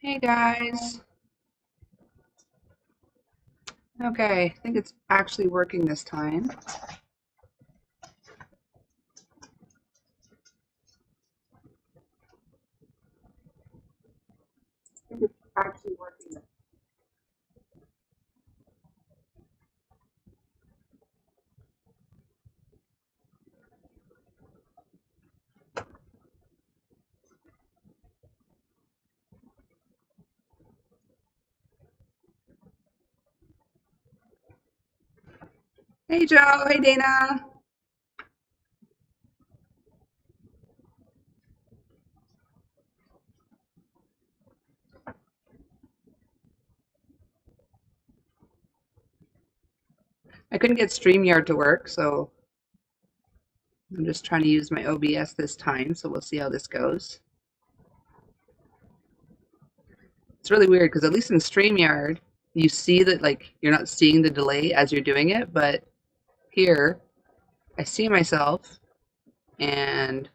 Hey guys. Okay, I think it's actually working this time. I think it's actually working. Hey Joe, hey Dana. I couldn't get StreamYard to work, so I'm just trying to use my OBS this time, so we'll see how this goes. It's really weird because at least in StreamYard, you see that like you're not seeing the delay as you're doing it, but here I see myself and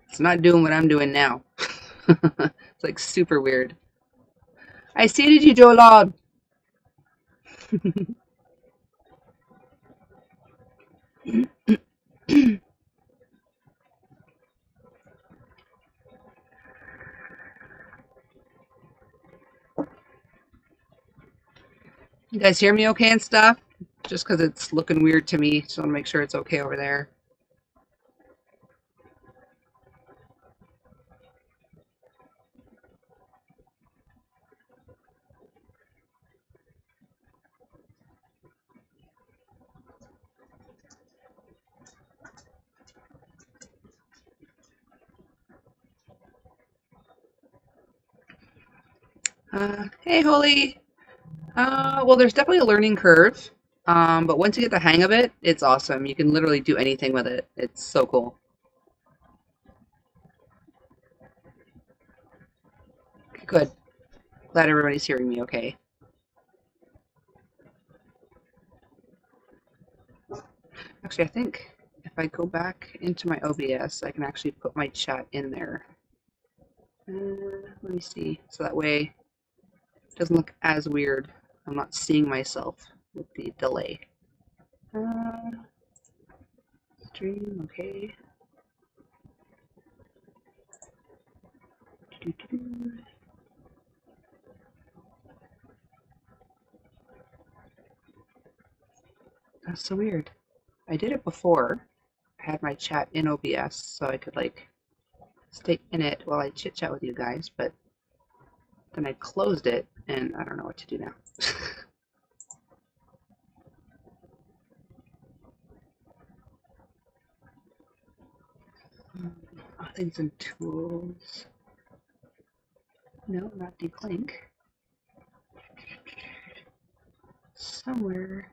it's not doing what I'm doing now. It's like super weird. I seated you, Joe Lord. You guys hear me okay and stuff? Just because it's looking weird to me, so I want to make sure it's okay over there. Hey, Holly. Well, there's definitely a learning curve, but once you get the hang of it, it's awesome. You can literally do anything with it. It's so cool. Good. Glad everybody's hearing me okay. Actually, I think if I go back into my OBS, I can actually put my chat in there. Let me see. So that way it doesn't look as weird. I'm not seeing myself with the delay. Uh, Stream, okay. That's so weird. I did it before. I had my chat in OBS so I could like stay in it while I chit chat with you guys, but then I closed it and I don't know what to do now. Things and tools. No, not deep link. Somewhere.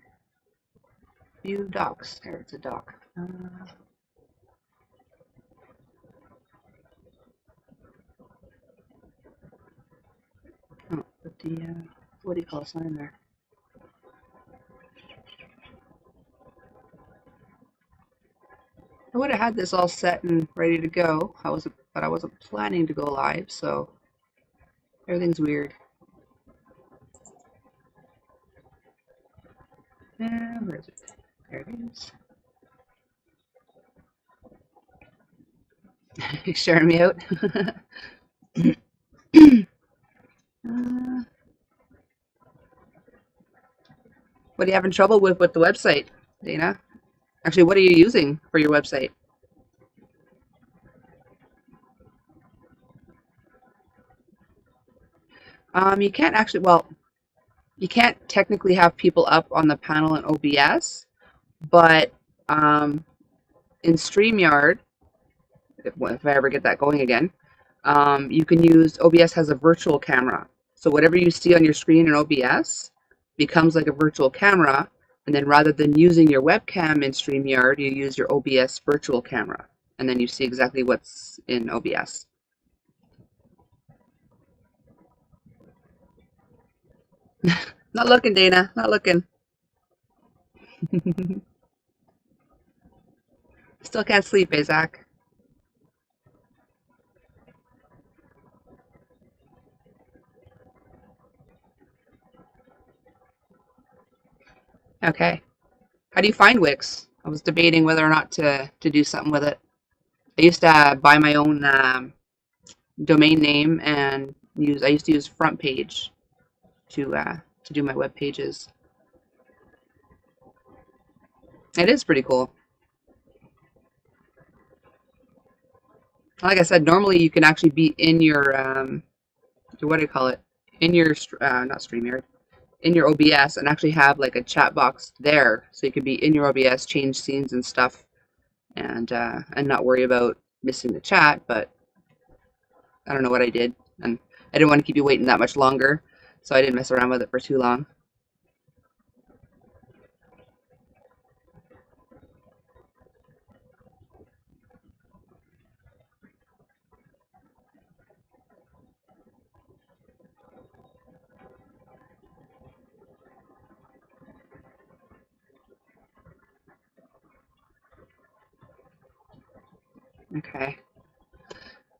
View docs. There, it's a doc. Oh, but the what do you call it? It's not in there. I would have had this all set and ready to go. But I wasn't planning to go live, so everything's weird. Where is it? There it is. Sharing me out. What are you having trouble with the website, Dana? Actually, what are you using for your website? You can't actually, well, you can't technically have people up on the panel in OBS, but in StreamYard, if I ever get that going again, you can use, OBS has a virtual camera. So whatever you see on your screen in OBS becomes like a virtual camera, and then rather than using your webcam in StreamYard, you use your OBS virtual camera, and then you see exactly what's in OBS. Not looking, Dana, not looking. Still can't sleep, eh, Zach? Okay. How do you find Wix? I was debating whether or not to do something with it. I used to buy my own domain name and use. I used to use Front Page to do my web pages. It is pretty cool. Like I said, normally you can actually be in your what do you call it? In your not StreamYard, in your OBS, and actually have like a chat box there, so you could be in your OBS, change scenes and stuff, and not worry about missing the chat. But I don't know what I did, and I didn't want to keep you waiting that much longer, so I didn't mess around with it for too long. Okay,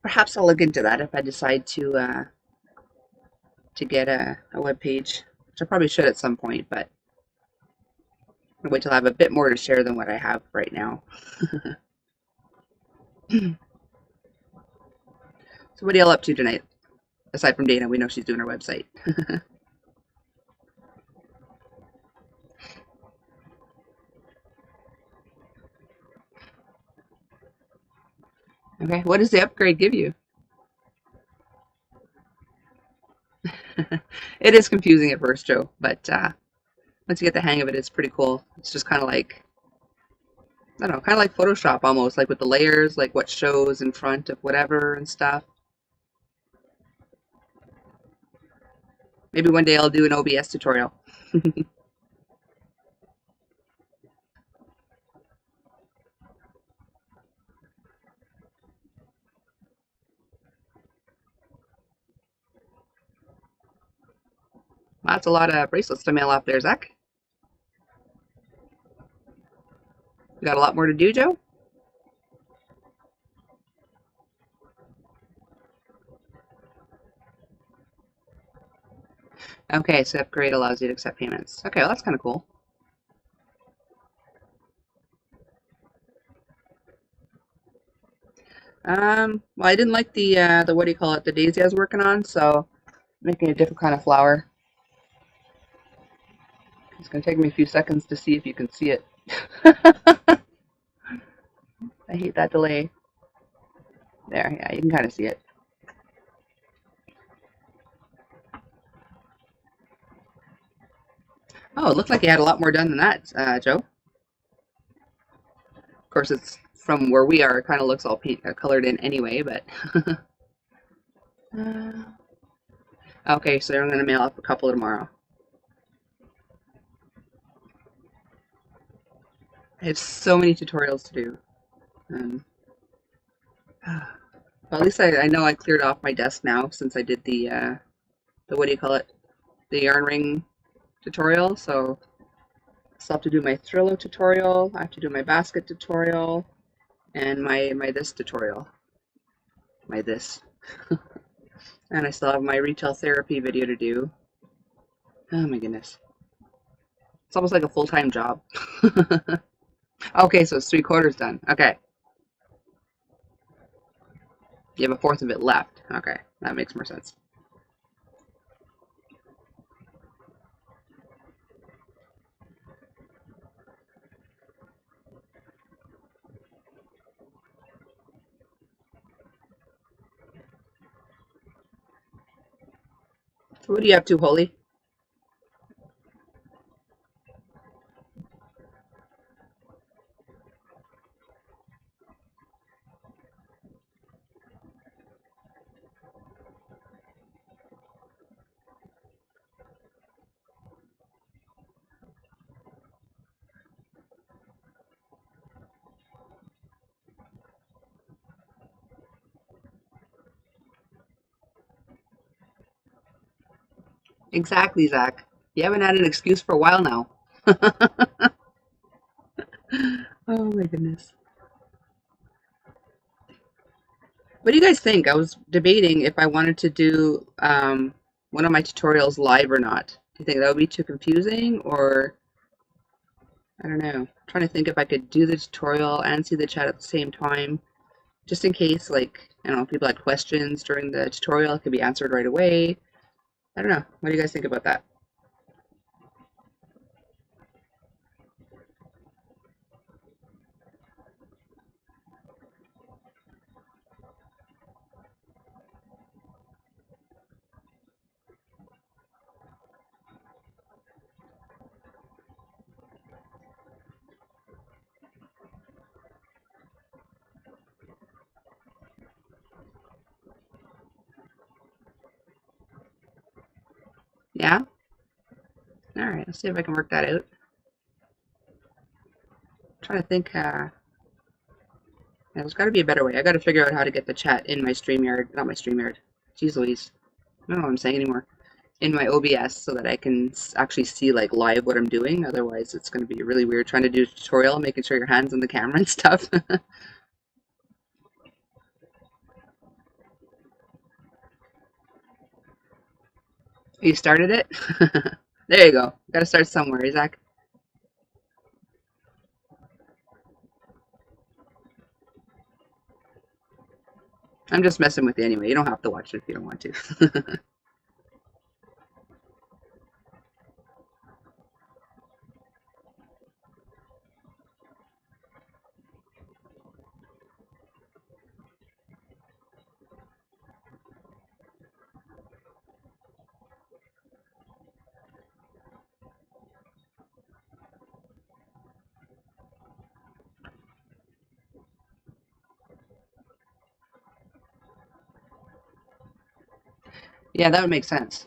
perhaps I'll look into that if I decide to get a web page, which I probably should at some point, but I'll wait till I have a bit more to share than what I have right now. So what are y'all up to tonight? Aside from Dana, we know she's doing her website. Okay, what does the upgrade give you? It is confusing at first, Joe, but once you get the hang of it, it's pretty cool. It's just kind of like, I don't know, kind of like Photoshop almost, like with the layers, like what shows in front of whatever and stuff. Maybe one day I'll do an OBS tutorial. That's a lot of bracelets to mail off there, Zach. You got a lot more to do, Joe? Okay, so upgrade allows you to accept payments. Okay, well, that's kind of cool. Well, I didn't like the what do you call it, the daisy I was working on, so I'm making a different kind of flower. It's gonna take me a few seconds to see if you can see it. I hate that delay. There, yeah, you can kind of see it. Oh, it looked like you had a lot more done than that, Joe. Of course, it's from where we are. It kind of looks all colored in anyway, but. Okay, so I'm gonna mail up a couple tomorrow. I have so many tutorials to do. Well, at least I know I cleared off my desk now since I did the what do you call it? The yarn ring tutorial. So I still have to do my Thrillo tutorial. I have to do my basket tutorial and my this tutorial. My this. And I still have my retail therapy video to do. Oh my goodness. It's almost like a full-time job. Okay, so it's 3/4 done. Okay. You have a fourth of it left. Okay, that makes more sense. So what are you up to, Holly? Exactly, Zach. You haven't had an excuse for a while now. Oh my goodness. What do you guys think? I was debating if I wanted to do one of my tutorials live or not. Do you think that would be too confusing, or I don't know. I'm trying to think if I could do the tutorial and see the chat at the same time, just in case, like, I don't know, people had questions during the tutorial, it could be answered right away. I don't know. What do you guys think about that? Yeah? All right, let's see if I can work that out. I'm trying to think, there's got to be a better way. I got to figure out how to get the chat in my StreamYard, not my StreamYard. Jeez Louise. I don't know what I'm saying anymore. In my OBS so that I can actually see like live what I'm doing. Otherwise, it's going to be really weird trying to do a tutorial, making sure your hand's on the camera and stuff. You started it? There you go. Got to start somewhere, Isaac. I'm just messing with you anyway. You don't have to watch it if you don't want to. Yeah, that would make sense.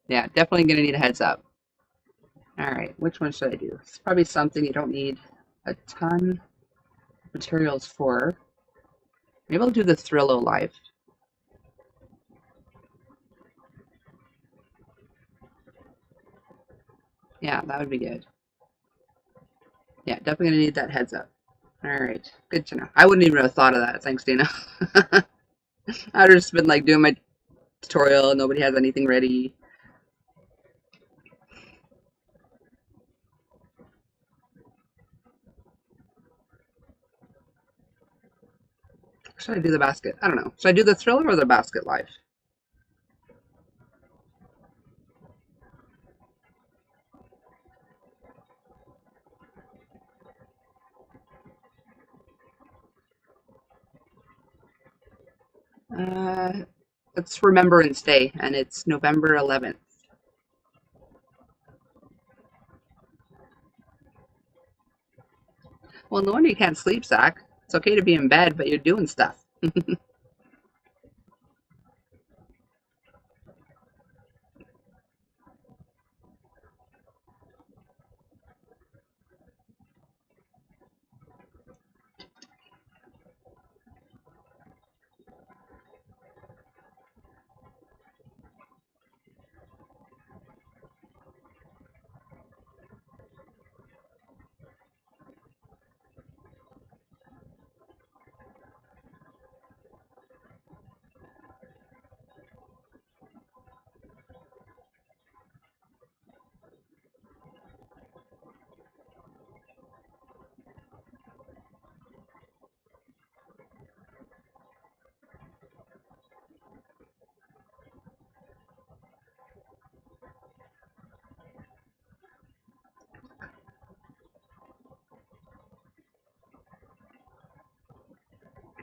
Yeah, definitely going to need a heads up. All right, which one should I do? It's probably something you don't need a ton of materials for. Maybe I'll do the Thrillo live. Yeah, that would be good. Yeah, definitely going to need that heads up. All right, good to know. I wouldn't even have thought of that. Thanks, Dana. I've just been like doing my tutorial. Nobody has anything ready. Should I do the basket? I don't know. Should I do the Thriller or the basket live? It's Remembrance Day, and it's November 11th. Well, no wonder you can't sleep, Zach. It's okay to be in bed, but you're doing stuff.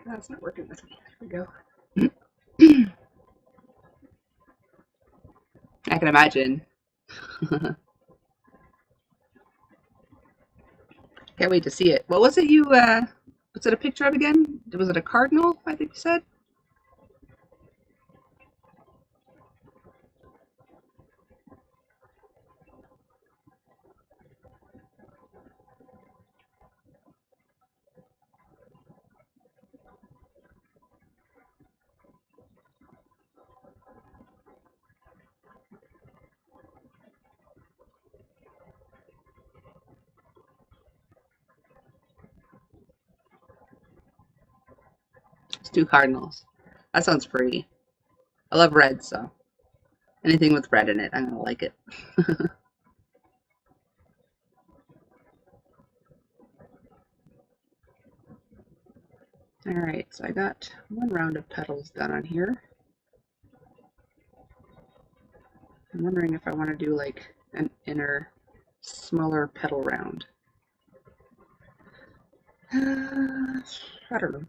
That's not working with me. There we go. I can imagine. Can't wait to see it. What was it you, what's it a picture of again? Was it a cardinal, I think you said? It's two cardinals. That sounds pretty. I love red, so anything with red in it, I'm gonna like it. Alright, so I got one round of petals done on here. I'm wondering if I want to do like an inner smaller petal round. I don't know.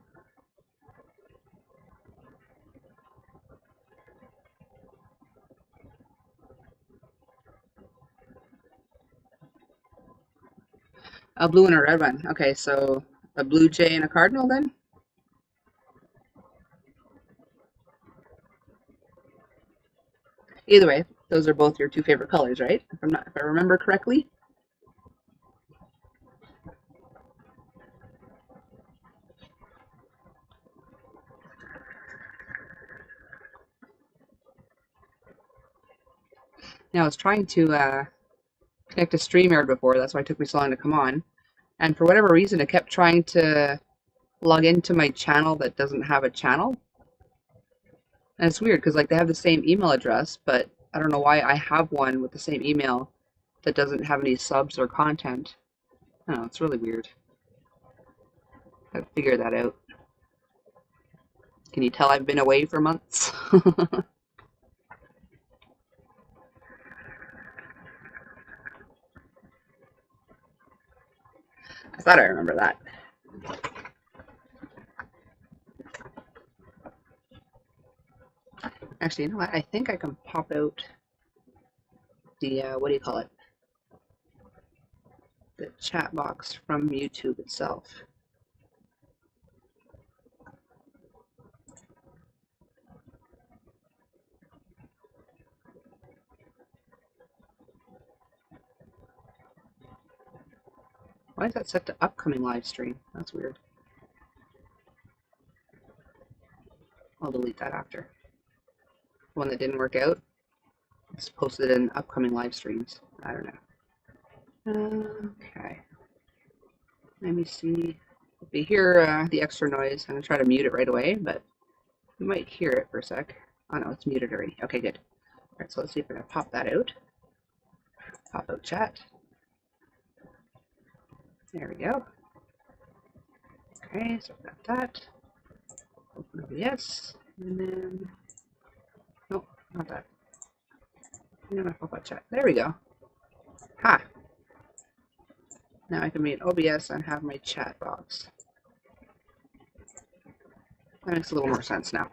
A blue and a red one. Okay, so a blue jay and a cardinal then? Either way, those are both your two favorite colors, right? If I remember correctly. Now I was trying to connect to StreamYard before, that's why it took me so long to come on. And for whatever reason, it kept trying to log into my channel that doesn't have a channel. And it's weird because like they have the same email address, but I don't know why I have one with the same email that doesn't have any subs or content. I don't know, it's really weird. Gotta figure that out. Can you tell I've been away for months? I thought I remember that. Actually, you know what? I think I can pop out the, what do you call it? The chat box from YouTube itself. Why is that set to upcoming live stream? That's weird. I'll delete that after. The one that didn't work out, it's posted in upcoming live streams. I don't know. Okay. Let me see. If you hear the extra noise, I'm going to try to mute it right away, but you might hear it for a sec. Oh no, it's muted already. Okay, good. Alright, so let's see if I can pop that out. Pop out chat. There we go. Okay, so I've got that. Open OBS, and then, no, not that. And then I pop out chat. There we go. Ha! Now I can be in OBS and have my chat box. That makes a little more sense now.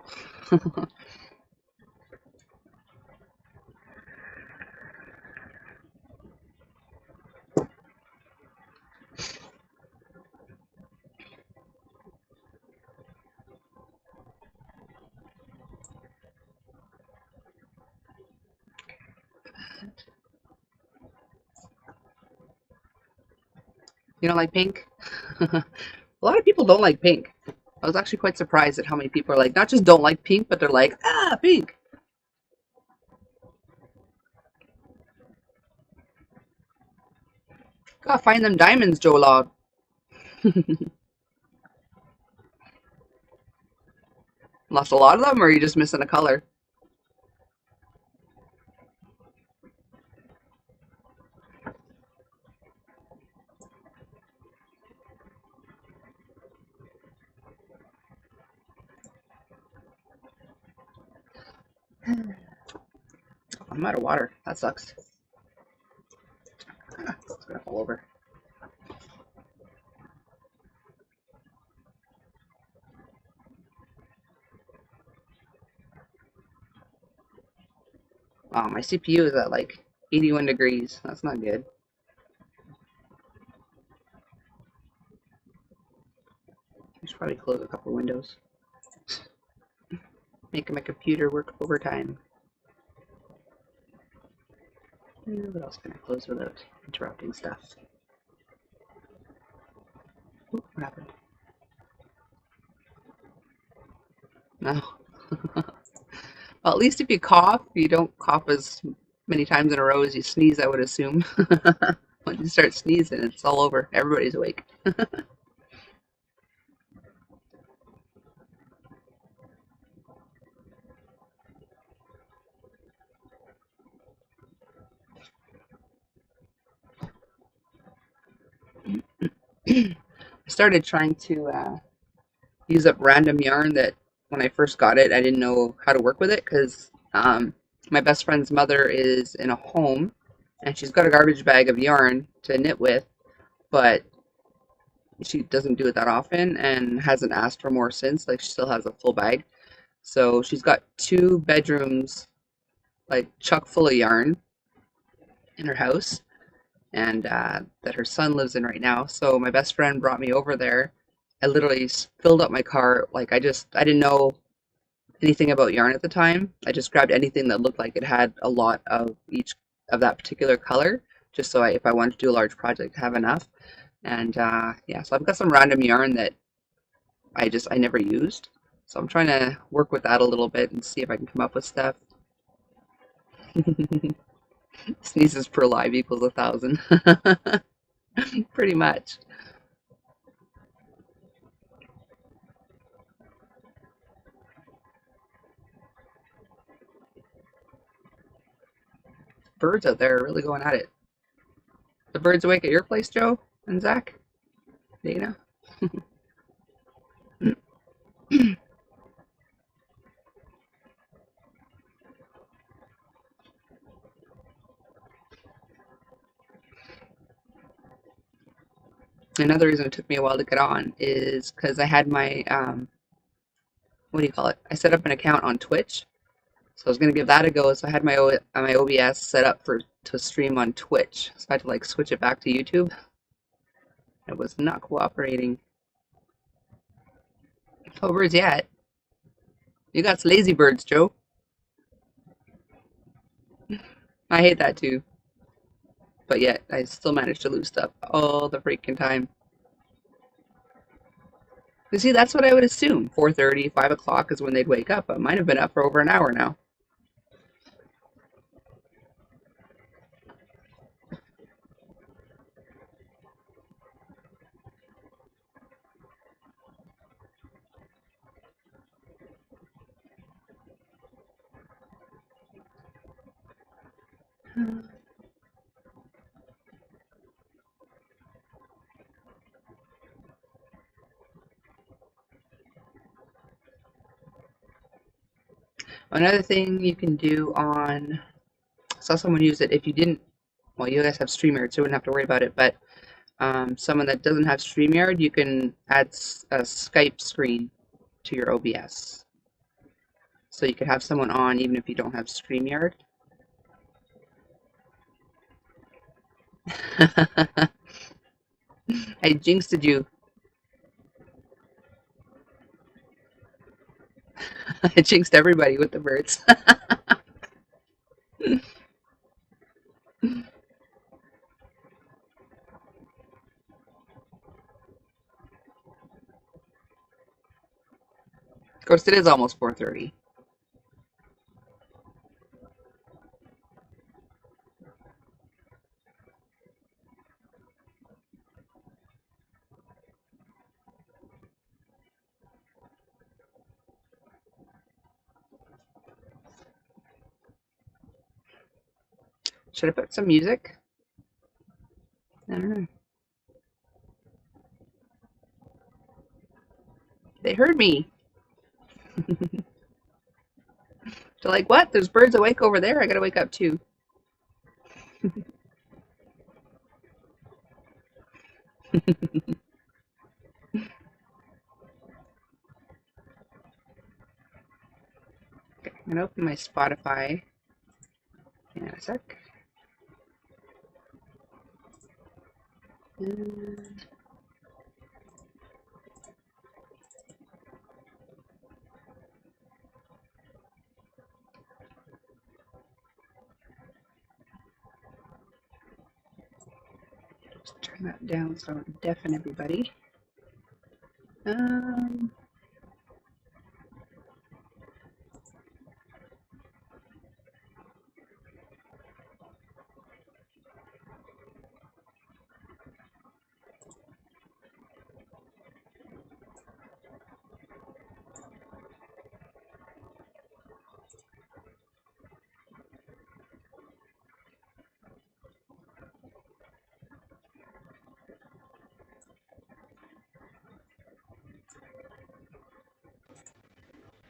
You don't like pink? A lot of people don't like pink. I was actually quite surprised at how many people are like, not just don't like pink, but they're like, ah, pink. Gotta find them diamonds, Joe Log. Lost a lot of them, or are you just missing a color? I'm out of water. That sucks. It's gonna fall over. Oh, my CPU is at like 81 degrees. That's not good. I should probably close a couple windows. Making my computer work overtime. What else can I close without interrupting stuff? Ooh, what happened? No. Well, at least if you cough, you don't cough as many times in a row as you sneeze, I would assume. When you start sneezing, it's all over. Everybody's awake. I started trying to use up random yarn that when I first got it, I didn't know how to work with it because my best friend's mother is in a home and she's got a garbage bag of yarn to knit with, but she doesn't do it that often and hasn't asked for more since. Like, she still has a full bag. So she's got 2 bedrooms, like, chock full of yarn in her house, and that her son lives in right now. So my best friend brought me over there. I literally filled up my car. Like, I didn't know anything about yarn at the time. I just grabbed anything that looked like it had a lot of each of that particular color, just so if I wanted to do a large project, have enough. And yeah, so I've got some random yarn that I never used. So I'm trying to work with that a little bit and see if I can come up with stuff. Sneezes per live equals 1,000. Pretty much. Birds out there are really going at it. The birds awake at your place, Joe and Zach? Dana? Another reason it took me a while to get on is because I had my, what do you call it? I set up an account on Twitch. So I was going to give that a go. So I had my OBS set up to stream on Twitch. So I had to like switch it back to YouTube. It was not cooperating. No birds yet. You got some lazy birds, Joe. I hate that too. But yet, I still managed to lose stuff all the freaking time. You see, that's what I would assume. 4:30, 5 o'clock is when they'd wake up. I might have been up for over an hour now. Another thing you can do I saw someone use it if you didn't, well, you guys have StreamYard, so you wouldn't have to worry about it, but someone that doesn't have StreamYard, you can add a Skype screen to your OBS. So you could have someone on even if you don't have StreamYard. I jinxed you. I jinxed everybody with the birds. Of course, it is almost 4:30. Should I put some music? I don't know. They heard me. They're like, what? There's birds awake over there. I gotta wake up too. Okay, I'm gonna open my Spotify in a sec. Just turn that down so I don't deafen everybody. Um,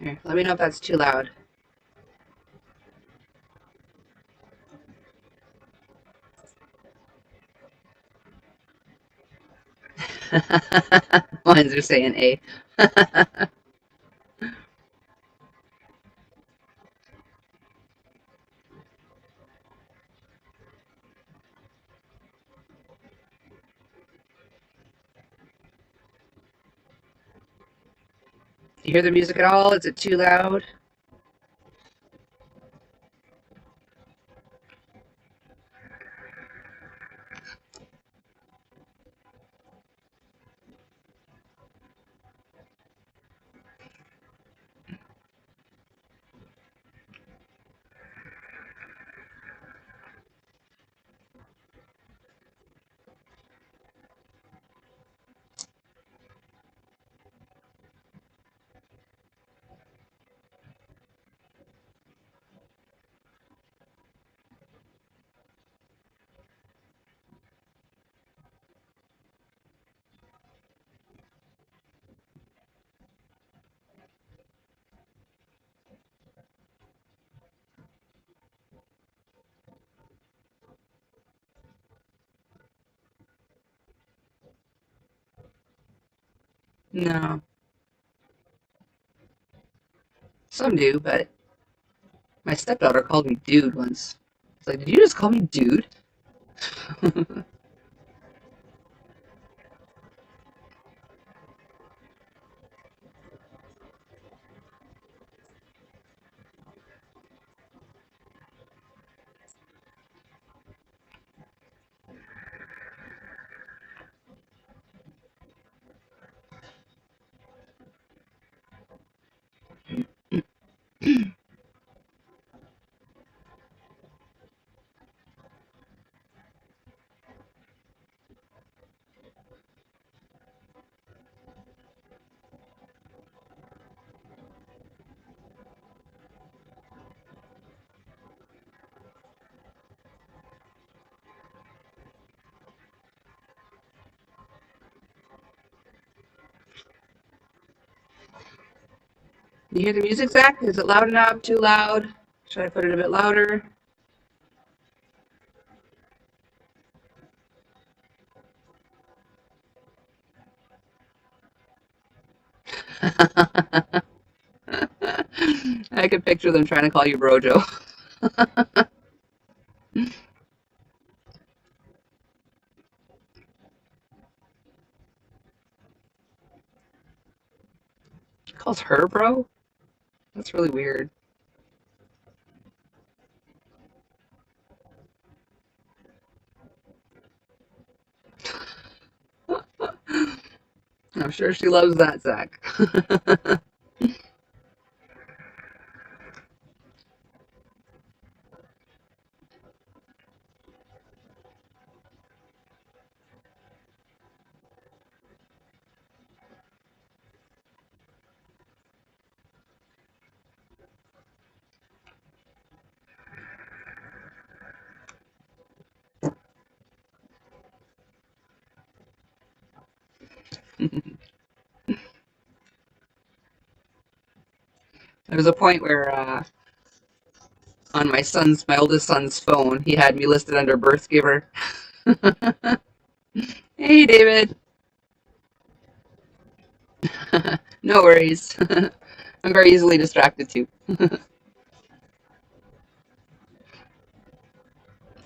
Here, let me know if that's too loud. Mine's are saying A. Do you hear the music at all? Is it too loud? No. Some do, but my stepdaughter called me dude once. It's like, did you just call me dude? You hear the music, Zach? Is it loud enough? Too loud? Should I put it a bit louder? I could picture them trying to call you Brojo. Calls her bro? That's really weird. I'm sure she loves that, Zach. There was a point where on my oldest son's phone, he had me listed under birth giver. Hey, David. No worries. I'm very easily distracted too.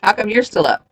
How come you're still up?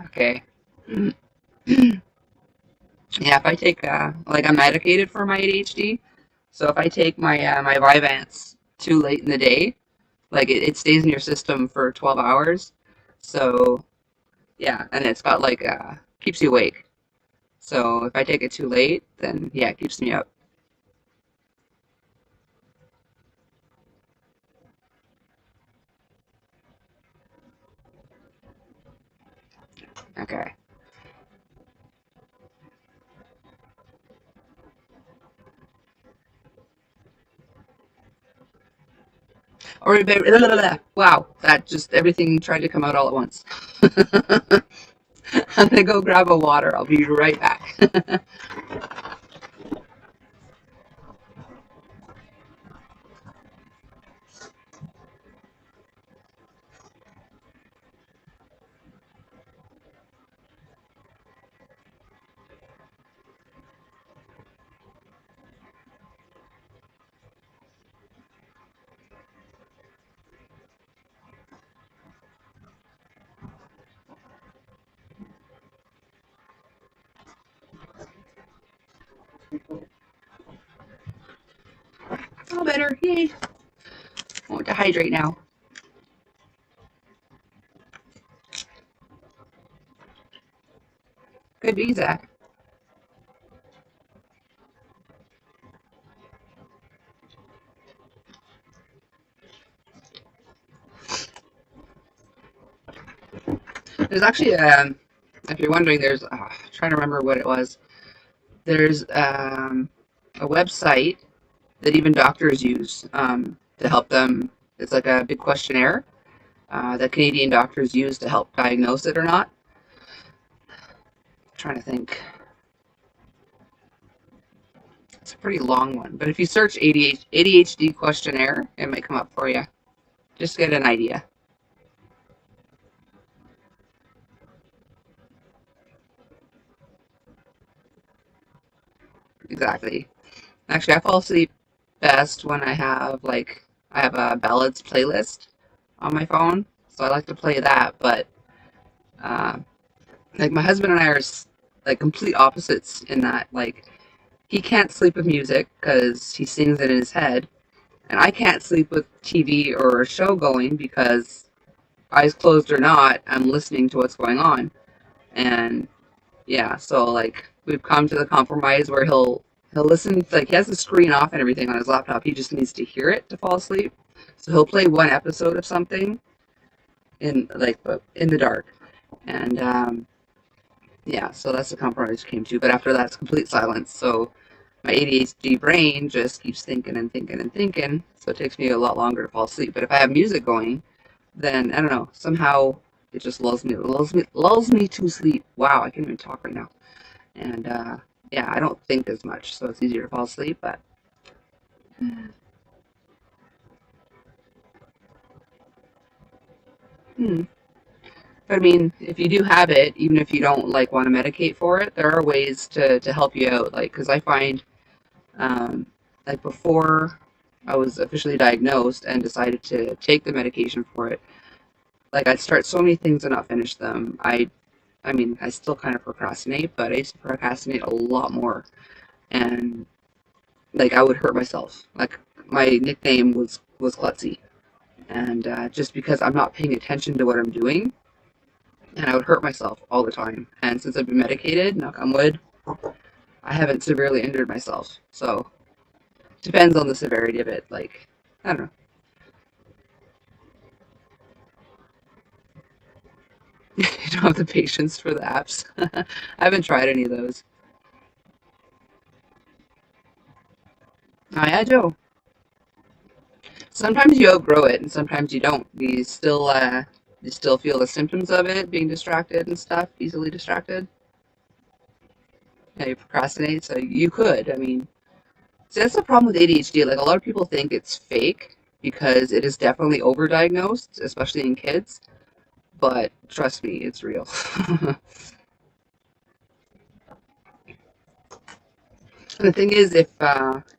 Okay. Yeah, if I take like I'm medicated for my ADHD, so if I take my Vyvanse too late in the day, like it stays in your system for 12 hours. So yeah, and it's got like keeps you awake. So if I take it too late, then yeah, it keeps me up. Okay. Or wow, that just everything tried to come out all at once. I'm gonna go grab a water. I'll be right back. All better. Yay. I want to hydrate now. Could be Zach. There's actually, if you're wondering, there's, I'm trying to remember what it was. There's a website that even doctors use to help them. It's like a big questionnaire that Canadian doctors use to help diagnose it or not. I'm trying to think. It's a pretty long one, but if you search ADHD questionnaire, it might come up for you. Just get an idea. Exactly. Actually, I fall asleep best when I have a ballads playlist on my phone, so I like to play that. But uh, like my husband and I are like complete opposites in that. Like he can't sleep with music because he sings it in his head, and I can't sleep with TV or a show going because eyes closed or not, I'm listening to what's going on. And yeah, so like we've come to the compromise where he'll listen, like he has the screen off and everything on his laptop. He just needs to hear it to fall asleep. So he'll play one episode of something in the dark. And yeah, so that's the compromise we came to. But after that, it's complete silence. So my ADHD brain just keeps thinking and thinking and thinking. So it takes me a lot longer to fall asleep. But if I have music going, then I don't know. Somehow it just lulls me to sleep. Wow, I can't even talk right now. And yeah, I don't think as much, so it's easier to fall asleep. But hmm. But I mean, if you do have it, even if you don't like want to medicate for it, there are ways to help you out. Like, because I find um, like before I was officially diagnosed and decided to take the medication for it, like I'd start so many things and not finish them. I mean, I still kind of procrastinate, but I used to procrastinate a lot more, and like I would hurt myself. Like my nickname was Klutzy, and just because I'm not paying attention to what I'm doing, and I would hurt myself all the time. And since I've been medicated, knock on wood, I haven't severely injured myself. So depends on the severity of it. Like I don't know. You don't have the patience for the apps. I haven't tried any of those. I do. Sometimes you outgrow it, and sometimes you don't. You still feel the symptoms of it, being distracted and stuff, easily distracted. Yeah, you procrastinate, so you could. I mean, see, that's the problem with ADHD. Like a lot of people think it's fake because it is definitely overdiagnosed, especially in kids. But trust me, it's real. And the thing is, if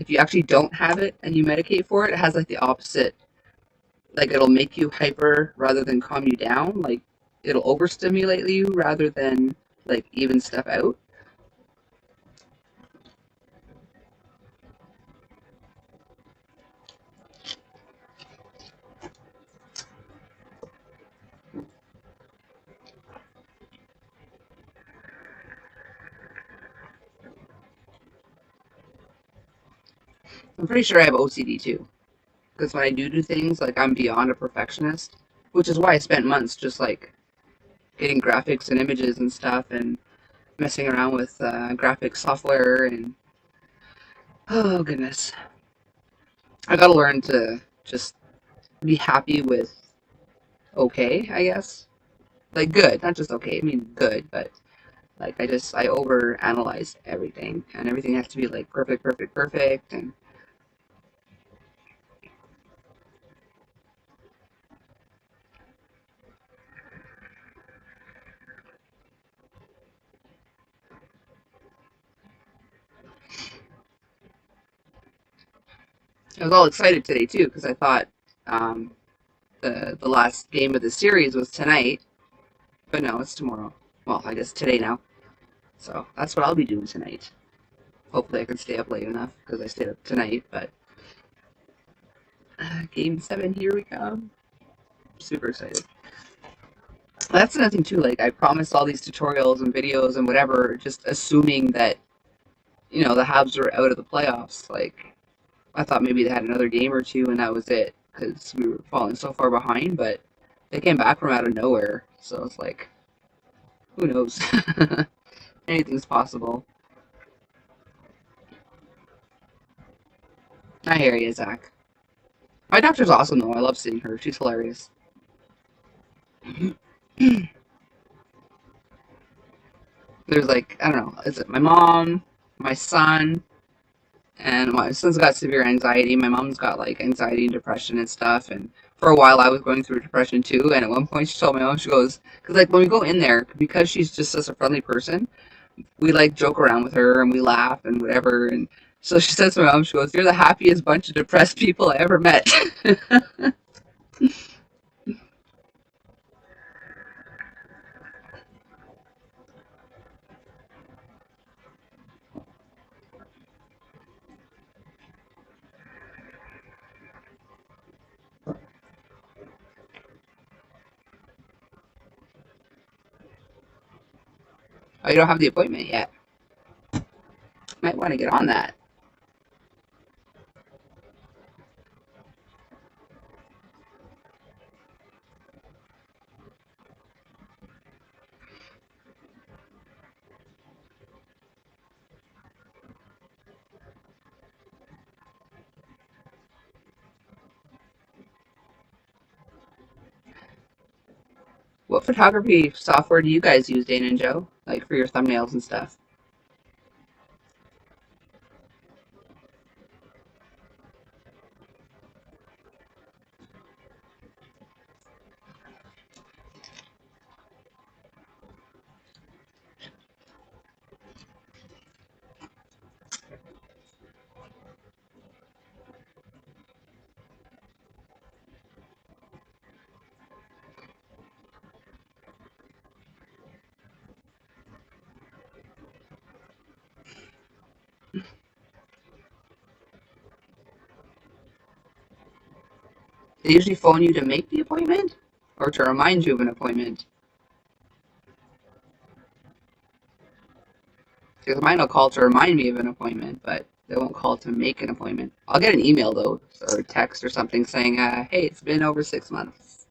you actually don't have it and you medicate for it, it has like the opposite. Like it'll make you hyper rather than calm you down. Like it'll overstimulate you rather than like even stuff out. I'm pretty sure I have OCD too. Because when I do things, like I'm beyond a perfectionist, which is why I spent months just like getting graphics and images and stuff and messing around with graphic software and oh goodness. I gotta learn to just be happy with okay, I guess. Like good, not just okay, I mean good, but like I over analyze everything and everything has to be like perfect, perfect, perfect and I was all excited today too because I thought um, the last game of the series was tonight, but no, it's tomorrow. Well, I guess today now. So that's what I'll be doing tonight. Hopefully, I can stay up late enough because I stayed up tonight. But game 7, here we come. Super excited. That's another thing too. Like I promised all these tutorials and videos and whatever, just assuming that the Habs were out of the playoffs. Like I thought maybe they had another game or two and that was it because we were falling so far behind. But they came back from out of nowhere, so it's like who knows? Anything's possible. I hear you, Zach. My doctor's awesome though. I love seeing her. She's hilarious. There's like I don't know. Is it my mom, my son, and my son's got severe anxiety. My mom's got like anxiety and depression and stuff. And for a while, I was going through depression too. And at one point, she told my mom, she goes, because like when we go in there, because she's just such a friendly person, we like joke around with her and we laugh and whatever. And so she says to my mom, she goes, "You're the happiest bunch of depressed people I ever met." Oh, you don't have the appointment yet. Might want to get on that. What photography software do you guys use, Dana and Joe? Like for your thumbnails and stuff? They usually phone you to make the appointment or to remind you of an appointment. Because mine will call to remind me of an appointment, but they won't call to make an appointment. I'll get an email though, or a text or something saying, "Hey, it's been over 6 months.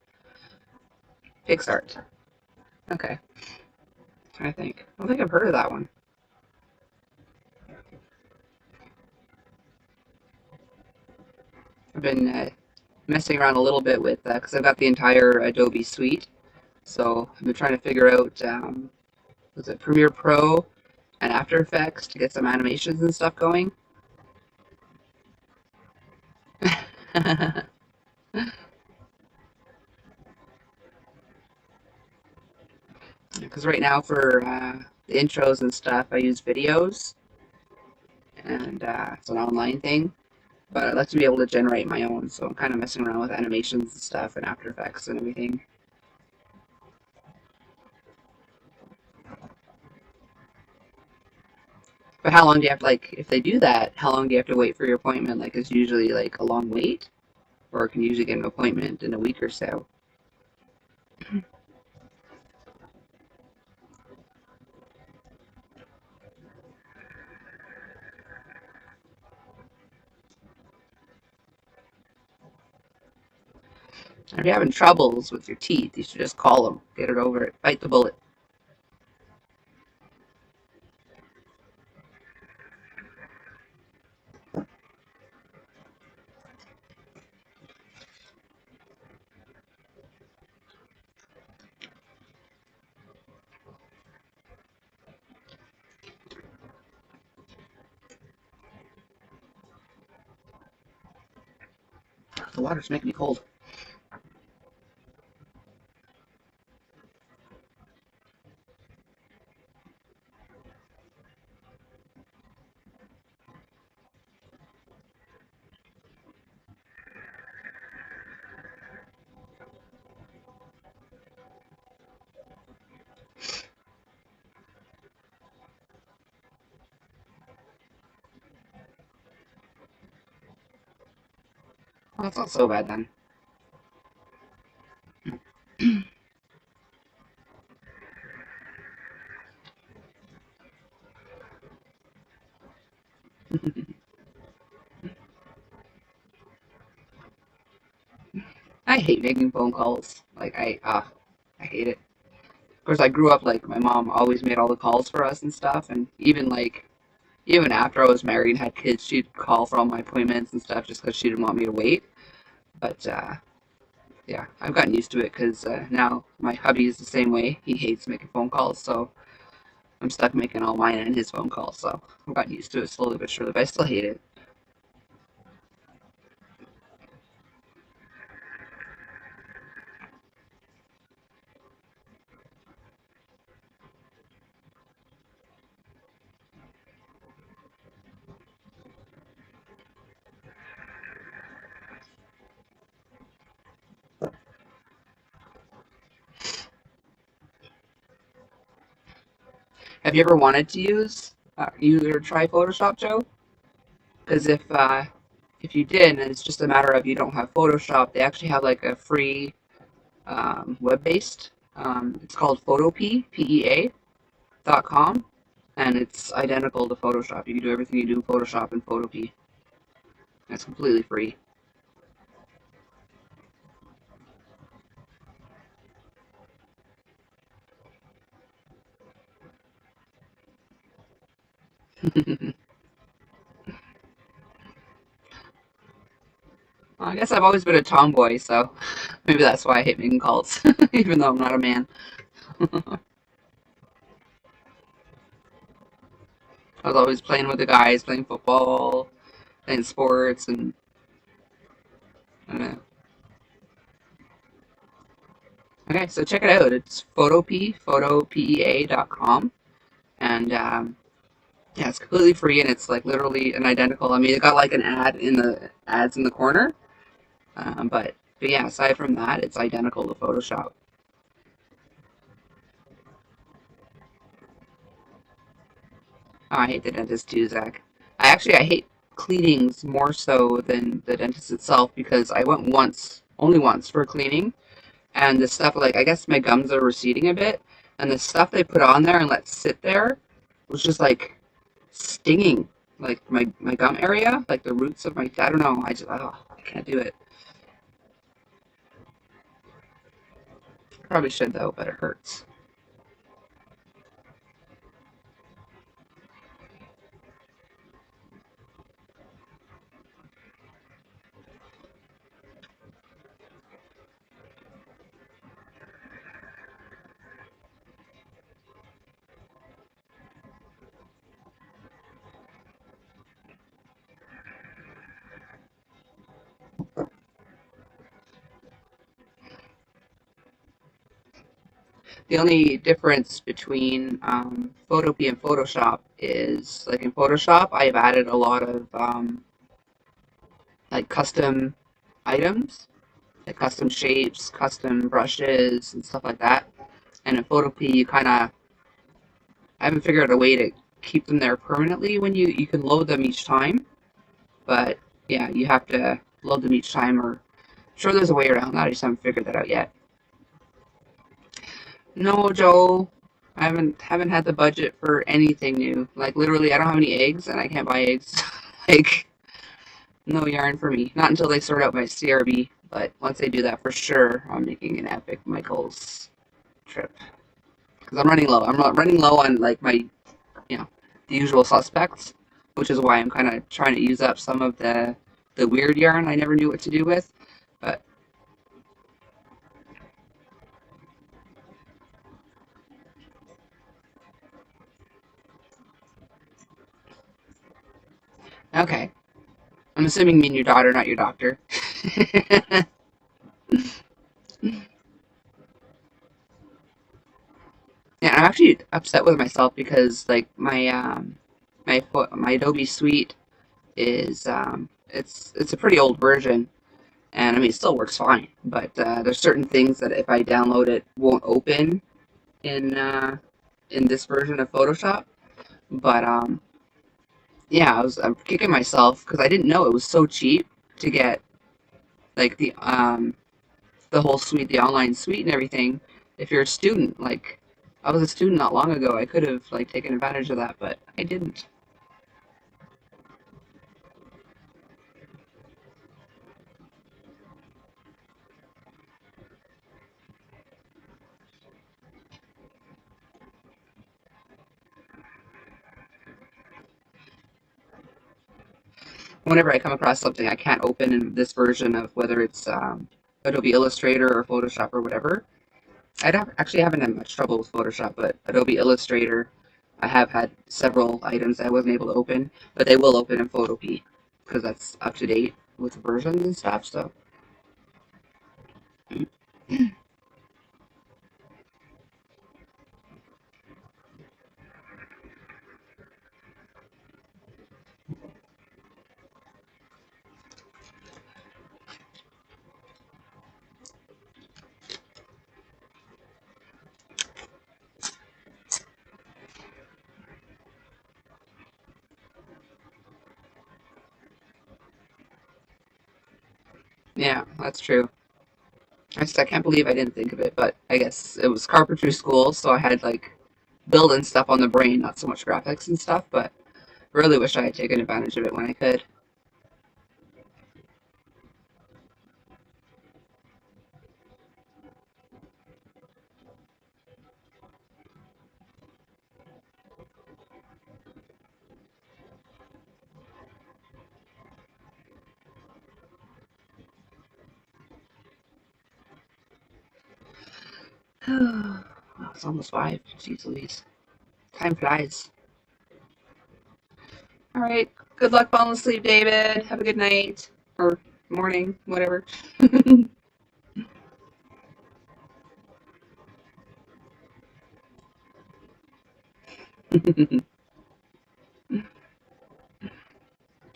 Kickstart." Okay, I think. I don't think I've heard of that one. I've been messing around a little bit with that because I've got the entire Adobe suite. So I've been trying to figure out, was it Premiere Pro and After Effects to get some animations and stuff going. Because right now for the intros and stuff, I use videos, and it's an online thing. But I'd like to be able to generate my own, so I'm kind of messing around with animations and stuff and After Effects and everything. But how long do you have to, like, if they do that, how long do you have to wait for your appointment? Like, is usually like a long wait, or can you usually get an appointment in a week or so? If you're having troubles with your teeth, you should just call them. Get it over it. Bite the bullet. The water's making me cold. Well, that's not so bad then. I hate making phone calls. Like I hate it. Of course, I grew up like my mom always made all the calls for us and stuff, and even after I was married and had kids, she'd call for all my appointments and stuff just because she didn't want me to wait. But yeah, I've gotten used to it because now my hubby is the same way. He hates making phone calls, so I'm stuck making all mine and his phone calls. So I've gotten used to it slowly but surely, but I still hate it. Have you ever wanted to use or try Photoshop, Joe? Because if you did, and it's just a matter of you don't have Photoshop, they actually have like a free web-based. It's called Photopea, PEA.com, and it's identical to Photoshop. You can do everything you do in Photoshop in Photopea. It's completely free. Well, I guess I've always been a tomboy, so maybe that's why I hate making calls, even though I'm not a man. I was always playing with the guys, playing football, playing sports, and uh, okay, so check it out. It's photopea.com, and yeah, it's completely free, and it's like literally an identical. I mean, it got like an ad in the ads in the corner, but yeah, aside from that, it's identical to Photoshop. Oh, I hate the dentist too, Zach. I hate cleanings more so than the dentist itself because I went once, only once for cleaning, and the stuff like I guess my gums are receding a bit, and the stuff they put on there and let sit there was just like stinging, like my gum area, like the roots of my. I don't know. I can't do it. I probably should though, but it hurts. The only difference between Photopea and Photoshop is like in Photoshop, I've added a lot of like custom items, like custom shapes, custom brushes, and stuff like that. And in Photopea, you kind of I haven't figured out a way to keep them there permanently when you can load them each time, but yeah, you have to load them each time, or I'm sure there's a way around that. I just haven't figured that out yet. No, Joe, I haven't had the budget for anything new. Like literally, I don't have any eggs, and I can't buy eggs. Like no yarn for me. Not until they sort out my CRB. But once I do that, for sure, I'm making an epic Michael's trip because I'm running low. I'm running low on like my, you know, the usual suspects, which is why I'm kind of trying to use up some of the weird yarn I never knew what to do with. But okay, I'm assuming you mean your daughter, not your doctor. Yeah, I'm actually upset with myself because like my Adobe Suite is it's a pretty old version, and I mean it still works fine, but there's certain things that if I download it won't open in this version of Photoshop. But yeah, I'm kicking myself because I didn't know it was so cheap to get like the whole suite, the online suite and everything. If you're a student, like I was a student not long ago, I could have like taken advantage of that, but I didn't. Whenever I come across something I can't open in this version of whether it's Adobe Illustrator or Photoshop or whatever, actually haven't had much trouble with Photoshop, but Adobe Illustrator, I have had several items I wasn't able to open, but they will open in Photopea because that's up to date with the versions and stuff. So yeah, that's true. I can't believe I didn't think of it, but I guess it was carpentry school, so I had like building stuff on the brain, not so much graphics and stuff, but really wish I had taken advantage of it when I could. It's almost 5. Jeez Louise. Time flies. All right. Good luck falling asleep, David. Have a good night. Or morning, whatever.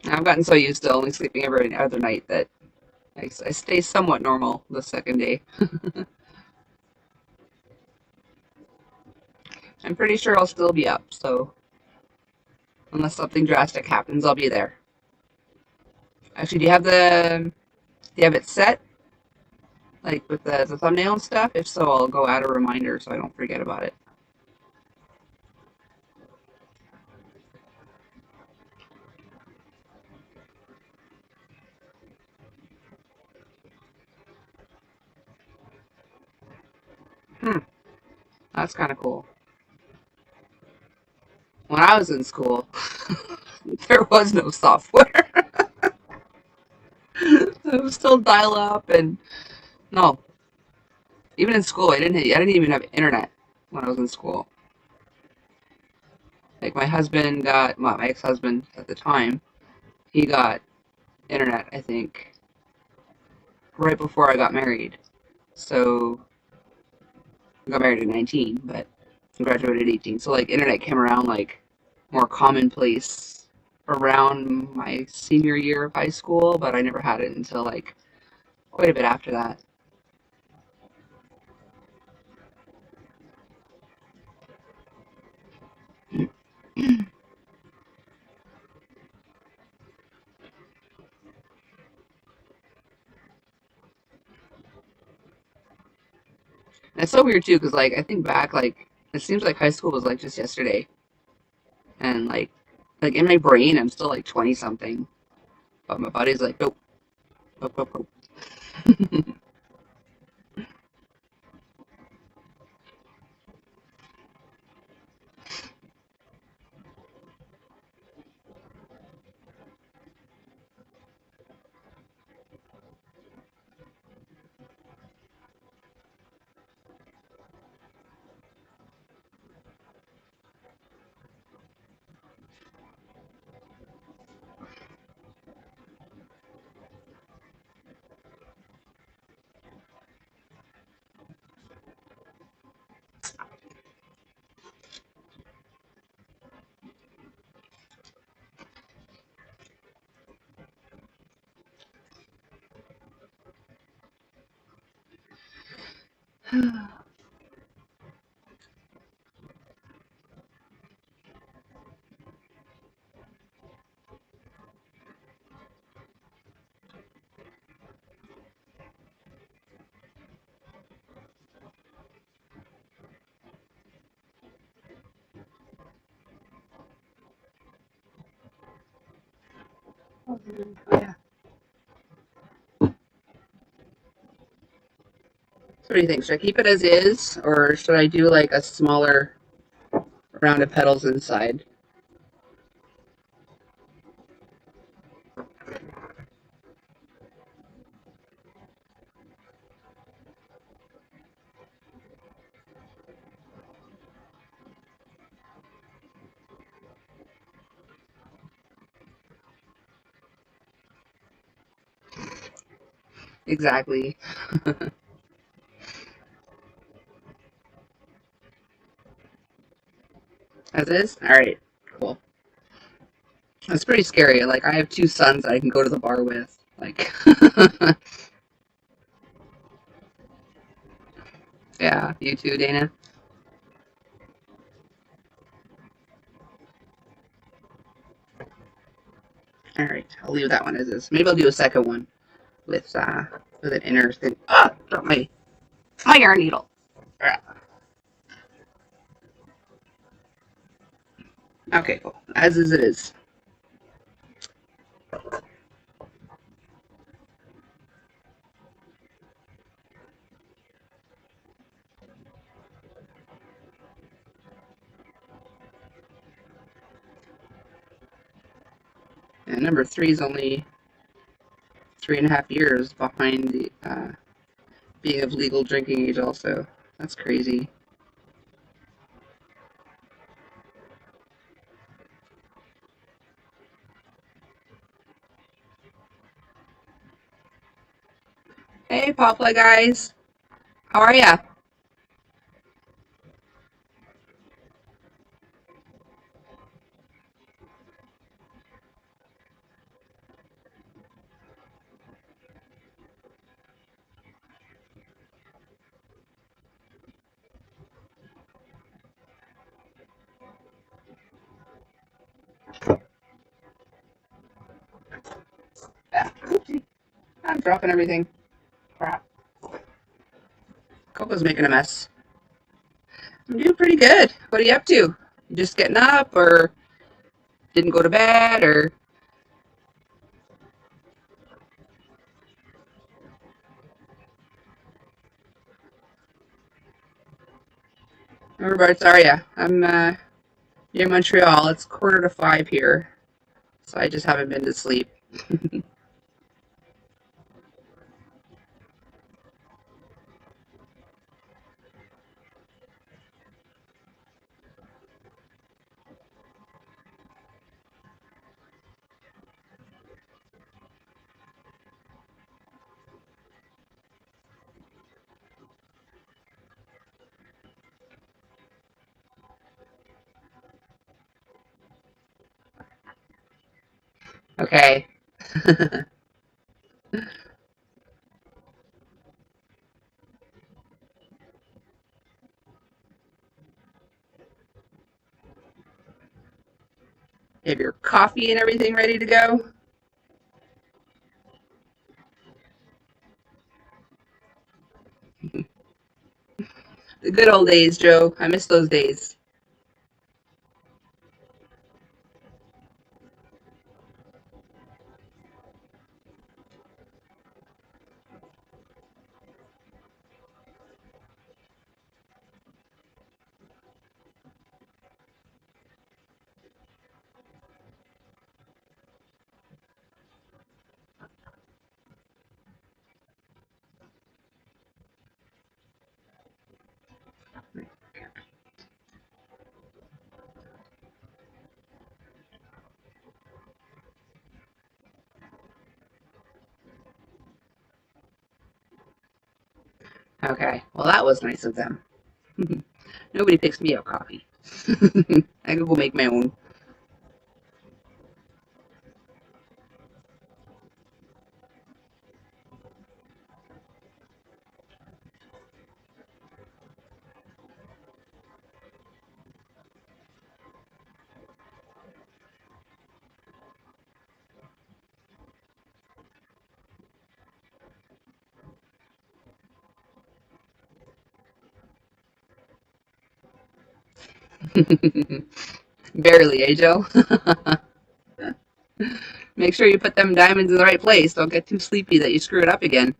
I've gotten so used to only sleeping every other night that I stay somewhat normal the second day. I'm pretty sure I'll still be up, so unless something drastic happens, I'll be there. Actually, do you have it set like with the thumbnail and stuff? If so, I'll go add a reminder so I don't forget about it. Hmm, that's kind of cool. When I was in school, there was no software. It was still dial up and no. Even in school, I didn't even have internet when I was in school. Like my ex-husband at the time, he got internet, I think, right before I got married. So I got married at 19, but graduated at 18. So like internet came around like more commonplace around my senior year of high school, but I never had it until like quite a bit after that. And it's so weird too, because like I think back, like it seems like high school was like just yesterday, and like in my brain, I'm still like 20 something, but my body's like nope, nope, nope, nope. Yeah. So what do you think? Should I keep it as is, or should I do like a smaller round of petals inside? Exactly. As is? Alright, cool. That's pretty scary. Like, I have two sons I can go to the bar with. Like, yeah, you too, Dana. Alright, I'll leave that one as is. Maybe I'll do a second one with an inner thing. Ah, drop my yarn needle. Ah, okay, cool. As is it is. And number three is only 3.5 years behind the being of legal drinking age also. That's crazy. Hey, Popla guys. How are ya? Yeah. I'm dropping everything. Crap. Coco's making a mess. I'm doing pretty good. What are you up to? You just getting up, or didn't go to bed, or whereabouts are ya? I'm near Montreal. It's 4:45 here, so I just haven't been to sleep. Okay. You have your coffee and everything ready to go? The good old days, Joe. I miss those days. Okay, well that was nice of them. Nobody picks me up coffee. I can go make my own. Barely, eh, Joe? Make sure you put them diamonds in the right place. Don't get too sleepy that you screw it up again.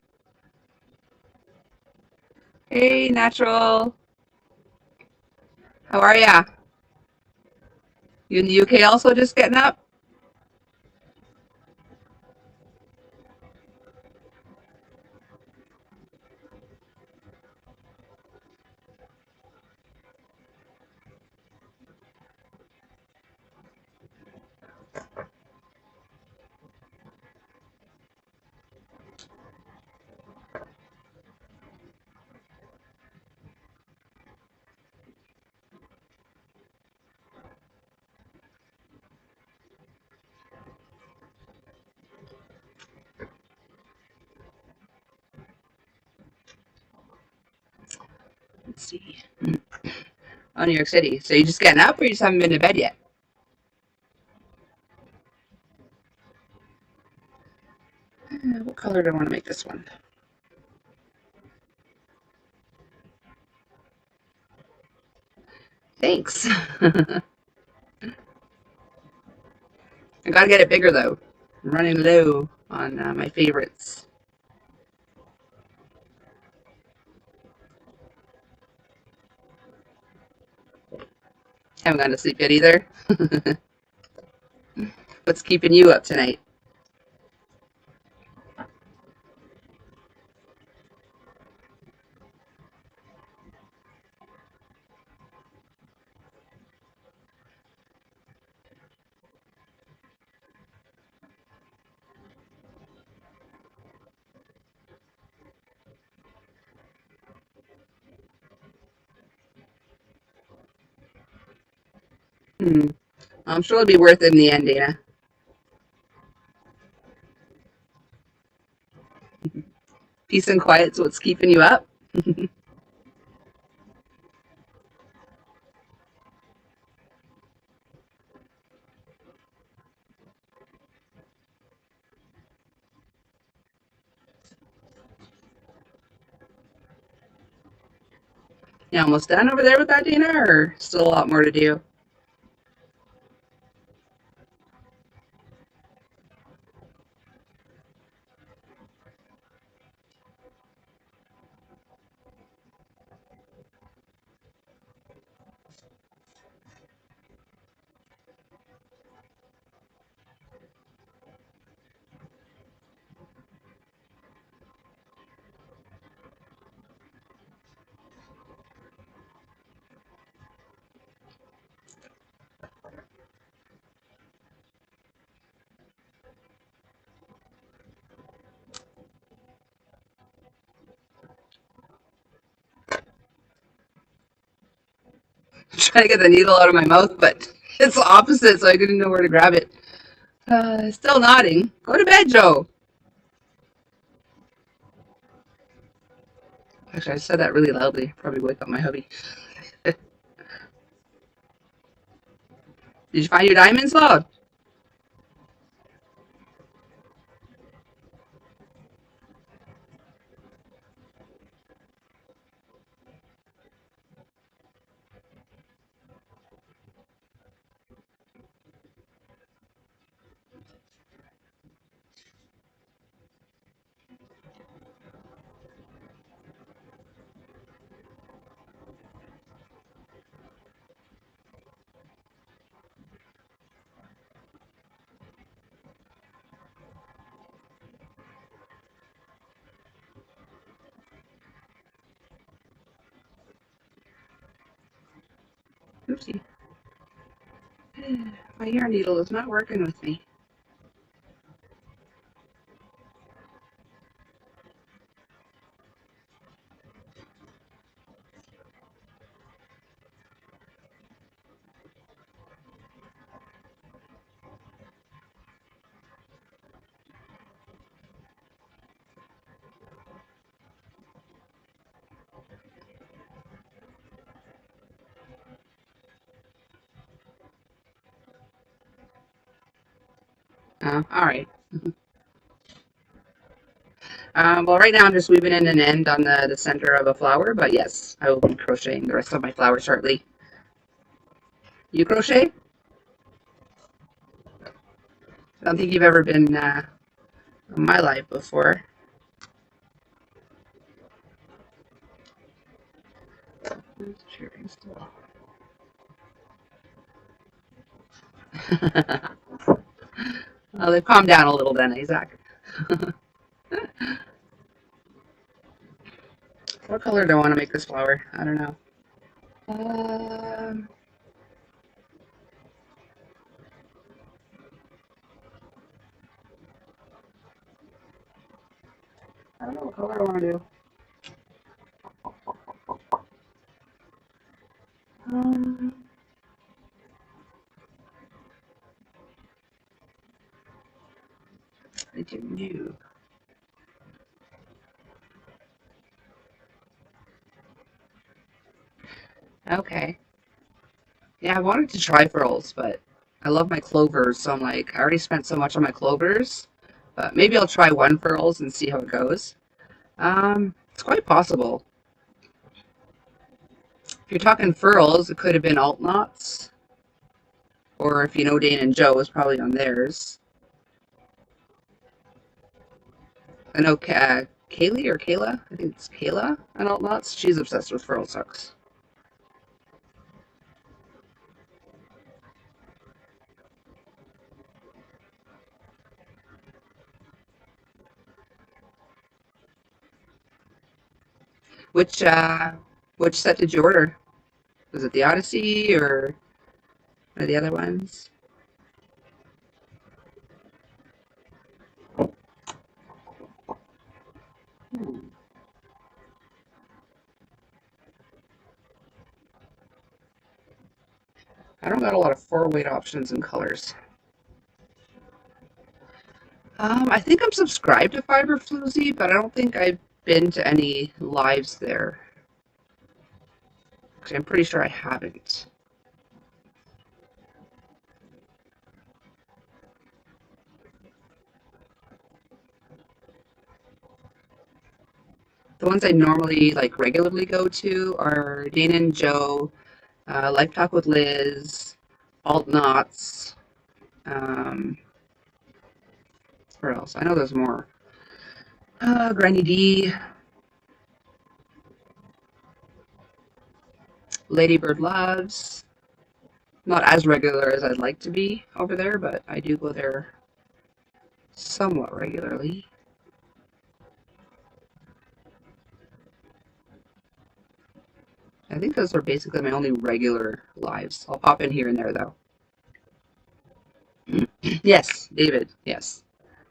Hey, Natural. How are ya? You in the UK also just getting up? Let's see. Oh, New York City. So you just getting up or you just haven't been to bed yet? What color do I want to make this one? Thanks. I gotta get it bigger though. I'm running low on my favorites. Haven't gone to sleep yet either. What's keeping you up tonight? Hmm. I'm sure it'll be worth it in the end, Dana. Peace and quiet's what's keeping you up. You almost done over there with that, Dana, or still a lot more to do? Trying to get the needle out of my mouth, but it's the opposite, so I didn't know where to grab it. Still nodding. Go to bed, Joe. Actually, I said that really loudly. Probably wake up my hubby. Did you find your diamonds, Loud? Oopsie. My yarn needle is not working with me. All right. Well, right now I'm just weaving in an end on the center of a flower, but yes, I will be crocheting the rest of my flower shortly. You crochet? I don't think you've ever been in my life before. Well, they've calmed down a little then, Isaac. What color do I want to make this flower? I don't know. Um, I don't know what color I want to do. Um, I don't know. Okay. Yeah, I wanted to try frills, but I love my clovers, so I'm like, I already spent so much on my clovers, but maybe I'll try one frills and see how it goes. It's quite possible. If you're talking furls, it could have been alt knots, or if you know Dane and Joe, it's probably on theirs. I know Kaylee or Kayla, I think it's Kayla on alt knots. She's obsessed with furl socks. Which uh, which set did you order? Was it the Odyssey or one of the other ones? Hmm. I don't got a lot of four-weight options and colors. I think I'm subscribed to Fiber Floozy, but I don't think I've been to any lives there. Actually, I'm pretty sure I haven't. The ones I normally regularly go to are Dana and Joe, Life Talk with Liz, Alt Knots. Um, where else? I know there's more. Granny D, Ladybird Loves. Not as regular as I'd like to be over there, but I do go there somewhat regularly. I think those are basically my only regular lives. I'll pop in here and there though. Yes, David. Yes.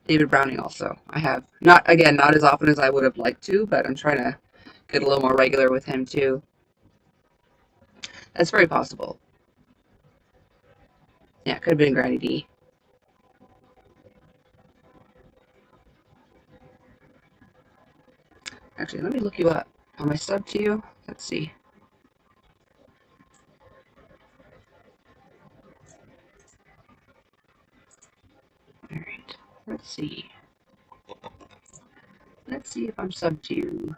David Browning also. I have not as often as I would have liked to, but I'm trying to get a little more regular with him too. That's very possible. Yeah, it could have been Granny D. Actually, let me look you up. Am I sub to you? Let's see. All right. Let's see. Let's see if I'm sub to you.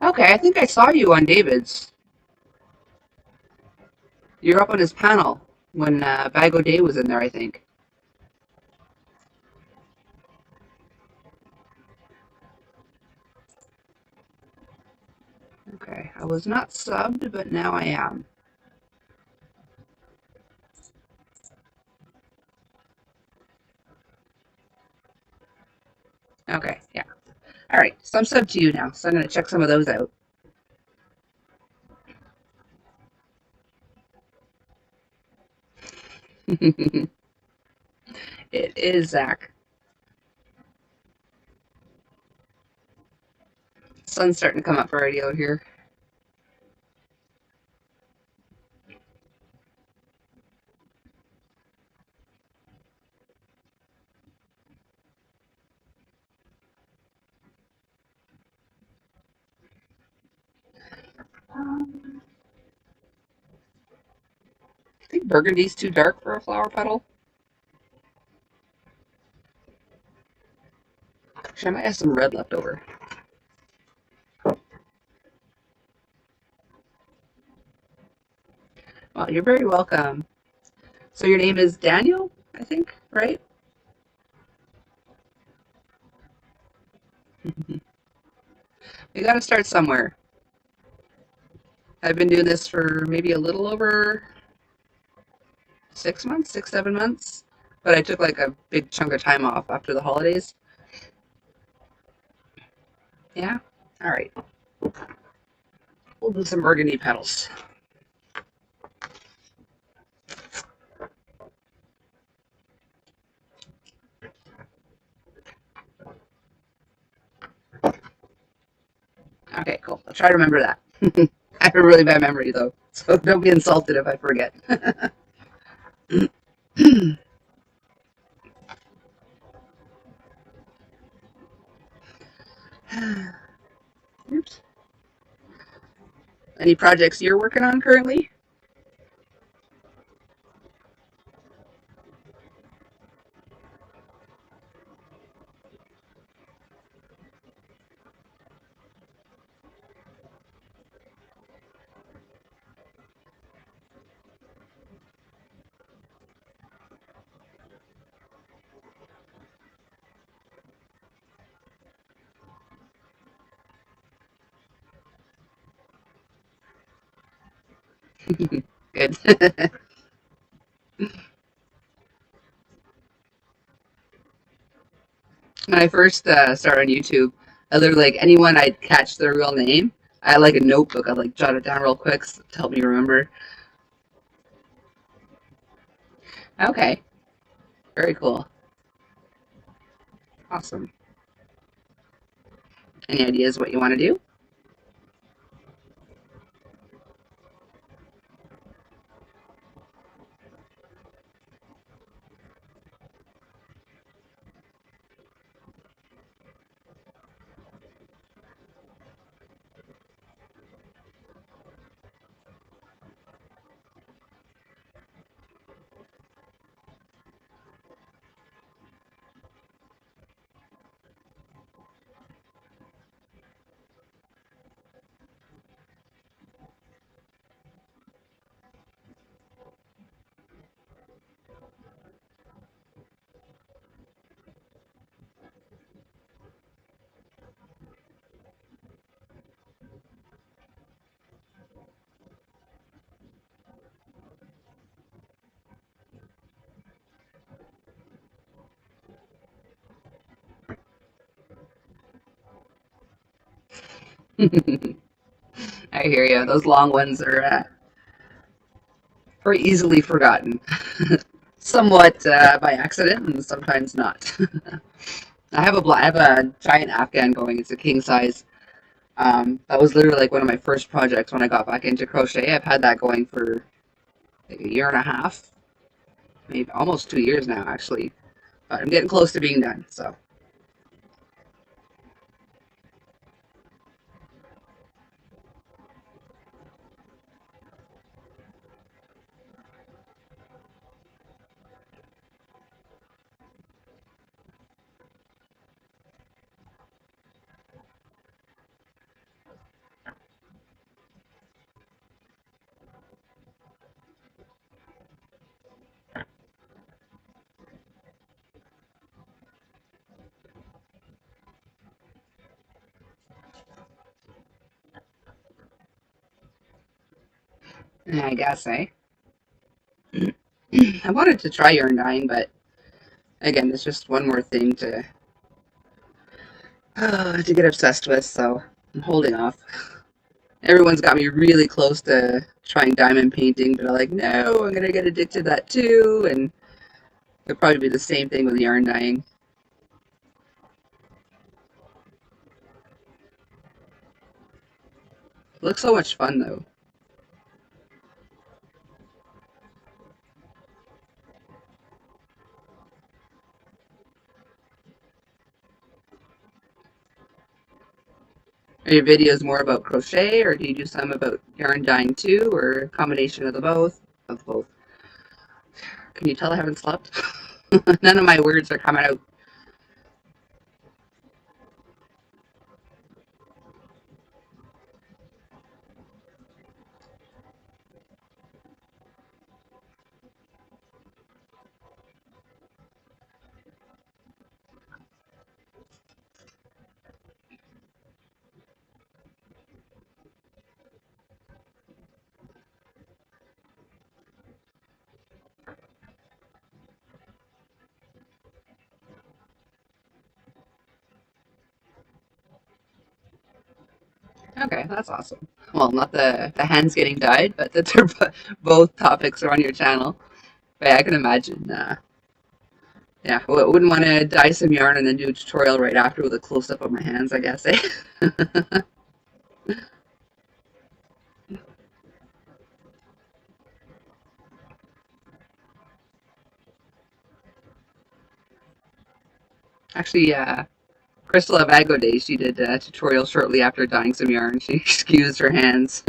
Okay, I think I saw you on David's. You're up on his panel when Bag O'Day was in there, I think. Okay, I was not subbed, but now I am. Okay, yeah. All right, so I'm subbed to you now, so I'm going to check some of those out. It is, Zach. Sun's starting to come up already out here. I think burgundy's too dark for a flower petal. Actually, I might have some red left over. Well, you're very welcome. So your name is Daniel, I think, right? We got to start somewhere. I've been doing this for maybe a little over 6 months, 7 months. But I took like a big chunk of time off after the holidays. Yeah? All right. We'll do some burgundy petals. Okay, cool. I'll try to remember that. I have a really bad memory, though, so don't be insulted if I forget. Oops. Any projects you're working on currently? Good. When I first started on YouTube, I literally, like, anyone I'd catch their real name, I had like a notebook. I'd like jot it down real quick to help me remember. Okay, very cool. Awesome. Any ideas what you want to do? I hear you. Those long ones are very easily forgotten. Somewhat by accident and sometimes not. I have a giant Afghan going. It's a king size. That was literally like one of my first projects when I got back into crochet. I've had that going for like a year and a half, maybe almost 2 years now, actually. But I'm getting close to being done. So yeah, I guess I wanted to try yarn dyeing, but again, it's just one more thing to get obsessed with. So I'm holding off. Everyone's got me really close to trying diamond painting, but I'm like, no, I'm gonna get addicted to that too. And It'd probably be the same thing with yarn dyeing. It looks so much fun though. Are your videos more about crochet, or do you do some about yarn dyeing too, or a combination of the both? Of both. Can you tell I haven't slept? None of my words are coming out. Okay, that's awesome. Well, not the hands getting dyed, but that they're both topics are on your channel. But yeah, I can imagine. Yeah, I wouldn't want to dye some yarn and then do a tutorial right after with a close up of my hands, I guess. Eh? Actually, Crystal of Aggo Days, she did a tutorial shortly after dyeing some yarn. She excused her hands.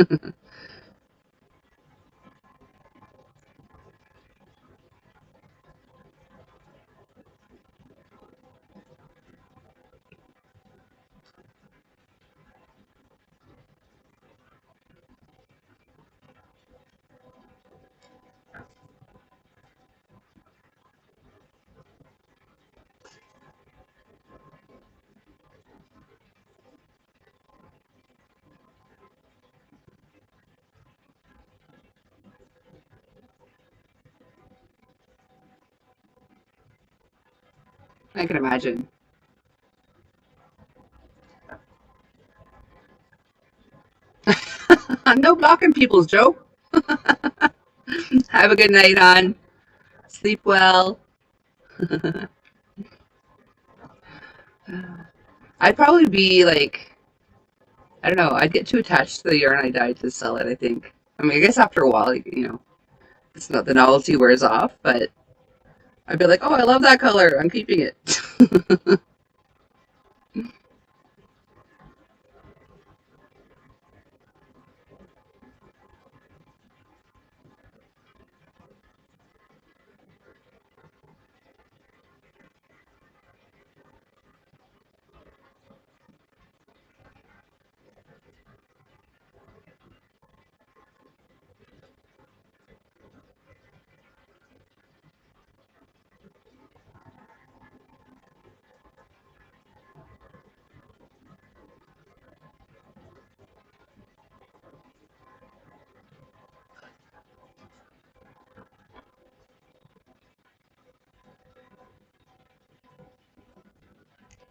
I can imagine. No blocking people's joke. Have a good night, hon. Sleep well. I'd probably be like, I don't know, I'd get too attached to the yarn I dyed to sell it, I think. I mean, I guess after a while, it's not the novelty wears off, but I'd be like, oh, I love that color. I'm keeping it.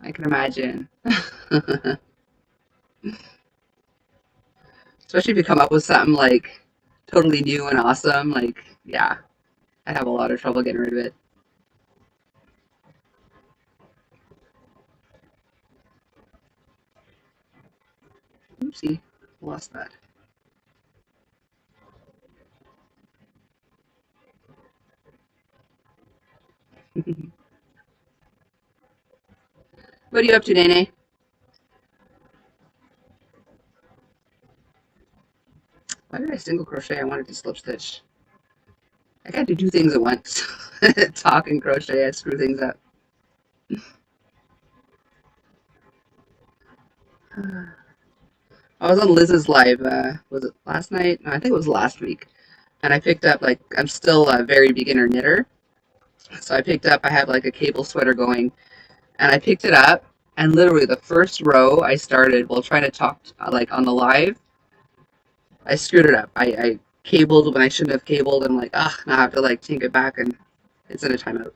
I can imagine. Especially if you come up with something like totally new and awesome. Like, yeah, I have a lot of trouble getting rid of it. Oopsie, lost that. What are you up to, Nene? Why did I single crochet? I wanted to slip stitch. I got to do things at once. Talk and crochet, I screw things up. I was on Liz's live, was it last night? No, I think it was last week. And I picked up, like, I'm still a very beginner knitter. So I have like a cable sweater going, and I picked it up, and literally the first row I started while trying to talk, like on the live, I screwed it up. I cabled when I shouldn't have cabled, and I'm like, ah, now I have to like take it back, and it's in a timeout.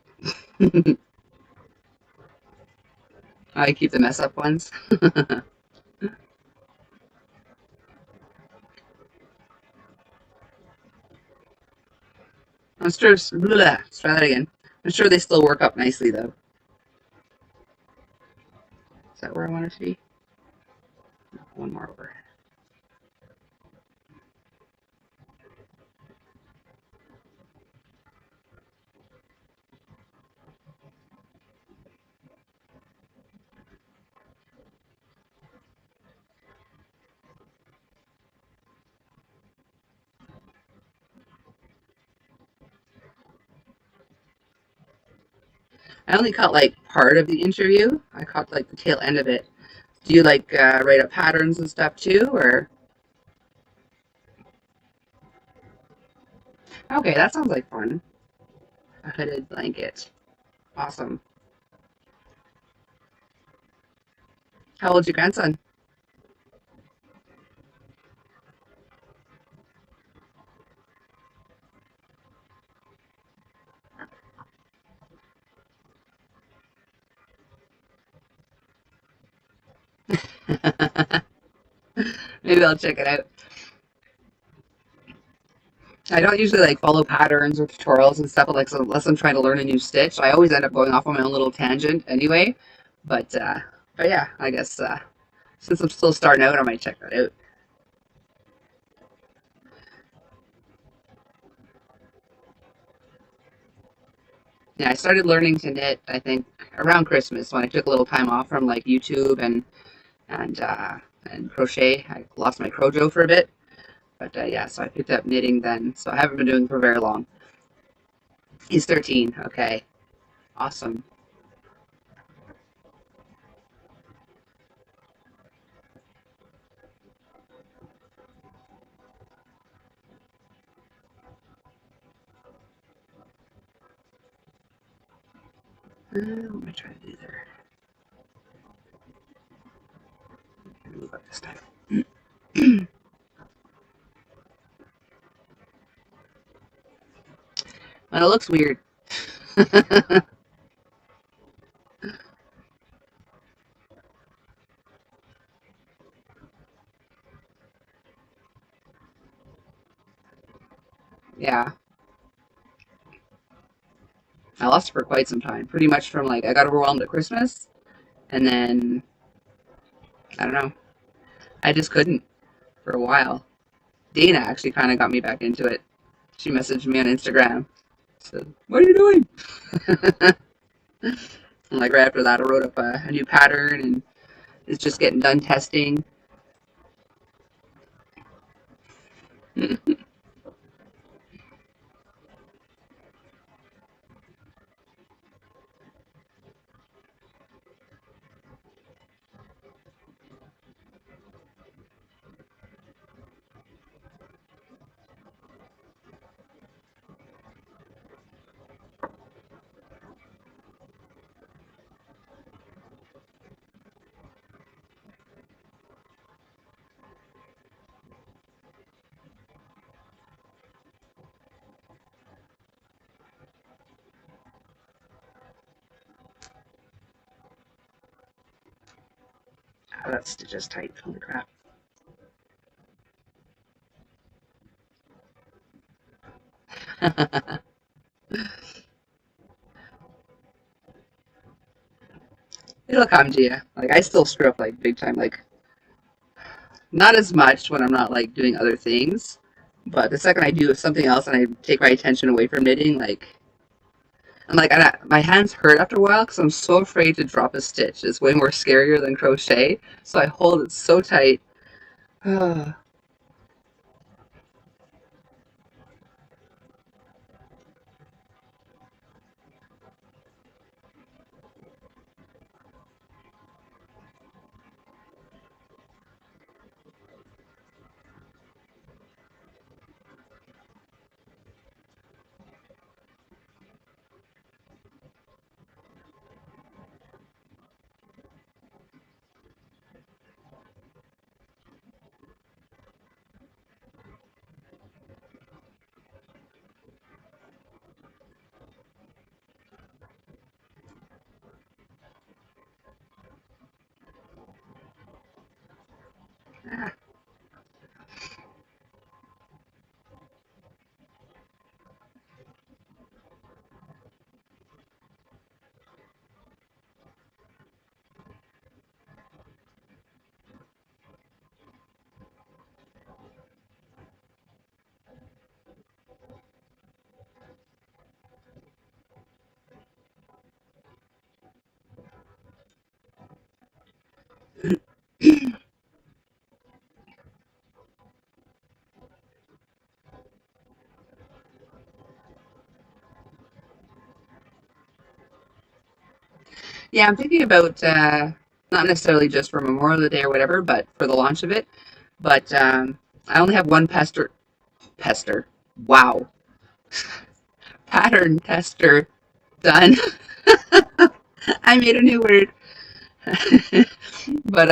I keep the mess up ones. Let's try that again. I'm sure they still work up nicely though. Is that where I want it to be? One more over. I only caught like part of the interview. I caught like the tail end of it. Do you like write up patterns and stuff too, or? Okay, that sounds like fun. A hooded blanket. Awesome. How old's your grandson? Maybe I'll check it out. I don't usually like follow patterns or tutorials and stuff like so unless I'm trying to learn a new stitch. I always end up going off on my own little tangent anyway. But uh, but yeah, I guess since I'm still starting out, I might check that out. Yeah, I started learning to knit, I think, around Christmas when I took a little time off from like YouTube and and crochet. I lost my crojo for a bit, but yeah, so I picked up knitting then. So I haven't been doing it for very long. He's 13. Okay, awesome. What am I trying to do there? Move up this time. And it looks weird. Yeah, I lost it for quite some time. Pretty much from like I got overwhelmed at Christmas, and then I don't know. I just couldn't for a while. Dana actually kind of got me back into it. She messaged me on Instagram. Said, "What are you doing?" And like right after that, I wrote up a new pattern, and it's just getting done testing. Oh, that stitch is tight. Holy crap! It'll come to you. Like I still screw up like big time. Like not as much when I'm not like doing other things, but the second I do something else and I take my attention away from knitting, like I'm like my hands hurt after a while because I'm so afraid to drop a stitch. It's way more scarier than crochet, so I hold it so tight. Yeah, I'm thinking about not necessarily just for Memorial Day or whatever, but for the launch of it. But I only have one pester. Wow, pattern tester done. I made a new word. But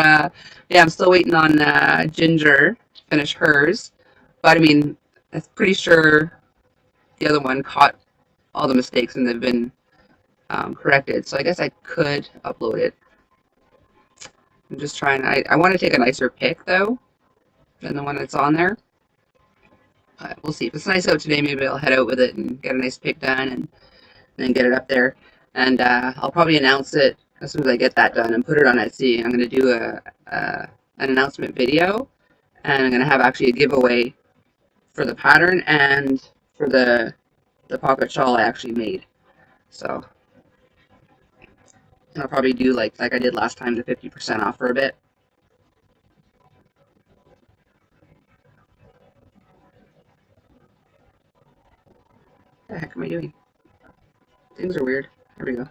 yeah, I'm still waiting on Ginger to finish hers. But I mean, I'm pretty sure the other one caught all the mistakes and they've been corrected. So I guess I could upload it. I'm just trying. I want to take a nicer pic though than the one that's on there. But we'll see. If it's nice out today, maybe I'll head out with it and get a nice pic done and then get it up there. And I'll probably announce it as soon as I get that done and put it on Etsy. I'm going to do an announcement video, and I'm going to have actually a giveaway for the pattern and for the pocket shawl I actually made. So I'll probably do like I did last time, the 50% off for a bit. What the heck am I doing? Things are weird. There we go.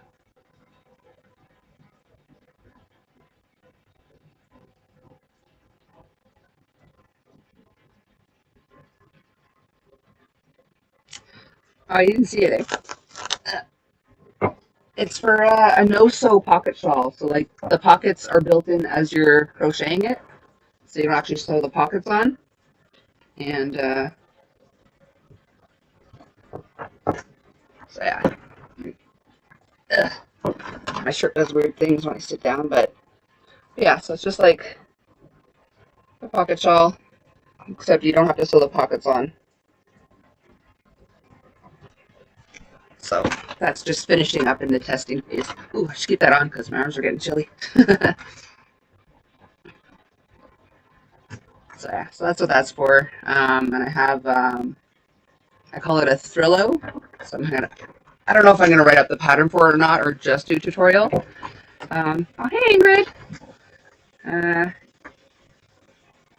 Oh, you didn't see it, eh? It's for a no-sew pocket shawl. So like the pockets are built in as you're crocheting it, so you don't actually sew the pockets on. And so yeah, ugh, my shirt does weird things when I sit down, but yeah. So it's just like a pocket shawl, except you don't have to sew the pockets on. So that's just finishing up in the testing phase. Ooh, I should keep that on because my arms are getting chilly. So yeah, so that's what that's for. And I have, I call it a Thrillo. So I don't know if I'm gonna write up the pattern for it or not, or just do tutorial. Oh hey Ingrid. Uh,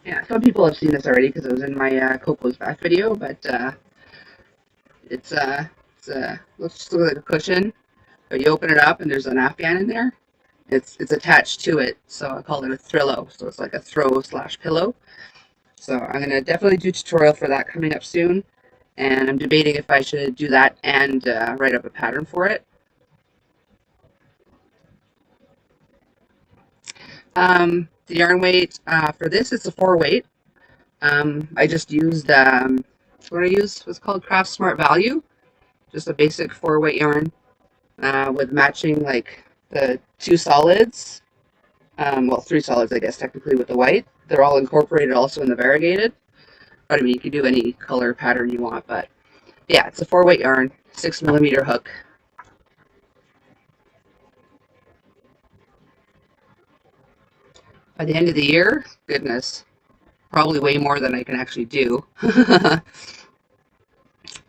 yeah, some people have seen this already because it was in my Coco's back video, but it's looks like a cushion. But you open it up and there's an Afghan in there. It's attached to it, so I call it a Thrillo. So it's like a throw slash pillow. So I'm gonna definitely do a tutorial for that coming up soon, and I'm debating if I should do that and write up a pattern for it. The yarn weight for this is a 4 weight. I just used what I used was called Craft Smart Value, just a basic 4 weight yarn with matching like the 2 solids. Well, 3 solids, I guess, technically with the white. They're all incorporated also in the variegated. But I mean, you can do any color pattern you want. But yeah, it's a 4 weight yarn, 6mm hook. By the end of the year, goodness, probably way more than I can actually do.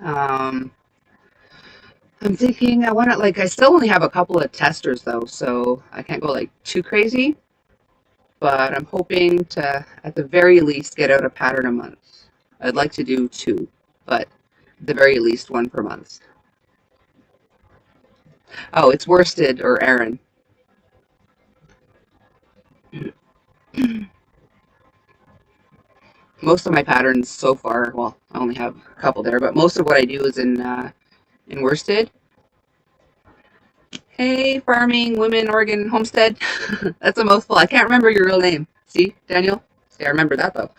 um, I'm thinking I want to like I still only have a couple of testers though, so I can't go like too crazy. But I'm hoping to, at the very least, get out a pattern a month. I'd like to do 2, but at the very least 1 per month. Oh, it's worsted or Aran. Most of my patterns so far, well, I only have a couple there, but most of what I do is in worsted. Hey, Farming Women Oregon Homestead. That's a mouthful. I can't remember your real name. See, Daniel? See, I remember that though.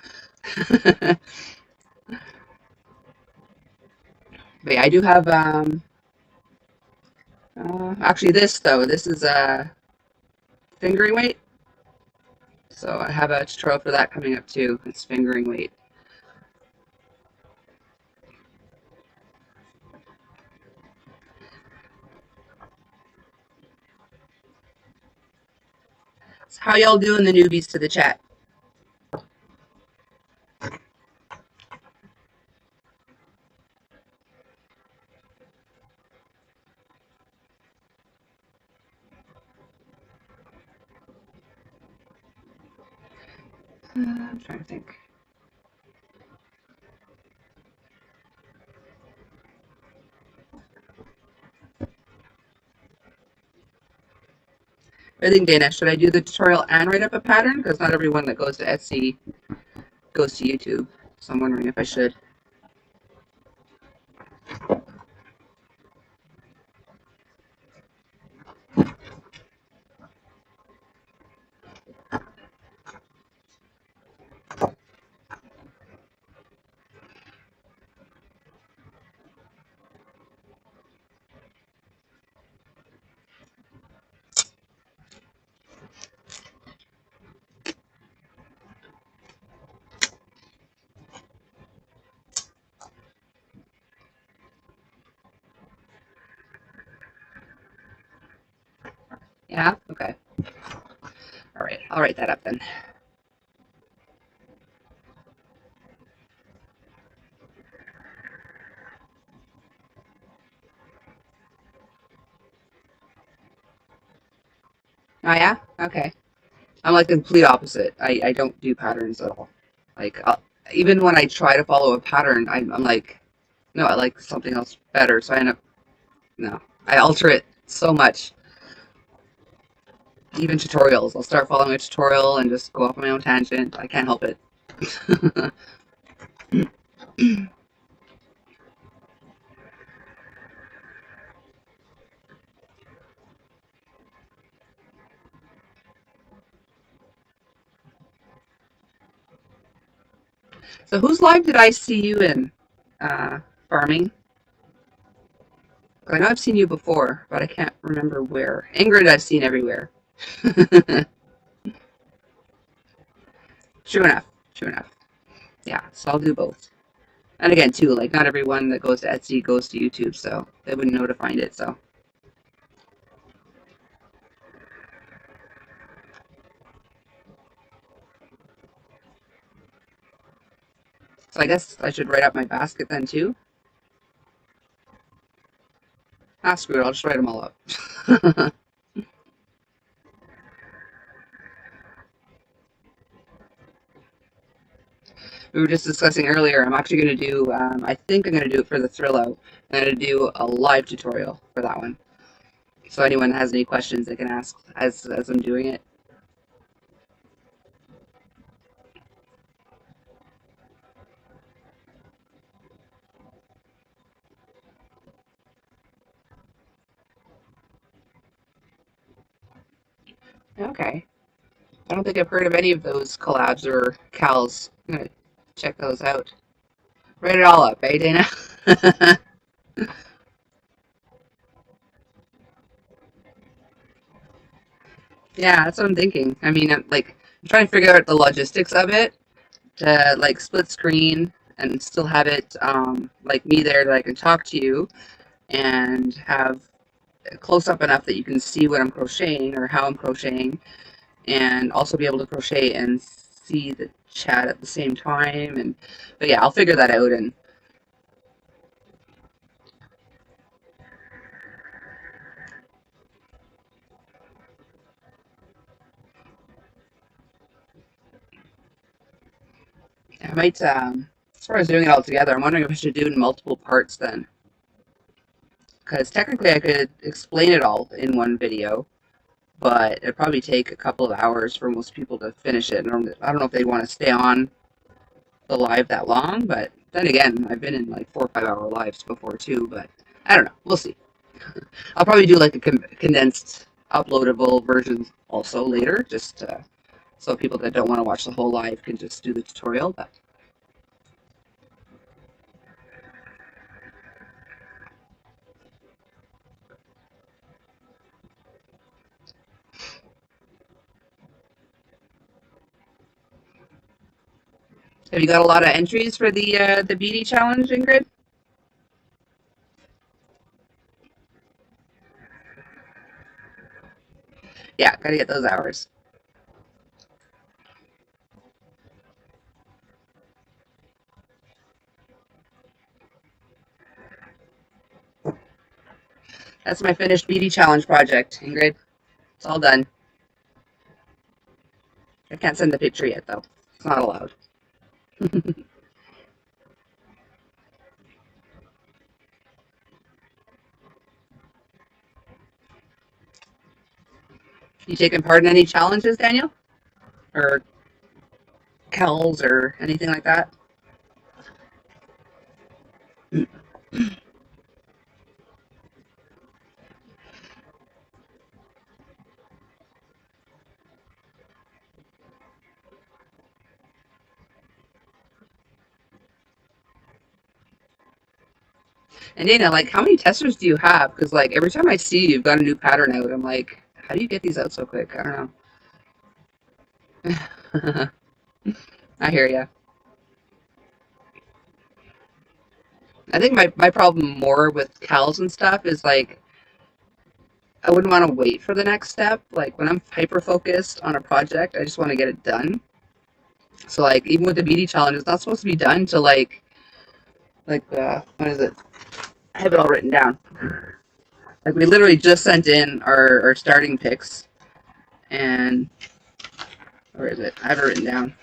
But yeah, I do have actually this though. This is a fingering weight. So I have a tutorial for that coming up too. It's fingering weight. So how y'all doing, the newbies to the chat? I'm trying to think. I think, Dana, should I do the tutorial and write up a pattern? Because not everyone that goes to Etsy goes to YouTube. So I'm wondering if I should. Yeah? Okay. All right. I'll write that up then. Oh, yeah? Okay. I'm like the complete opposite. I don't do patterns at all. Like, even when I try to follow a pattern, I'm like, no, I like something else better. So I end up, no, I alter it so much. Even tutorials. I'll start following a tutorial and just go off on my own tangent. I can't help it. So whose live did I see you in? Farming? I know I've seen you before, but I can't remember where. Ingrid I've seen everywhere. True enough. True enough. Yeah, so I'll do both. And again, too, like not everyone that goes to Etsy goes to YouTube, so they wouldn't know to find it. So I guess I should write up my basket then too. Ah, screw it, I'll just write them all up. We were just discussing earlier, I'm actually going to do, I think I'm going to do it for the Thrill Out. I'm going to do a live tutorial for that one. So anyone has any questions, they can ask as I'm doing it. Okay. I don't think I've heard of any of those collabs or cals. I'm going to check those out. Write it all up, eh, Dana? Yeah, that's what I'm thinking. I mean, I'm trying to figure out the logistics of it to like split screen and still have it like me there that I can talk to you and have close up enough that you can see what I'm crocheting or how I'm crocheting, and also be able to crochet and see the chat at the same time. And but yeah, I'll figure that out. And I might, as far as doing it all together, I'm wondering if I should do it in multiple parts then, because technically I could explain it all in one video, but it'd probably take a couple of hours for most people to finish it. And I don't know if they'd want to stay on the live that long, but then again, I've been in like 4 or 5 hour lives before too, but I don't know. We'll see. I'll probably do like a condensed uploadable version also later, just so people that don't want to watch the whole live can just do the tutorial. But have you got a lot of entries for the beauty challenge, Ingrid? Yeah, gotta get those hours. That's my finished beauty challenge project, Ingrid. It's all done. I can't send the picture yet, though. It's not allowed. You taking part in any challenges, Daniel? Or Kells or anything like that? And Dana, like, how many testers do you have? Because, like, every time I see you've got a new pattern out, I'm like, how do you get these out so quick? I don't know. I hear you. I think my problem more with cows and stuff is, like, I wouldn't want to wait for the next step. Like, when I'm hyper focused on a project, I just want to get it done. So, like, even with the BD challenge, it's not supposed to be done till, what is it? I have it all written down. Like, we literally just sent in our starting picks, and where is it? I have it written down.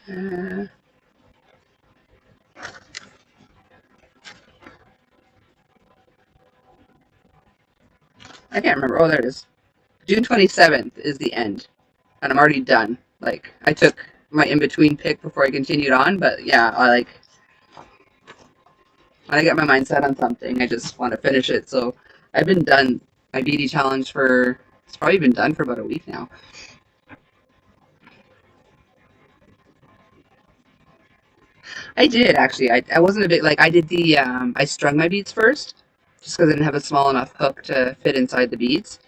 Uh, I can't remember. Oh, there it is. June 27th is the end, and I'm already done. Like, I took my in-between pick before I continued on, but yeah, when I get my mind set on something, I just want to finish it. So I've been done my BD challenge for, it's probably been done for about a week now. I did actually. I wasn't a bit like I did I strung my beads first, just because I didn't have a small enough hook to fit inside the beads.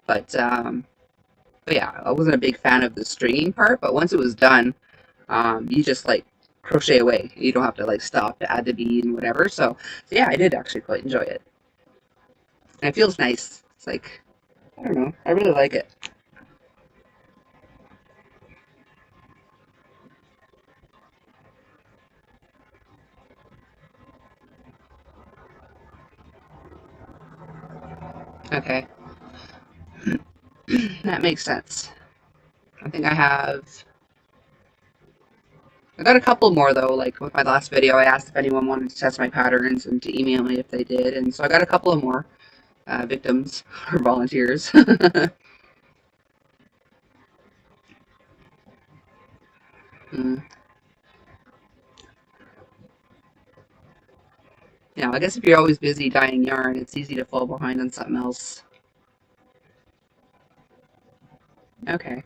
But but yeah, I wasn't a big fan of the stringing part. But once it was done, you just like crochet away. You don't have to like stop to add the bead and whatever. So yeah, I did actually quite enjoy it. And it feels nice. It's like, I don't know, I really like it. Okay, that makes sense. I think I got a couple more though. Like with my last video, I asked if anyone wanted to test my patterns and to email me if they did, and so I got a couple of more victims or volunteers. Mm. Yeah, I guess if you're always busy dyeing yarn, it's easy to fall behind on something else. Okay.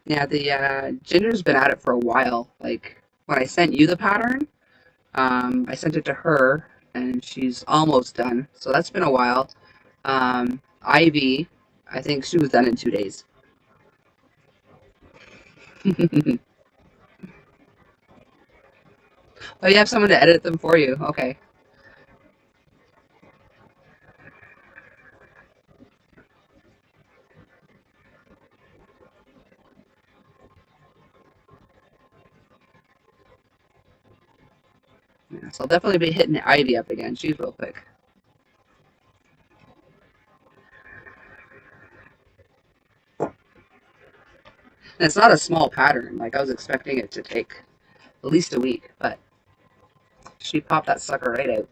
Yeah, the Ginger's been at it for a while. Like when I sent you the pattern, I sent it to her, and she's almost done. So that's been a while. Ivy, I think she was done in 2 days. Oh, you have someone to edit them for you. Okay. Yeah, so I'll definitely be hitting Ivy up again. She's real quick. And it's not a small pattern. Like I was expecting it to take at least a week, but she popped that sucker right out.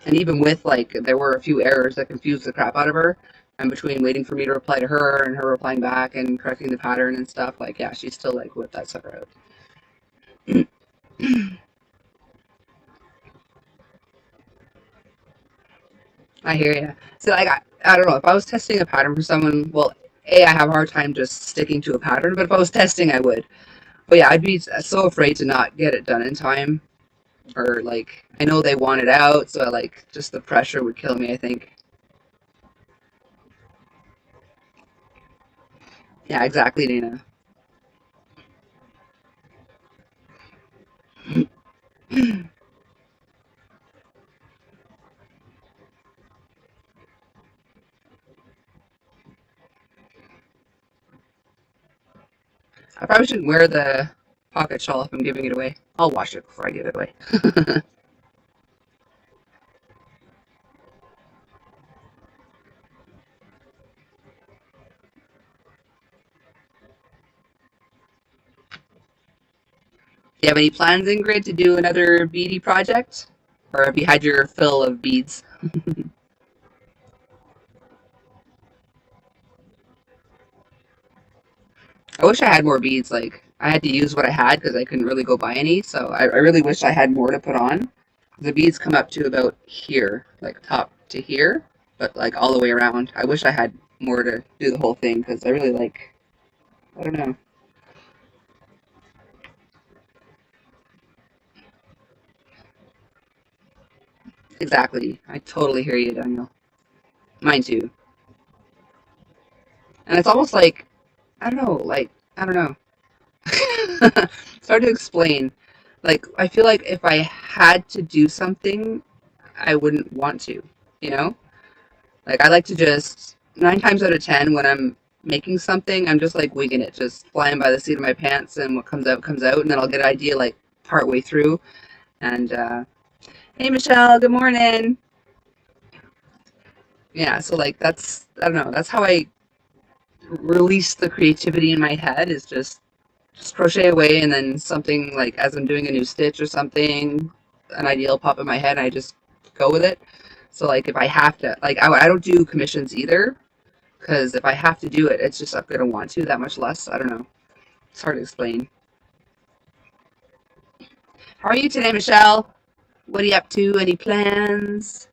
And even with like, there were a few errors that confused the crap out of her. And between waiting for me to reply to her and her replying back and correcting the pattern and stuff, like yeah, she still like whipped that sucker out. I hear you. So like I don't know if I was testing a pattern for someone. Well, I have a hard time just sticking to a pattern, but if I was testing, I would. But yeah, I'd be so afraid to not get it done in time, or like I know they want it out, so like just the pressure would kill me. I think. Yeah, exactly, Dana. I probably shouldn't wear the pocket shawl if I'm giving it away. I'll wash it before I give it away. Do you have any plans, Ingrid, to do another BD project? Or have you had your fill of beads? I wish I had more beads. Like, I had to use what I had because I couldn't really go buy any. So I really wish I had more to put on. The beads come up to about here, like top to here, but like all the way around. I wish I had more to do the whole thing because I really like, I don't know. Exactly. I totally hear you, Daniel. Mine too. And it's almost like, I don't know, like, I don't know. It's hard to explain. Like, I feel like if I had to do something, I wouldn't want to, you know? Like, I like to just, 9 times out of 10, when I'm making something, I'm just like winging it, just flying by the seat of my pants, and what comes out, and then I'll get an idea like part way through. And, hey, Michelle, good morning. Yeah, so like, I don't know, that's how I release the creativity in my head, is just crochet away, and then something like as I'm doing a new stitch or something, an idea will pop in my head and I just go with it. So like if I have to, like I don't do commissions either, because if I have to do it, it's just I'm gonna want to that much less. I don't know. It's hard to explain. How are you today, Michelle? What are you up to? Any plans?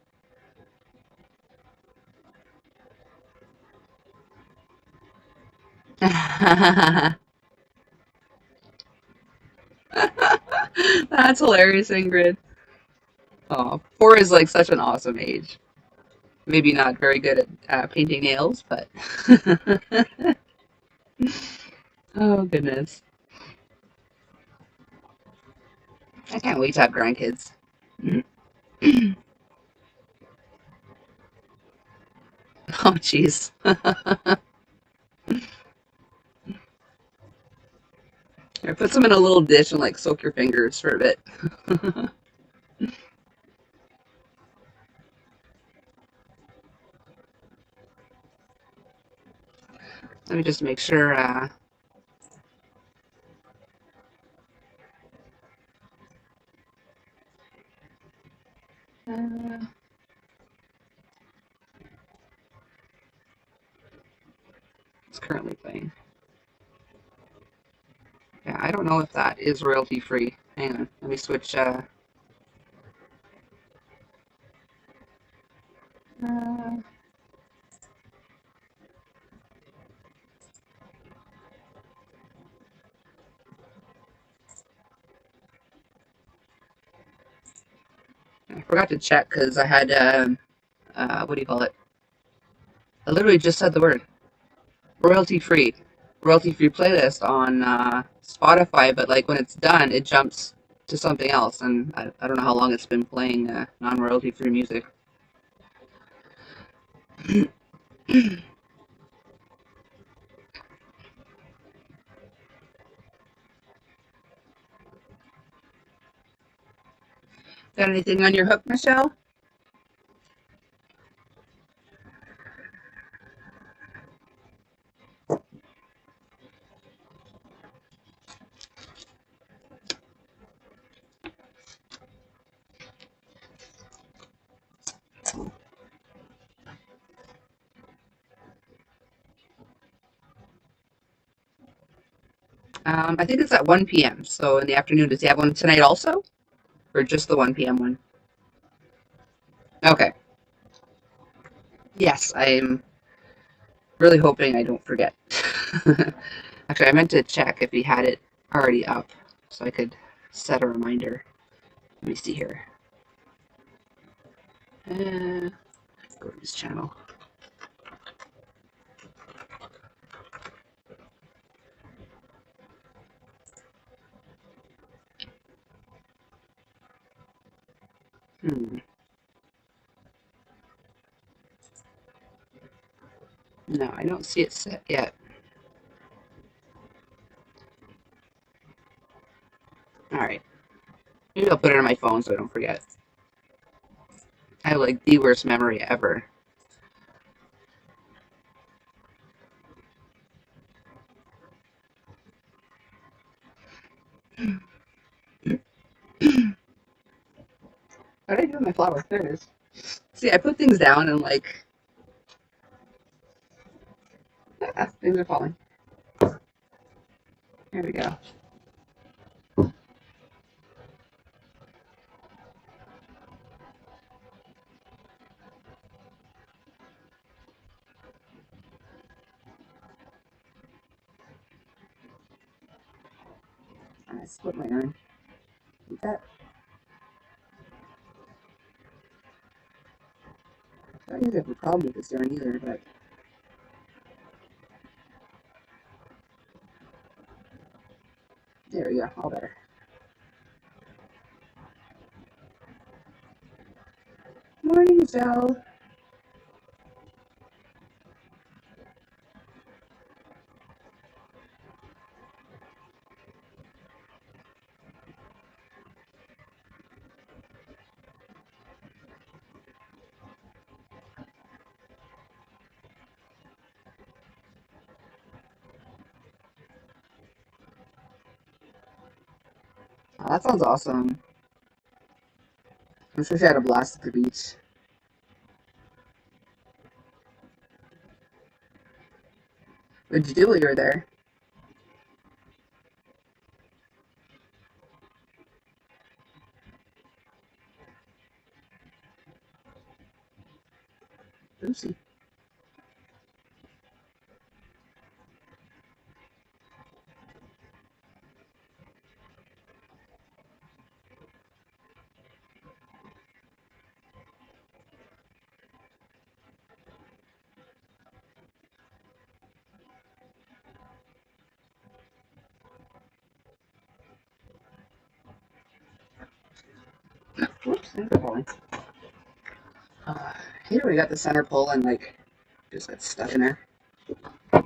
That's hilarious, Ingrid. Oh, 4 is like such an awesome age. Maybe not very good at painting nails, but oh goodness. I can't wait to have grandkids. Oh, jeez. Put some in a little dish and like soak your fingers for a bit. Let me just make sure. Uh, it's currently playing. Yeah, I don't know if that is royalty free. Hang on, let me switch. Uh, I forgot to check because I had what do you call it? I literally just said the word royalty free, royalty free playlist on Spotify. But like when it's done, it jumps to something else, and I don't know how long it's been playing non royalty free music. Got anything on your hook, Michelle? I think it's at 1 p.m. So in the afternoon. Does he have one tonight also? Or just the 1 p.m. one? Okay. Yes, I'm really hoping I don't forget. Actually, I meant to check if he had it already up so I could set a reminder. Let me see here. Go to his channel. Hmm. No, I don't see it set yet. All right. Maybe I'll put it on my phone so I don't forget. I have like the worst memory ever. What did have my flower. There it is. See, I put things down and like, things are falling. There we go. I split my yarn. Like that. I don't usually have a problem with this yarn either, but there we go. All better. Morning, Michelle. Oh, that sounds awesome. I'm sure she had a blast at the beach. What did you do while you were there? Oopsie. Whoops, things are falling. I hate it when you got the center pull and like just gets stuck in there. So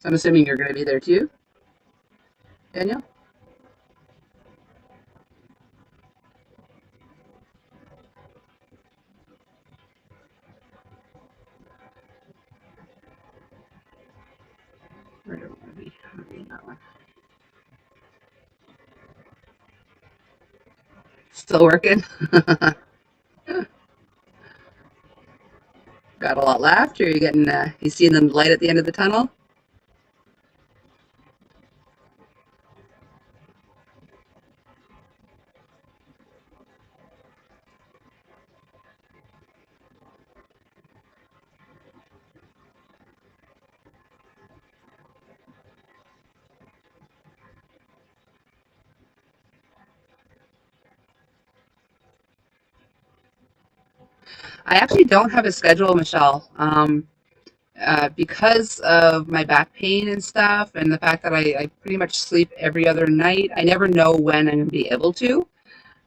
I'm assuming you're going to be there too, Danielle? Where do I want to be? I'm reading that one. Still working? Got a lot left? Or are you getting, you seeing the light at the end of the tunnel? I actually don't have a schedule, Michelle. Because of my back pain and stuff, and the fact that I pretty much sleep every other night, I never know when I'm going to be able to.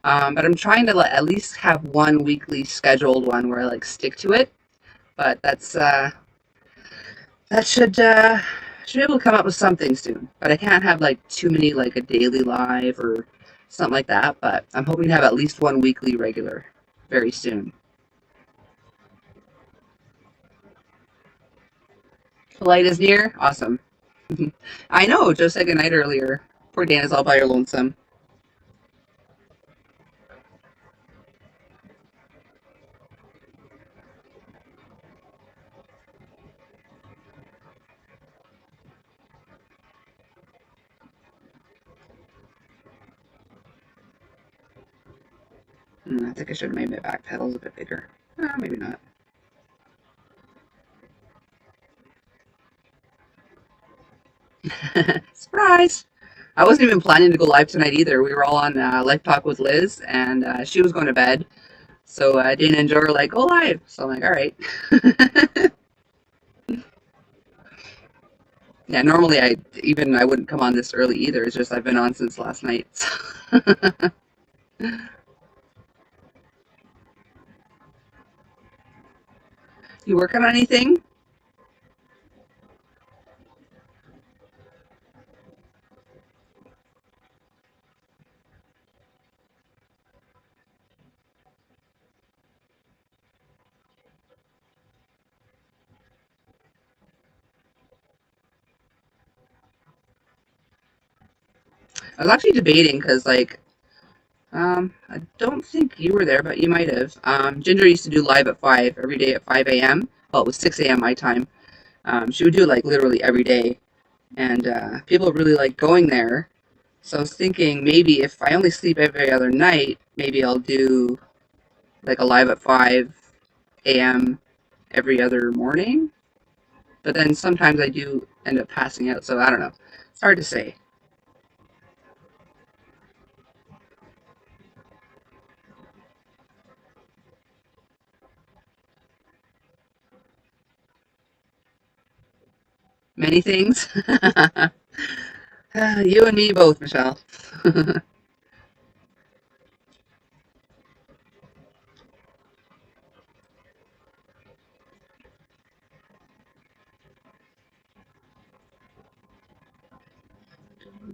But I'm trying to at least have one weekly scheduled one where I like stick to it. But that should be able to come up with something soon. But I can't have like too many like a daily live or something like that. But I'm hoping to have at least one weekly regular very soon. The light is near. Awesome. I know. Joe said goodnight earlier. Poor Dan is all by her lonesome. I think I should have made my back pedals a bit bigger. Maybe not. Surprise! I wasn't even planning to go live tonight either. We were all on Life Talk with Liz, and she was going to bed. So Dana and Joe were like, go live. So I'm like, all right. Yeah, normally I wouldn't come on this early either. It's just I've been on since last night. You working on anything? I was actually debating because, like, I don't think you were there, but you might have. Ginger used to do live at 5 every day at 5 a.m. Well, it was 6 a.m. my time. She would do it like literally every day, and people really like going there. So I was thinking maybe if I only sleep every other night, maybe I'll do like a live at 5 a.m. every other morning. But then sometimes I do end up passing out, so I don't know. It's hard to say. Many things. You and me both, Michelle.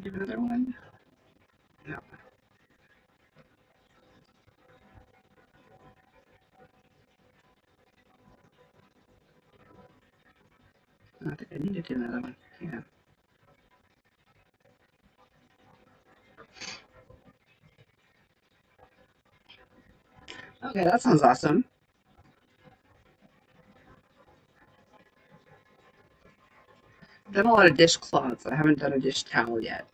Do another one? No, I don't think I need to do another one. Yeah. Okay, that sounds awesome. I've done a lot of dishcloths. I haven't done a dish towel yet.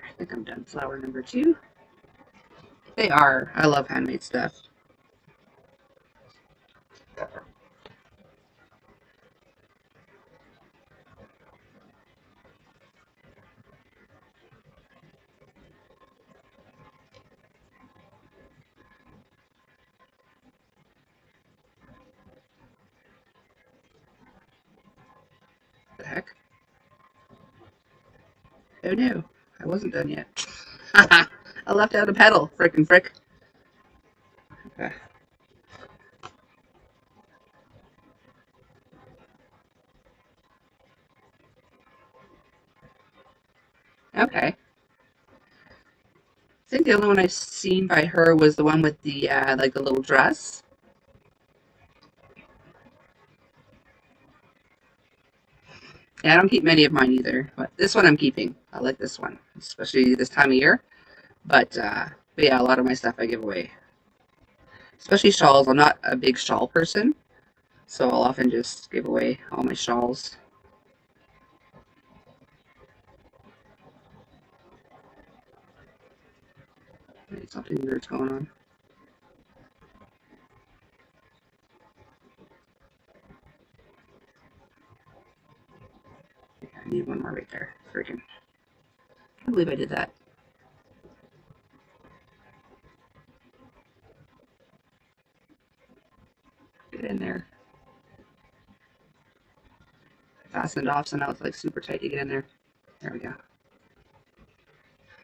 I think I'm done flower number 2. They are. I love handmade stuff. The heck? Oh no, I wasn't done yet. I left out a petal. Frickin' frick. Okay. Okay. I think the only one I've seen by her was the one with the like the little dress. Yeah, I don't keep many of mine either, but this one I'm keeping. I like this one, especially this time of year. But yeah, a lot of my stuff I give away, especially shawls. I'm not a big shawl person, so I'll often just give away all my shawls. Wait, something weird's going on. Yeah, I need one more right there. Freaking! I can't believe I did that. Get in there. Fastened off, so now it's like super tight to get in there. There we go.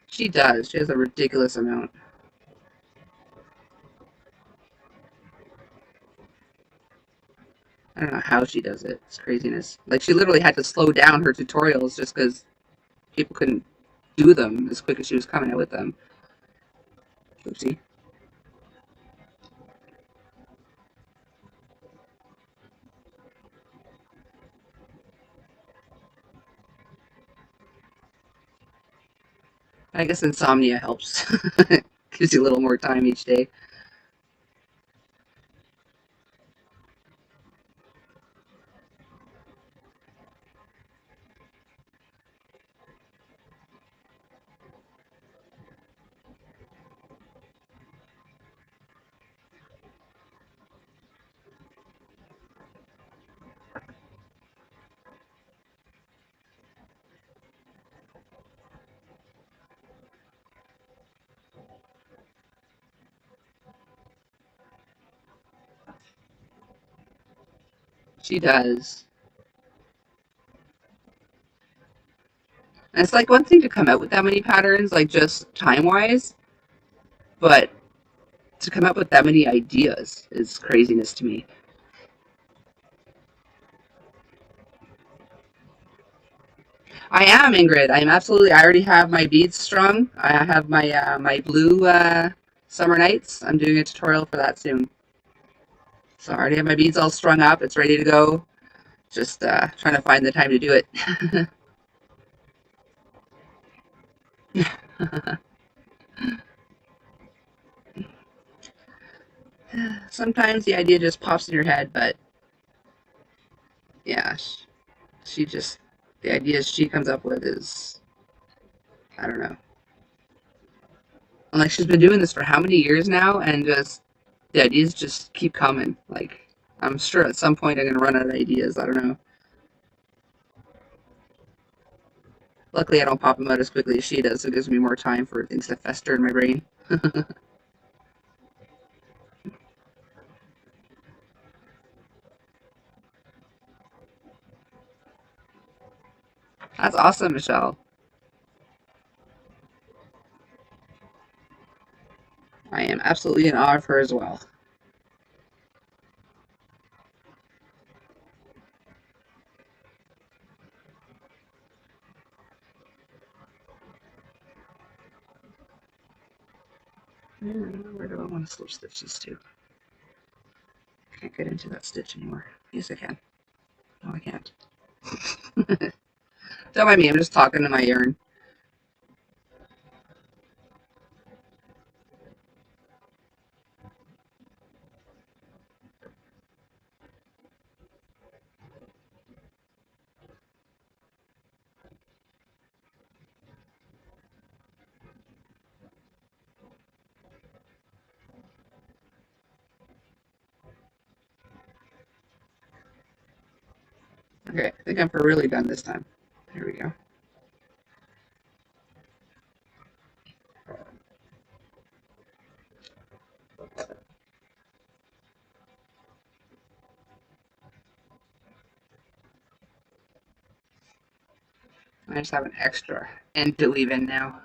She does. She has a ridiculous amount. I don't know how she does it. It's craziness. Like she literally had to slow down her tutorials just because people couldn't do them as quick as she was coming out with them. Oopsie. I guess insomnia helps. Gives you a little more time each day. She does. And it's like one thing to come out with that many patterns, like just time-wise, but to come up with that many ideas is craziness to me. I am, Ingrid. I'm absolutely. I already have my beads strung. I have my blue summer nights. I'm doing a tutorial for that soon. So I already have my beads all strung up. It's ready to go. Just trying to find the time to do it. Sometimes the idea just pops in your head, but yeah, she just, the ideas she comes up with is, I don't know. And like she's been doing this for how many years now, and just the ideas just keep coming. Like I'm sure at some point I'm gonna run out of ideas. I don't know. Luckily, I don't pop them out as quickly as she does, so it gives me more time for things to fester in my brain. That's awesome, Michelle. I am absolutely in awe of her as well. Where do I want to slip stitch these to? Can't get into that stitch anymore. Yes, I can. No, I can't. Don't mind me, I'm just talking to my yarn. Okay, I think I'm for really done this time. Here we go. I just have an extra end to weave in now.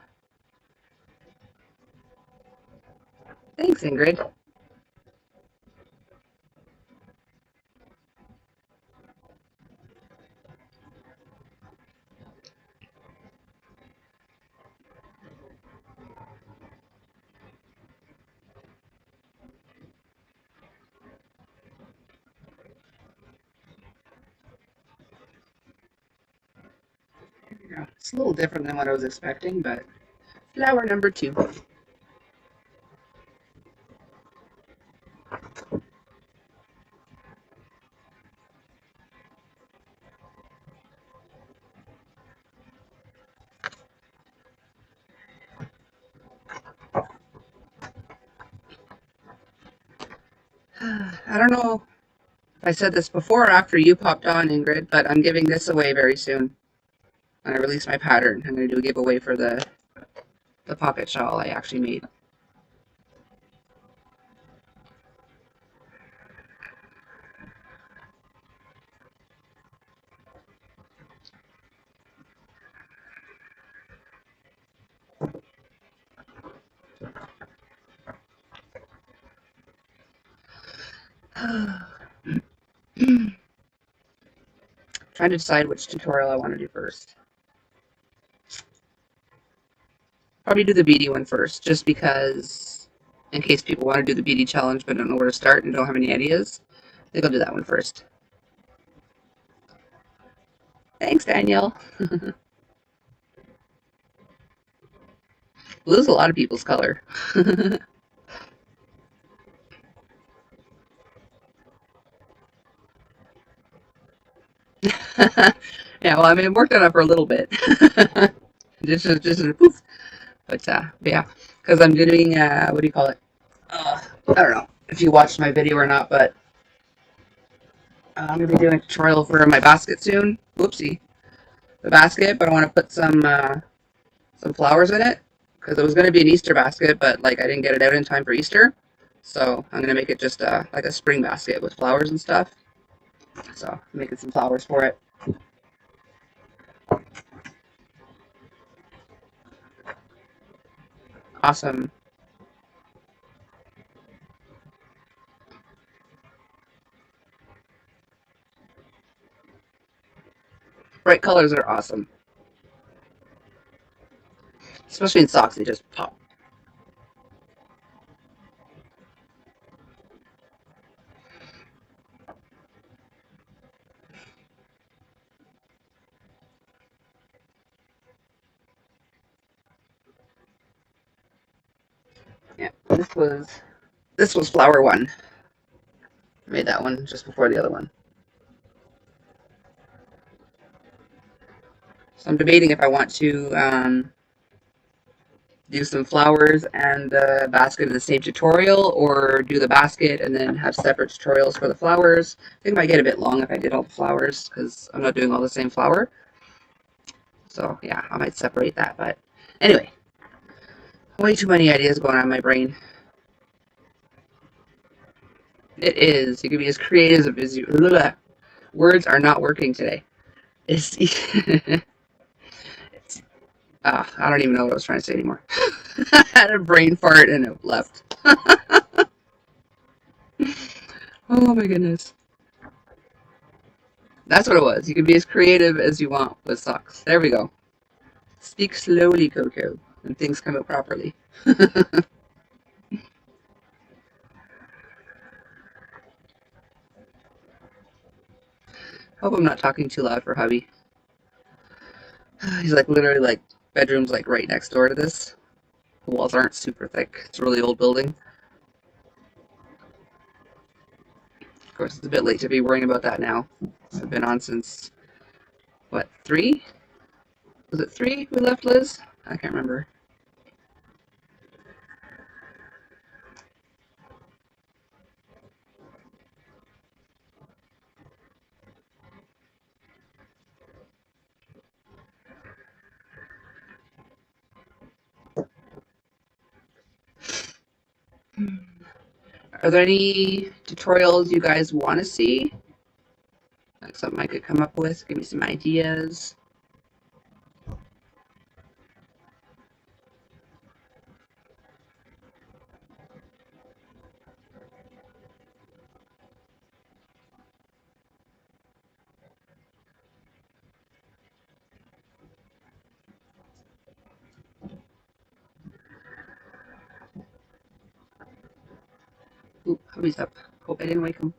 Thanks, Ingrid. Here we go. It's a little different than what I was expecting, but flower number 2. I don't know if I said this before or after you popped on, Ingrid, but I'm giving this away very soon. When I release my pattern, I'm going to do a giveaway for the pocket shawl I actually made. Trying to decide which tutorial I want to do first. Probably do the beady one first, just because in case people want to do the beady challenge but don't know where to start and don't have any ideas, I think I'll do that one first. Thanks, Daniel. Blue is a lot of people's color. Yeah, well, I mean, I worked on it for a little bit. just poof. But yeah, because I'm doing, what do you call it? I don't know if you watched my video or not, but I'm going to be doing a tutorial for my basket soon. Whoopsie. The basket, but I want to put some flowers in it because it was going to be an Easter basket, but like I didn't get it out in time for Easter. So I'm going to make it just like a spring basket with flowers and stuff. So making some flowers for it. Awesome. Bright colors are awesome. Especially in socks, they just pop. Yeah, this was flower one. I made that one just before the other one. So I'm debating if I want to do some flowers and the basket in the same tutorial, or do the basket and then have separate tutorials for the flowers. I think it might get a bit long if I did all the flowers because I'm not doing all the same flower. So yeah, I might separate that. But anyway, way too many ideas going on in my brain. It is. You can be as creative as you. Ugh, words are not working today. It's, it's I don't even know what I was trying to say anymore. I had a brain fart and it left. Oh my goodness. That's what it was. You can be as creative as you want with socks. There we go. Speak slowly, Coco, and things come out properly. Hope I'm not talking too loud for hubby. He's like literally like bedroom's like right next door to this. The walls aren't super thick. It's a really old building. Of course, it's a bit late to be worrying about that now. I've been on since what, 3? Was it 3 we left, Liz? I can't remember. Are there any tutorials you guys want to see? Like something I could come up with? Give me some ideas. Ooh, hubby's up. Hope I didn't wake him.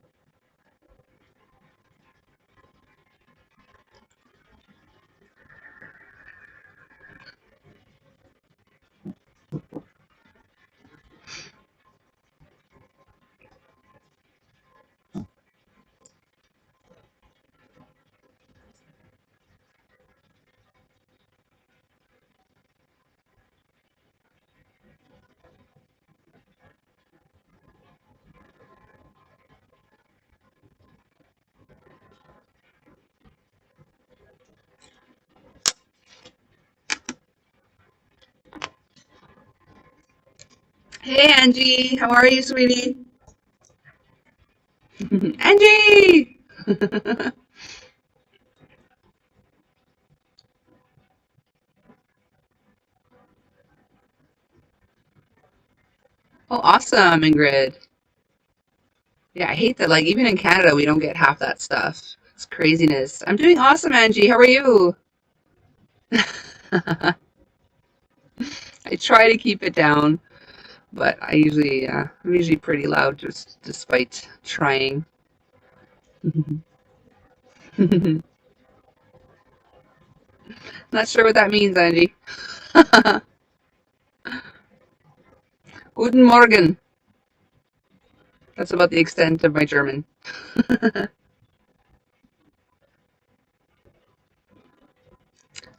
Hey, Angie. How are you, sweetie? Angie! Oh, awesome, Ingrid. Yeah, I hate that. Like, even in Canada, we don't get half that stuff. It's craziness. I'm doing awesome, Angie. How are you? I try to keep it down, but I'm usually pretty loud, just despite trying. Not sure what that means, Angie. Guten Morgen. That's about the extent of my German.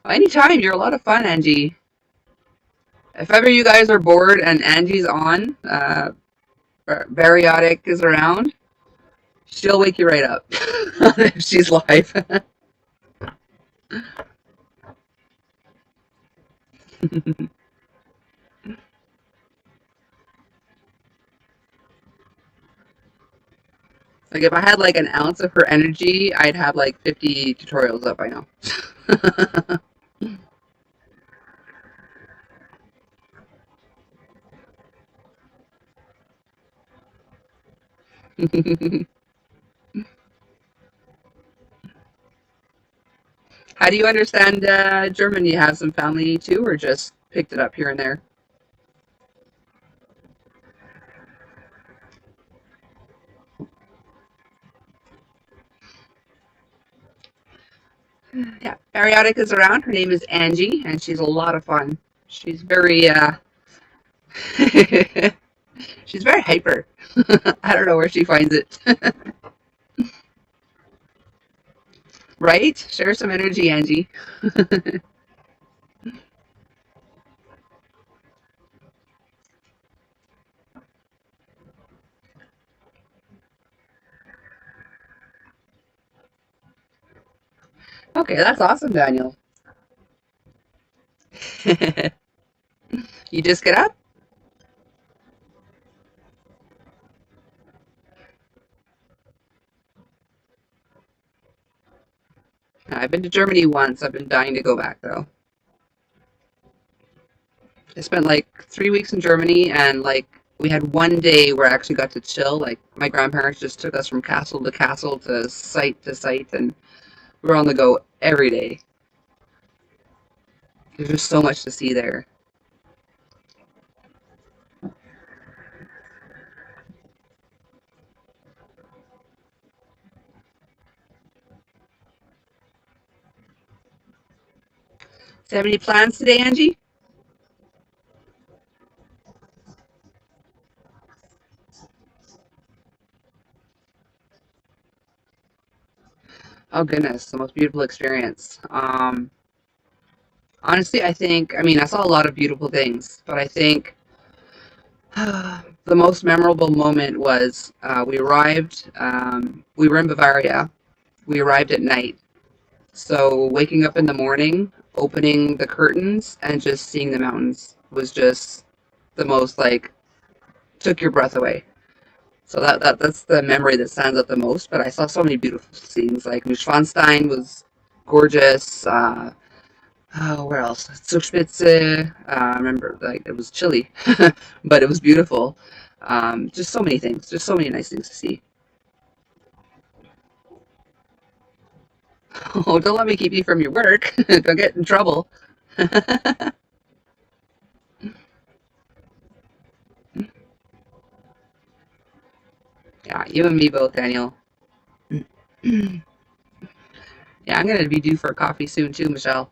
Anytime, you're a lot of fun, Angie. If ever you guys are bored and Angie's on, Bariotic is around, she'll wake you right up if she's live. Like if I had like an ounce of her energy, I'd have like 50 tutorials up by now. How do you understand German? You have some family too, or just picked it up here and there? Yeah, Ariatic is around. Her name is Angie, and she's a lot of fun. She's very she's very hyper. I don't know where she finds it. Right? Share some energy, Angie. Okay, that's awesome, Daniel. You just get up? I've been to Germany once. I've been dying to go back though. I spent like 3 weeks in Germany, and like we had one day where I actually got to chill. Like my grandparents just took us from castle to site, and we were on the go every day. There's just so much to see there. 70 plans today, Angie? Oh goodness, the most beautiful experience. Honestly, I mean, I saw a lot of beautiful things, but I think the most memorable moment was we were in Bavaria. We arrived at night. So waking up in the morning, opening the curtains, and just seeing the mountains was just the most like took your breath away. So that's the memory that stands out the most. But I saw so many beautiful scenes. Like Neuschwanstein was gorgeous. Oh, where else? Zugspitze. I remember like it was chilly, but it was beautiful. Just so many things. Just so many nice things to see. Oh, don't let me keep you from your work. Don't get in trouble. Yeah, you and me both, Daniel. Yeah, I'm gonna be due for a coffee soon too, Michelle.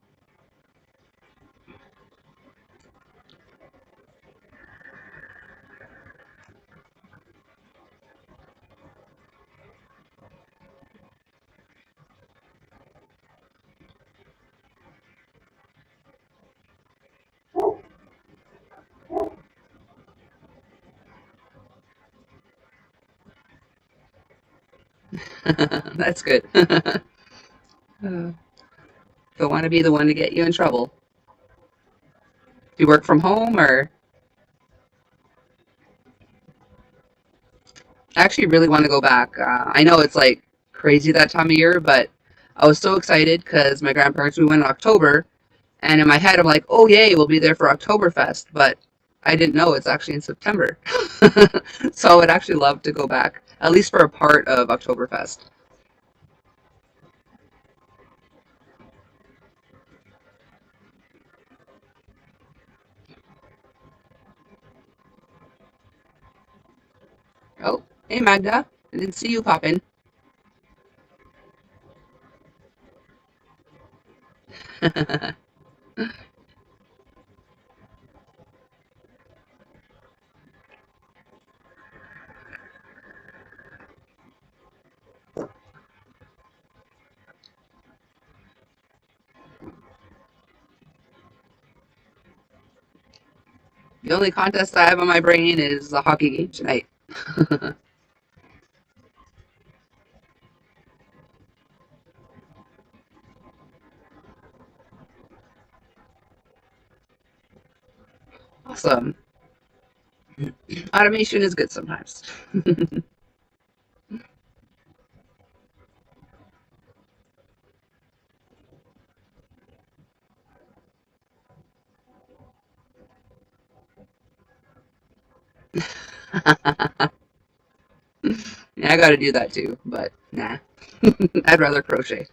That's good. Don't want to be the one to get you in trouble. Do you work from home or? I actually really want to go back. I know it's like crazy that time of year, but I was so excited because my grandparents, we went in October, and in my head I'm like, oh yay, we'll be there for Oktoberfest, but I didn't know it's actually in September. So I would actually love to go back, at least for a part of Oktoberfest. Oh, hey Magda, I didn't see you pop in. The only contest I have on my brain is the hockey game tonight. Awesome. Automation is good sometimes. Yeah, I gotta do that too, but nah. I'd rather crochet.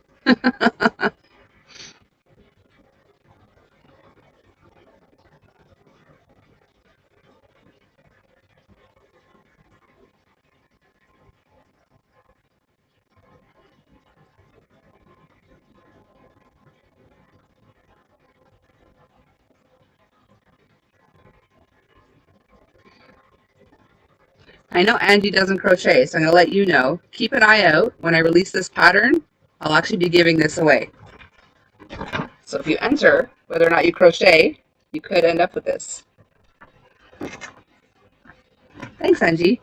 I know Angie doesn't crochet, so I'm gonna let you know. Keep an eye out when I release this pattern. I'll actually be giving this away. So if you enter whether or not you crochet, you could end up with this. Thanks, Angie.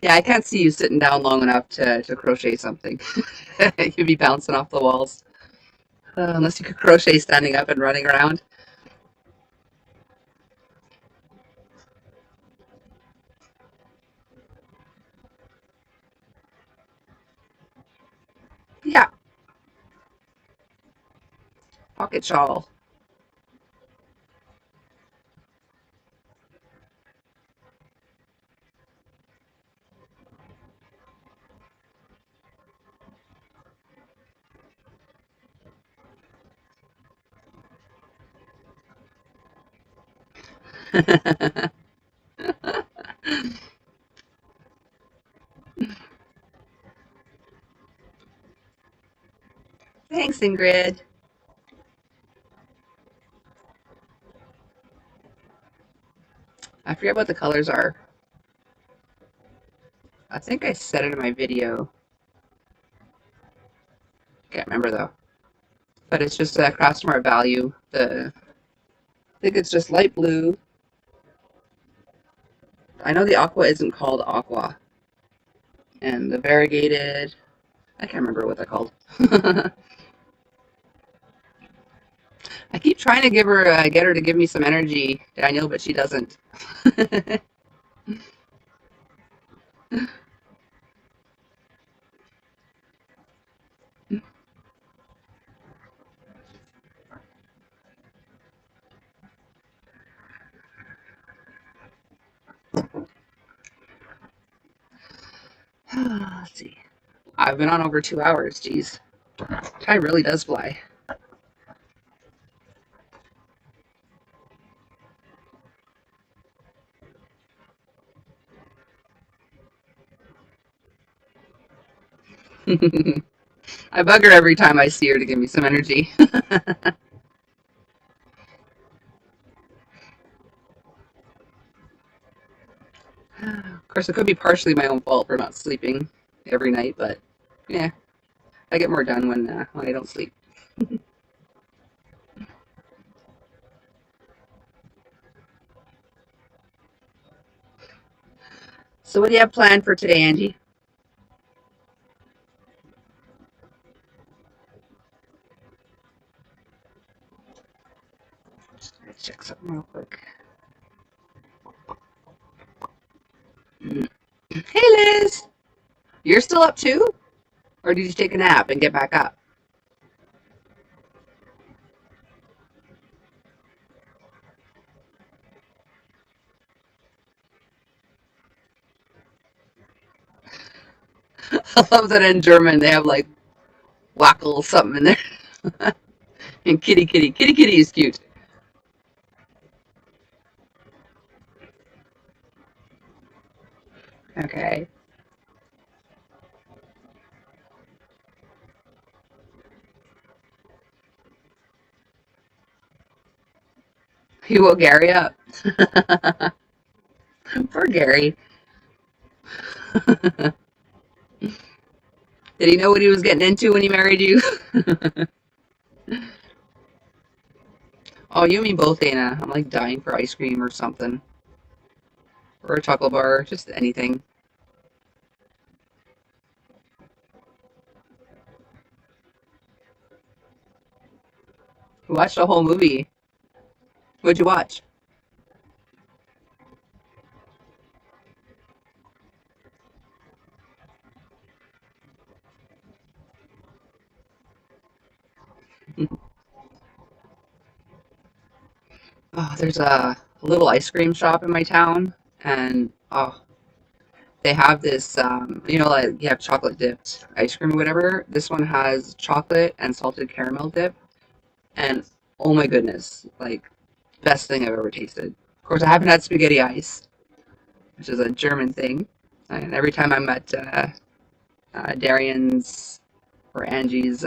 Yeah, I can't see you sitting down long enough to crochet something. You'd be bouncing off the walls. Unless you could crochet standing up and running around. Yeah, pocket shawl. Thanks, Ingrid. I forget what the colors are. I think I said it in my video. Can't remember though. But it's just a Crafts Smart value. I think it's just light blue. I know the aqua isn't called aqua. And the variegated, I can't remember what they're called. I keep trying to get her to give me some energy, Daniel, but she doesn't. Let's see. I've been on over 2 hours. Geez, time really does fly. I bug her every time I see her to give me some energy. Of course, it could be partially my own fault for not sleeping every night, but yeah, I get more done when I don't sleep. So, what do you have planned for today, Angie? Just gotta check something real quick. Hey, Liz, you're still up too, or did you take a nap and get back up? I love that in German they have like wackel something in there. And kitty kitty. Kitty kitty is cute. Okay. You woke Gary up. Poor Gary. Did he know what he was getting into when he married you? Oh, you and me both, Dana. I'm like dying for ice cream or something. Or a chocolate bar. Just anything. We watched the whole movie. What'd you watch? Oh, there's a little ice cream shop in my town, and oh, they have this, like you have chocolate dipped ice cream or whatever. This one has chocolate and salted caramel dip, and oh my goodness, like best thing I've ever tasted. Of course, I haven't had spaghetti ice, which is a German thing, and every time I'm at Darian's or Angie's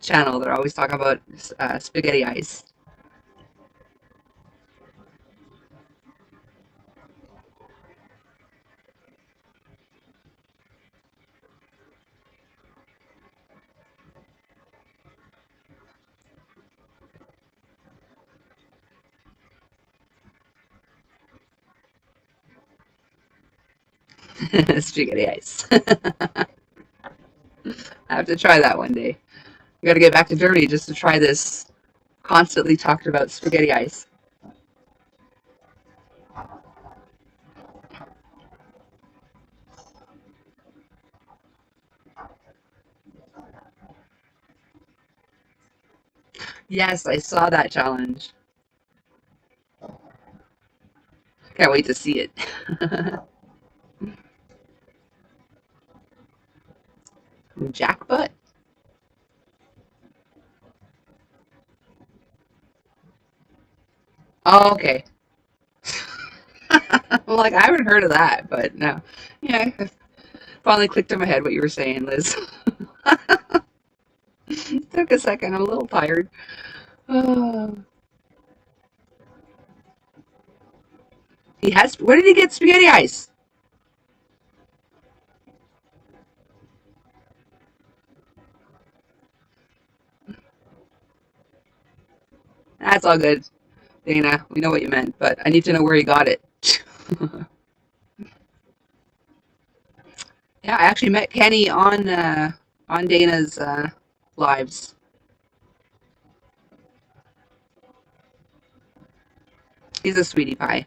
channel, they're always talking about spaghetti ice. Spaghetti ice. I have to try that one day. I got to get back to Germany just to try this constantly talked about spaghetti ice. Yes, I saw that challenge. Can't wait to see it. Jackbutt? Oh, okay. I'm like, I haven't heard of that, but no. Yeah, it finally clicked in my head what you were saying, Liz. Took a second. I'm a little tired. Oh. He has. Where did he get spaghetti ice? That's all good, Dana. We know what you meant, but I need to know where he got it. Yeah, I actually met Kenny on Dana's lives. He's a sweetie pie.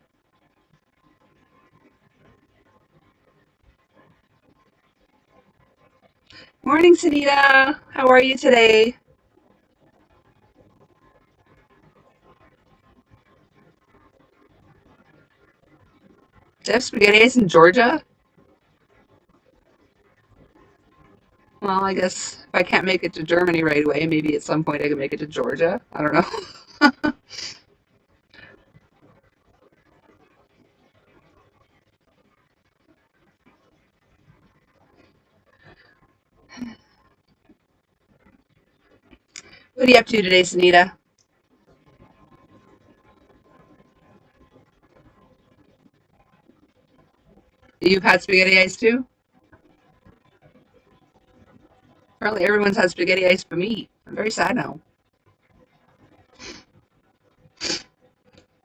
Morning, Sunita. How are you today? They have spaghetti ice in Georgia? Well, I guess if I can't make it to Germany right away, maybe at some point I can make it to Georgia. I don't know. What are you up to today, Sunita? You've had spaghetti ice too? Apparently everyone's had spaghetti ice but me. I'm very sad now.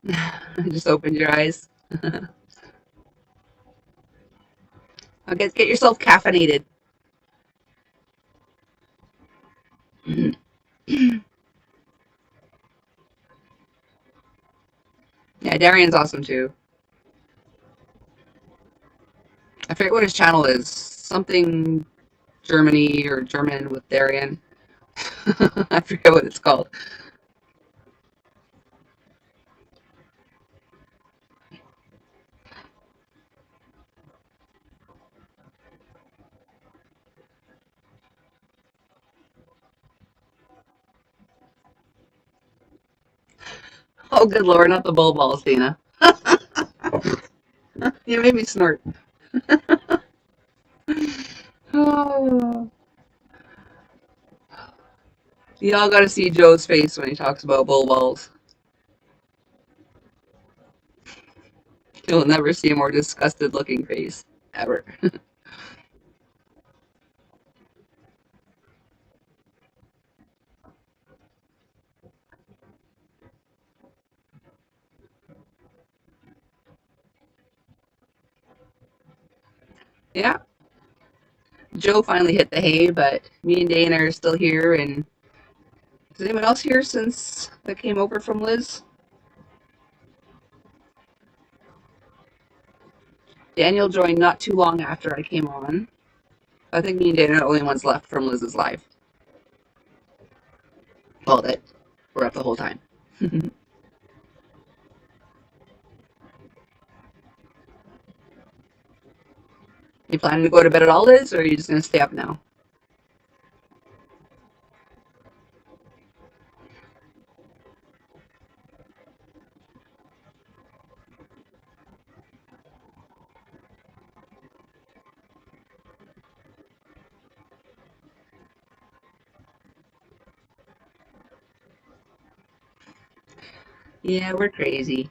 I just opened your eyes. Okay, get yourself caffeinated. Yeah, Darian's awesome too. I forget what his channel is. Something Germany or German with Darian. I forget what it's called. Oh, good lord, not the bull balls, Dana. You made me snort. Oh. You all got to see Joe's face when he talks about bull balls. You'll never see a more disgusted looking face ever. Yeah, Joe finally hit the hay, but me and Dana are still here. And is anyone else here since that came over from Liz? Daniel joined not too long after I came on. I think me and Dana are the only ones left from Liz's live. Well, that we're up the whole time. You planning to go to bed at all, Liz, or are you just going to stay up now? Yeah, we're crazy.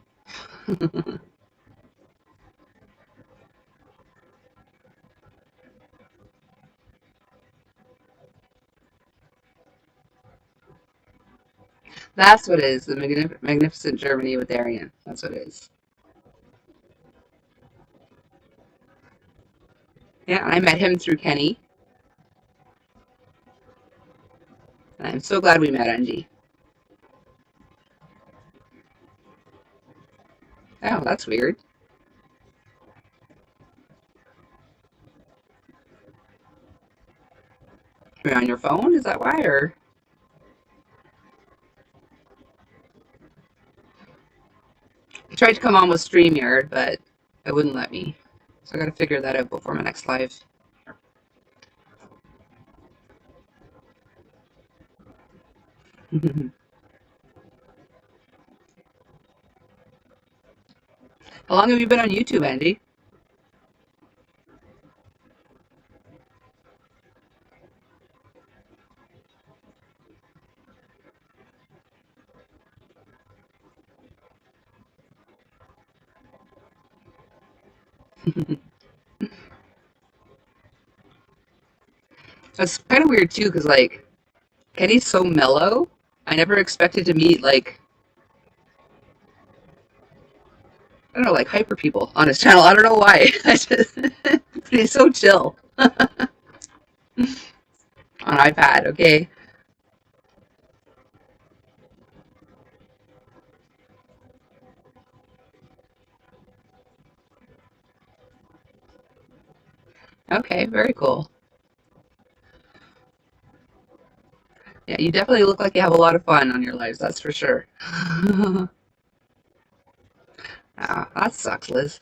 That's what it is, the magnificent Germany with Arian. That's what it is. Yeah, I met him through Kenny, and I'm so glad we met, Angie. Oh, that's weird. You're on your phone? Is that why? Or I tried to come on with StreamYard, but it wouldn't let me. So I got to figure that out before my next live. How long have you been on YouTube, Andy? That's kind of weird too, because like Kenny's so mellow. I never expected to meet like I don't know, like hyper people on his channel. I don't know why. But he's so chill on iPad. Okay. Okay. Very cool. Yeah, you definitely look like you have a lot of fun on your lives. That's for sure. Ah, that sucks, Liz.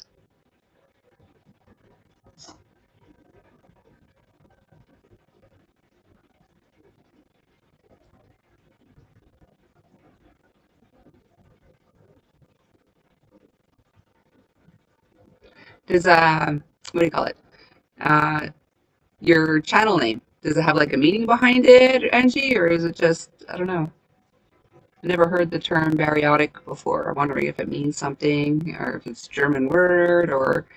Does what do you call it? Uh, your channel name. Does it have like a meaning behind it, Angie, or is it just I don't know? I never heard the term bariotic before. I'm wondering if it means something, or if it's a German word, or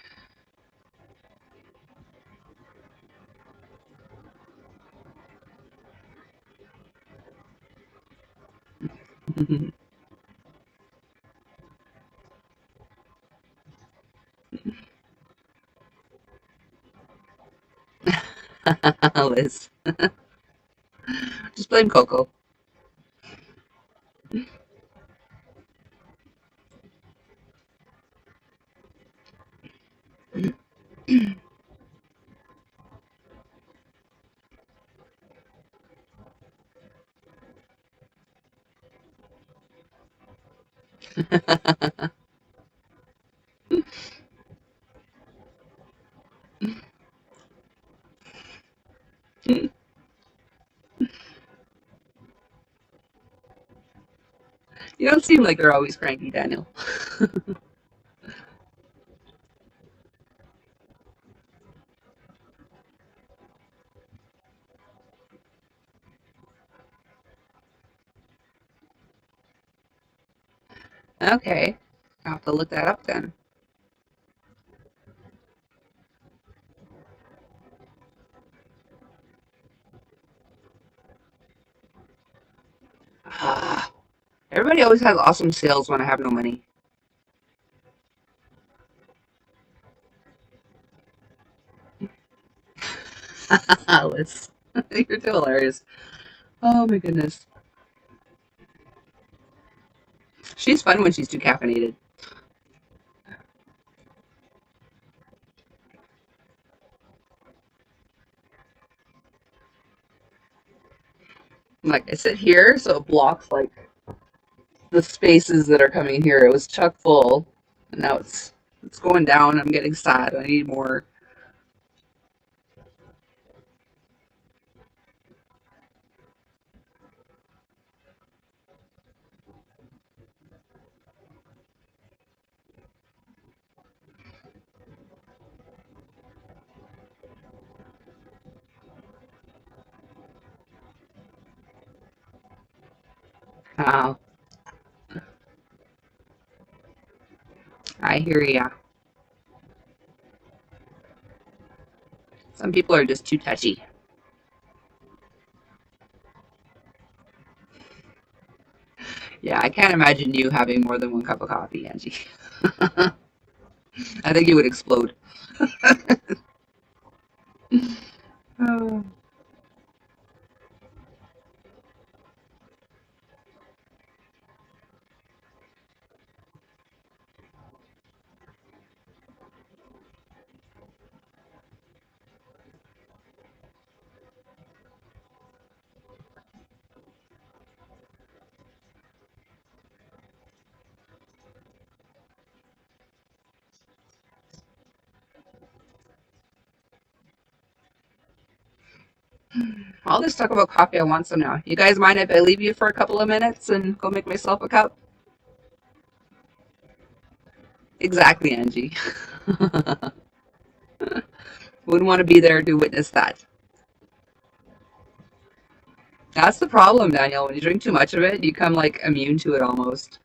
Liz. Just blame Coco. You don't seem like they're always cranky, Daniel. Okay, I'll have to look that up then. Ah, everybody always has awesome sales when I have no money. Liz, you're too hilarious. Oh my goodness. She's fun when she's too caffeinated. Like I sit here, so it blocks like the spaces that are coming here. It was chock full, and now it's going down. I'm getting sad. I need more. Oh, I hear ya. Some people are just too touchy. Yeah, I can't imagine you having more than one cup of coffee, Angie. I think you would explode. Oh. All this talk about coffee, I want some now. You guys mind if I leave you for a couple of minutes and go make myself a cup? Exactly, Angie. Wouldn't want to be there to witness that. That's the problem, Daniel. When you drink too much of it, you become like immune to it almost.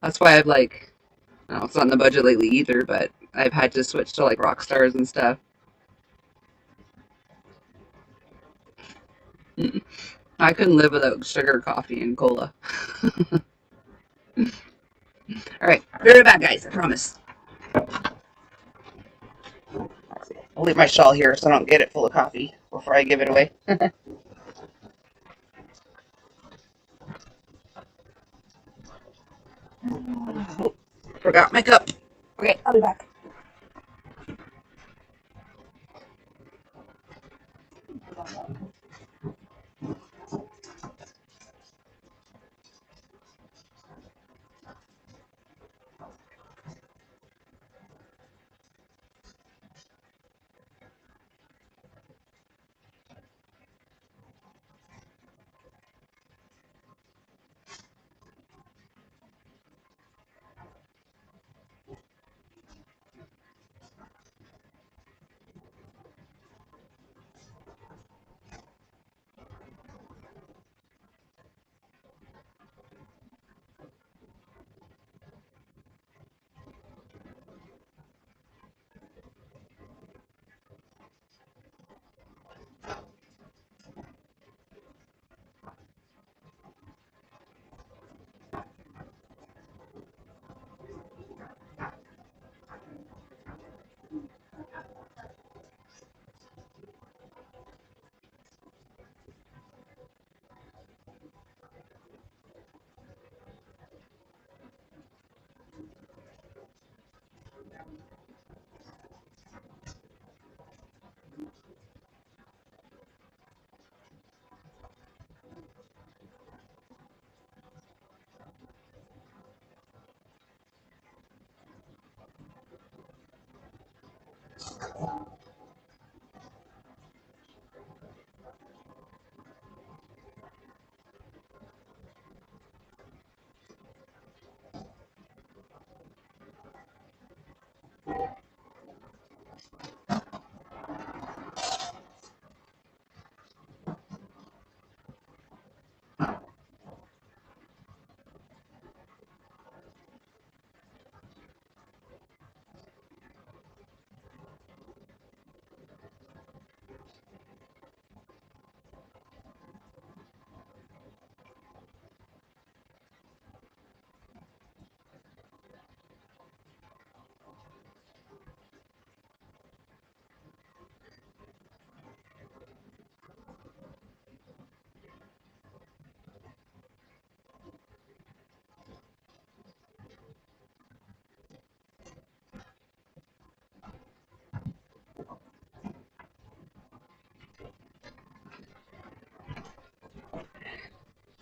That's why I've like, well, it's not on the budget lately either, but I've had to switch to like rock stars and stuff. I couldn't live without sugar, coffee, and cola. All right, be right back, guys. I promise. I'll leave my shawl here so I don't get it full of coffee before I give it away. Oh, forgot my cup. Okay, I'll be back.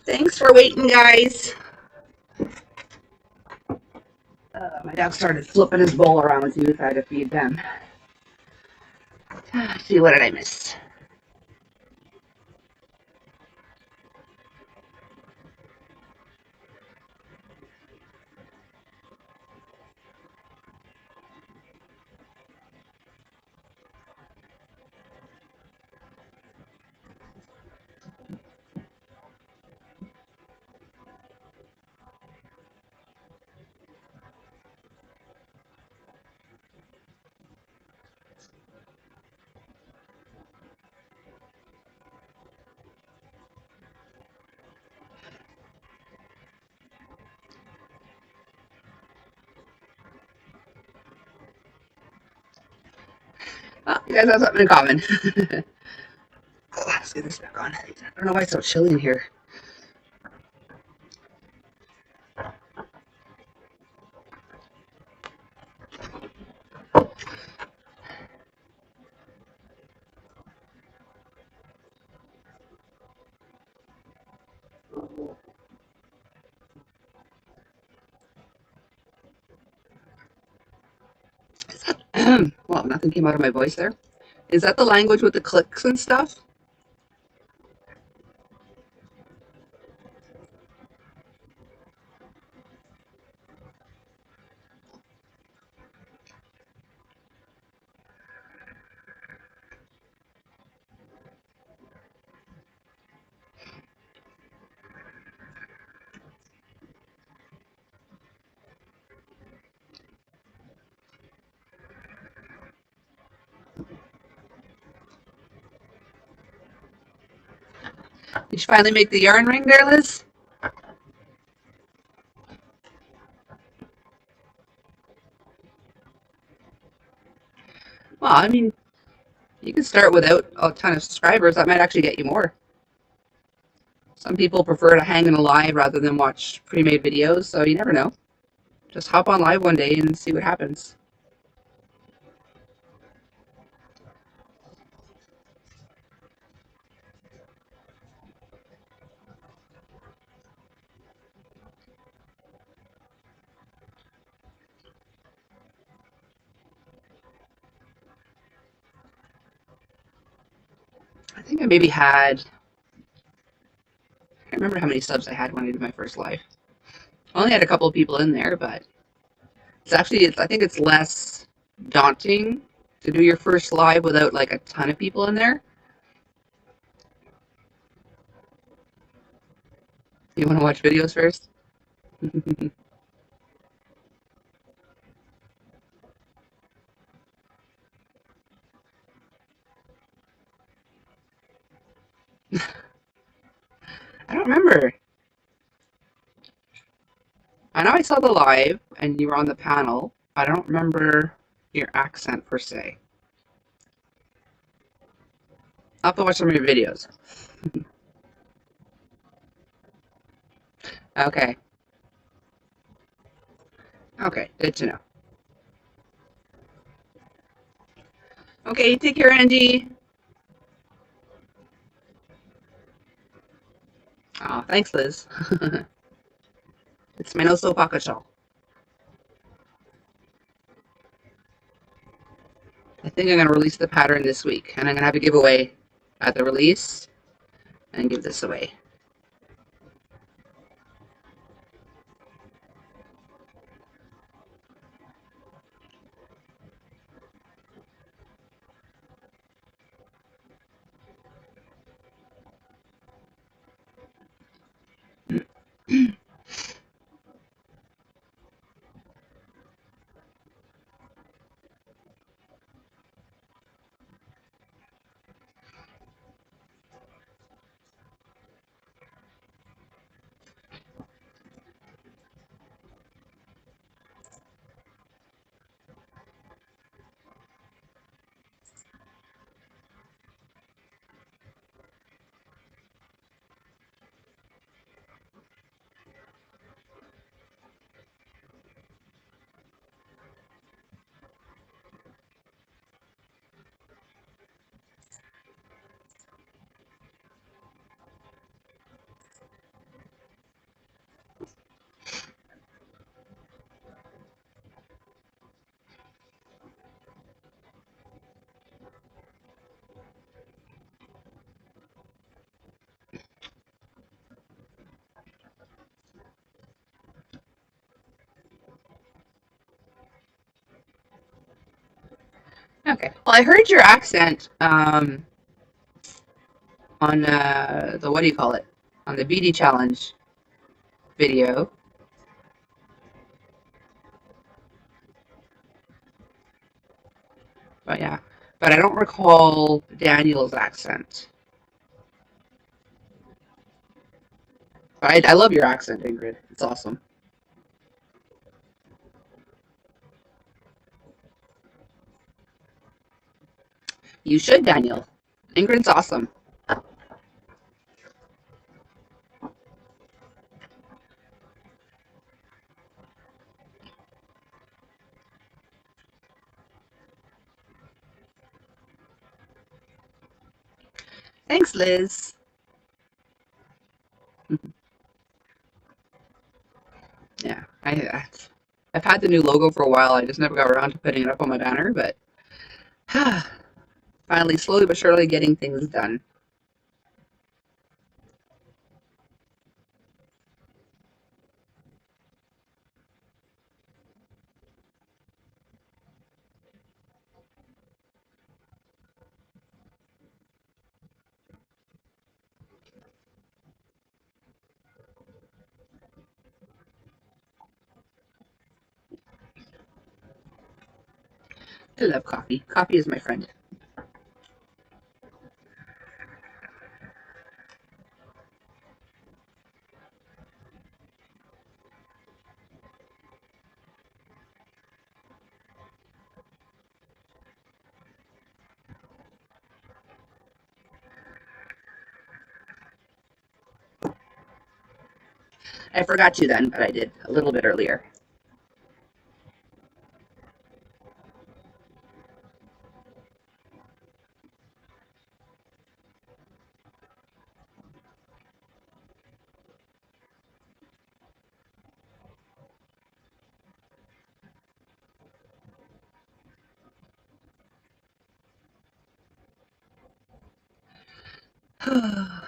Thanks for waiting, guys. My dog started flipping his bowl around too, so I had to feed them. See, what did I miss? You guys have something in common. Oh, let's get this back on. I don't know why it's so chilly in here. Well, nothing came out of my voice there. Is that the language with the clicks and stuff? Did you finally make the yarn ring there, Liz? Well, I mean, you can start without a ton of subscribers. That might actually get you more. Some people prefer to hang in a live rather than watch pre-made videos, so you never know. Just hop on live one day and see what happens. I think I maybe had, I can't remember how many subs I had when I did my first live. I only had a couple of people in there, but it's actually, I think it's less daunting to do your first live without like a ton of people in there. You want to watch videos first? I don't remember. I know I saw the live and you were on the panel. I don't remember your accent per se. I'll have to watch some of your videos. Okay. Okay, good to know. Okay, take care, Angie. Oh, thanks, Liz. It's my no so pocket shawl. I think I'm going to release the pattern this week, and I'm going to have a giveaway at the release and give this away. Okay. Well, I heard your accent on the, what do you call it? On the beauty challenge video. But yeah. But I don't recall Daniel's accent. But I love your accent, Ingrid. It's awesome. You should, Daniel. Ingrid's awesome. Thanks, Liz. Yeah, I've had the new logo for a while. I just never got around to putting it up on my banner, but finally, slowly but surely, getting things done. I love coffee. Coffee is my friend. I forgot you then, but I did a little bit earlier. I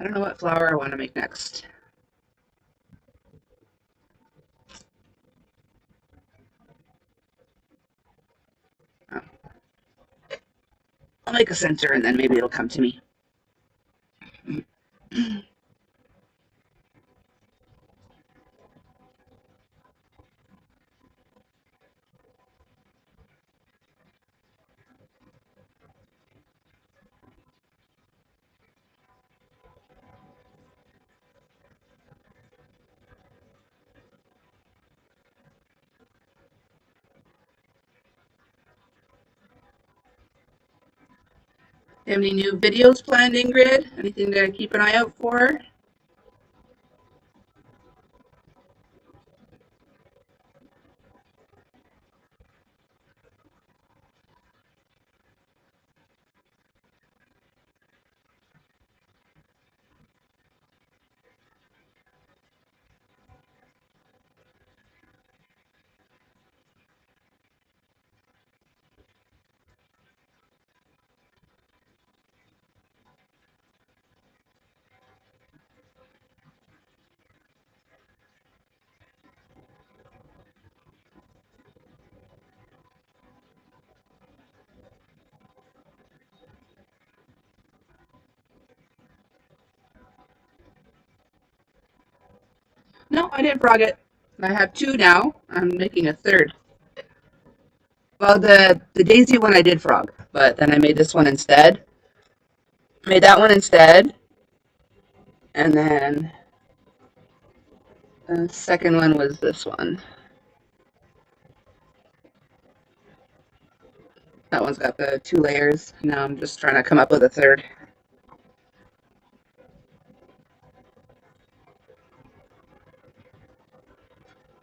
don't know what flower I want to make next. Oh, I'll make a center and then maybe it'll come to me. You have any new videos planned, Ingrid? Anything to keep an eye out for? No, I didn't frog it. I have two now. I'm making a third. Well, the daisy one I did frog, but then I made this one instead. Made that one instead, and then the second one was this one. That one's got the two layers. Now I'm just trying to come up with a third.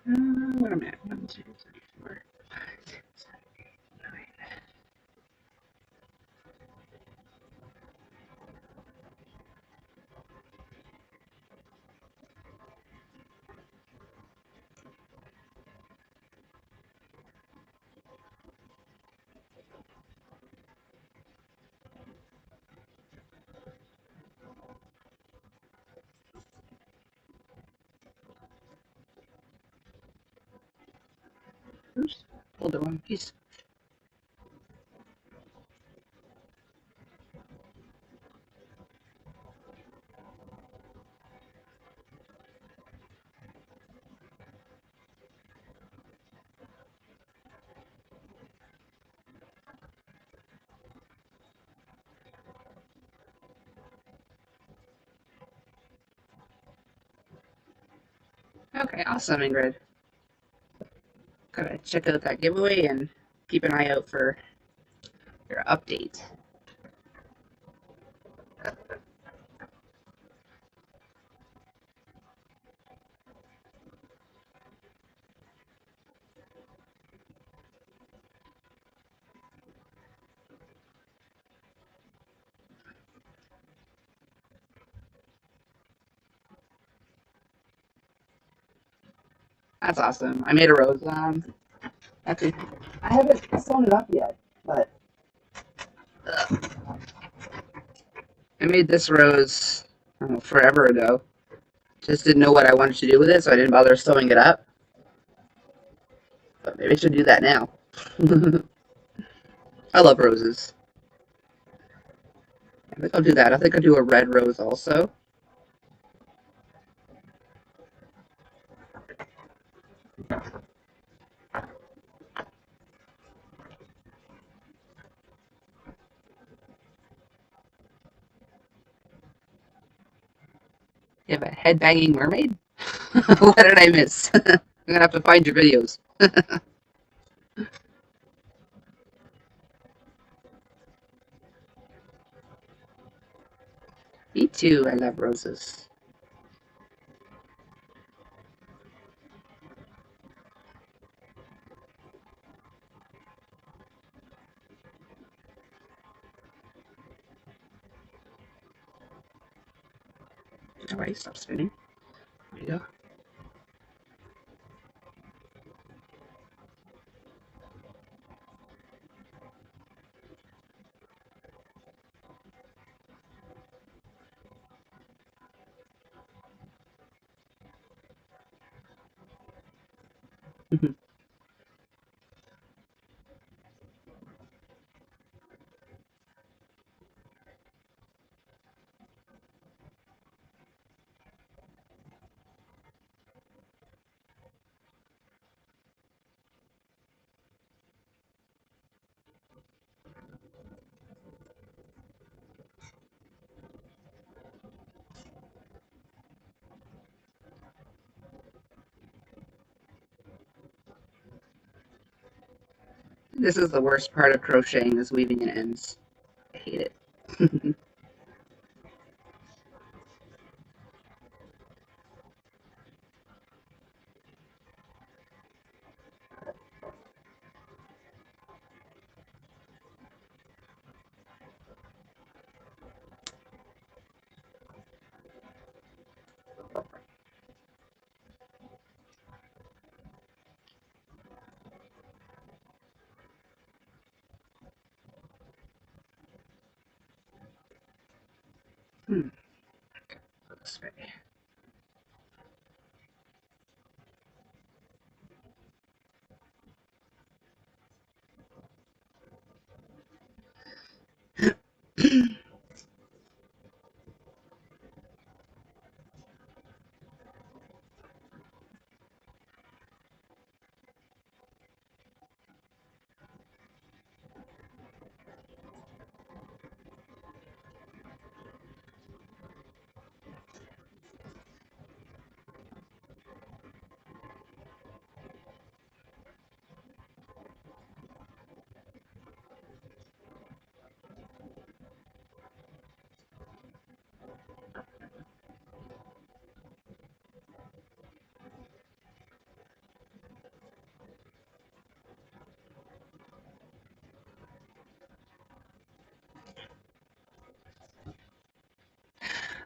What am I at? 1, 2, 3, 4, 5, 6, 7, 8, 9. Oops, pulled the wrong piece. Okay, awesome, Ingrid. check out that giveaway and keep an eye out for your update. That's awesome. I made a rose. Actually, I haven't sewn it up yet, but I made this rose, I don't know, forever ago. Just didn't know what I wanted to do with it, so I didn't bother sewing it up. But maybe I should do that now. I love roses. I think I'll do that. I think I'll do a red rose also. You have a head-banging mermaid? What did I miss? I'm gonna have to find your videos. Me too. I love roses. All right, stop spinning. There you go. This is the worst part of crocheting, is weaving in ends. I hate it. Hmm. This way.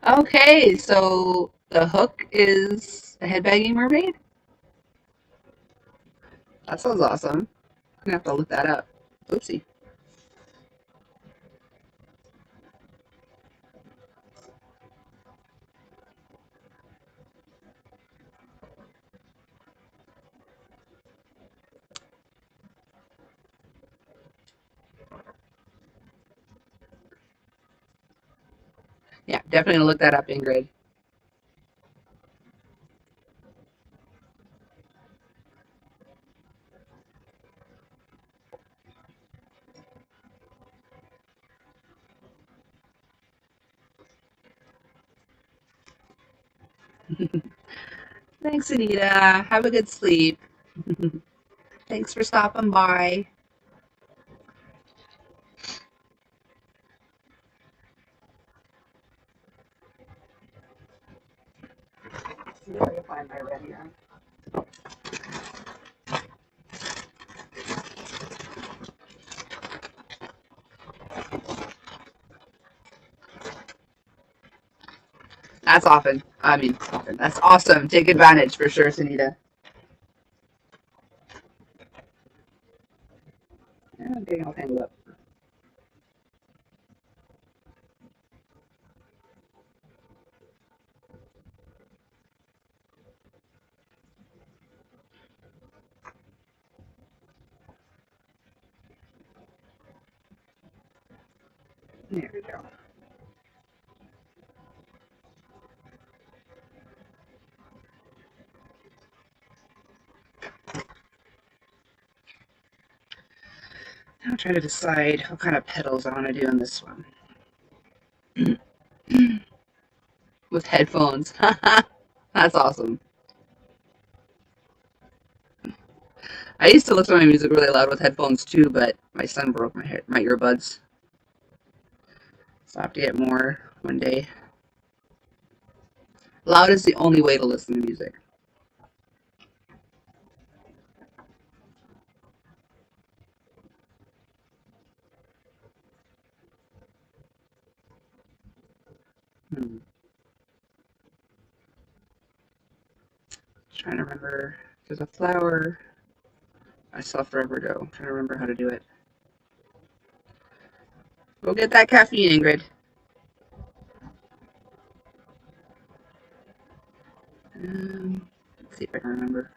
Okay, so the hook is a head-banging mermaid? That sounds awesome. I'm gonna have to look that up. Oopsie. Yeah, definitely gonna look that up, Ingrid. Thanks, Anita. Have a good sleep. Thanks for stopping by. See if I can find my red yarn. That's often. I mean, often. That's awesome. Take advantage for sure, Sunita. Yeah, I'm getting all tangled up. There we go. Now I'm trying to decide what kind of petals I want to do on this one. With headphones. That's awesome. I used to listen to my music really loud with headphones too, but my son broke my earbuds. So I have to get more one day. Loud is the only way to listen to music. Hmm. Trying to remember. There's a flower. I saw forever ago. I'm trying to remember how to do it. Go get that caffeine, Ingrid. Let's see if I can remember.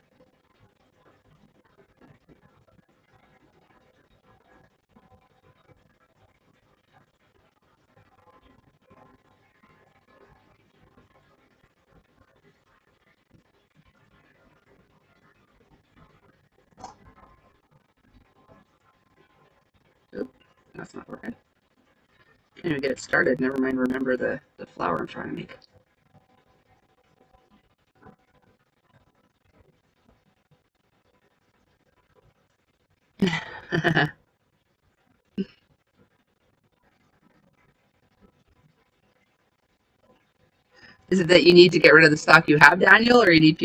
Oop, that's not working. Can't even get it started. Never mind remember the flower I'm trying to make. Is it that you need to get rid of the stock you have, Daniel, or you need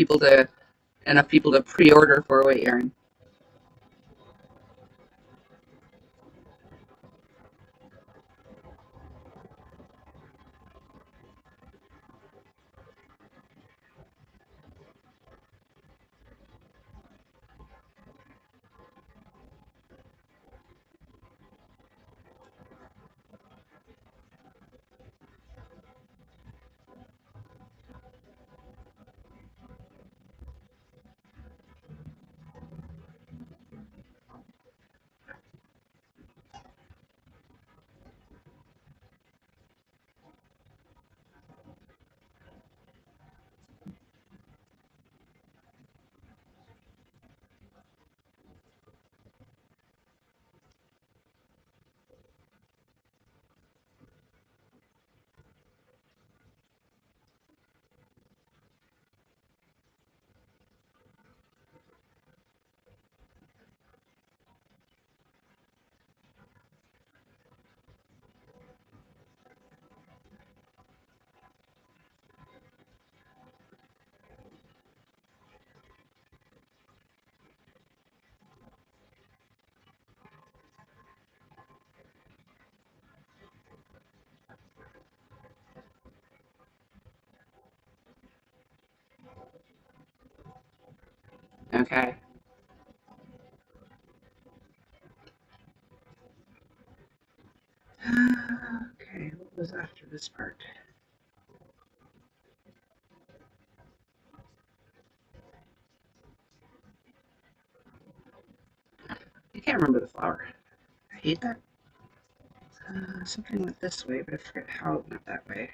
enough people to pre-order for weight yarn? Okay. Okay, what was after this part? I can't remember the flower. I hate that. Something went this way, but I forget how it went that way.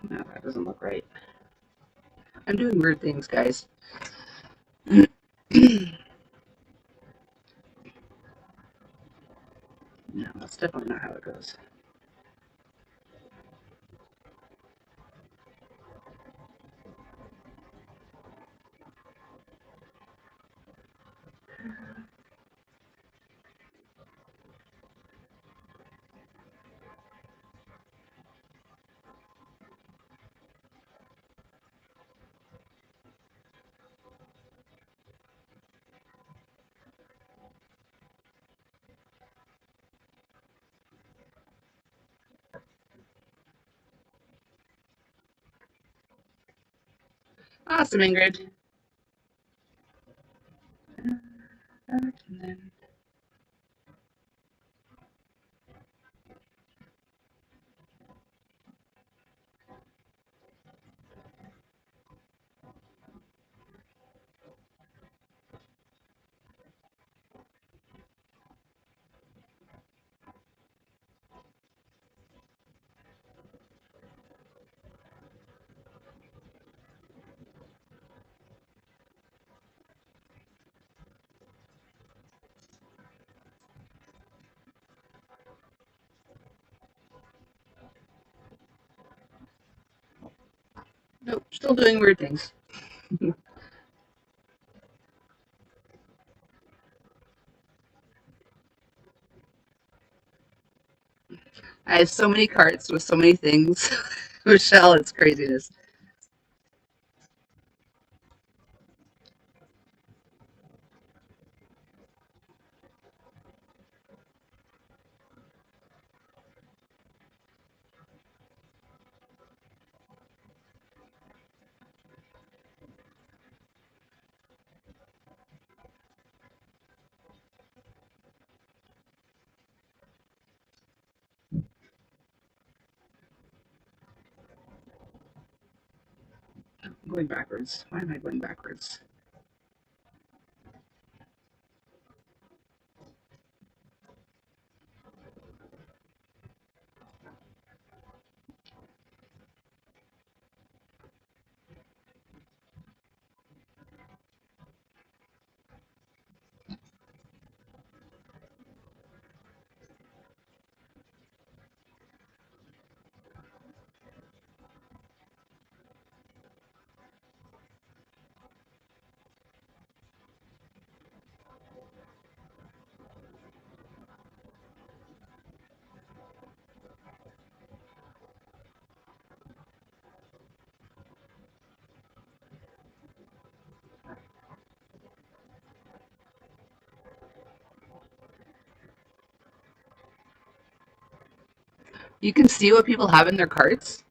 No, that doesn't look right. I'm doing weird things, guys. No, that's definitely not how it goes. Awesome, Ingrid. And then, nope, still doing weird things. I have so many carts with so many things. Michelle, it's craziness. I'm going backwards. Why am I going backwards? You can see what people have in their carts.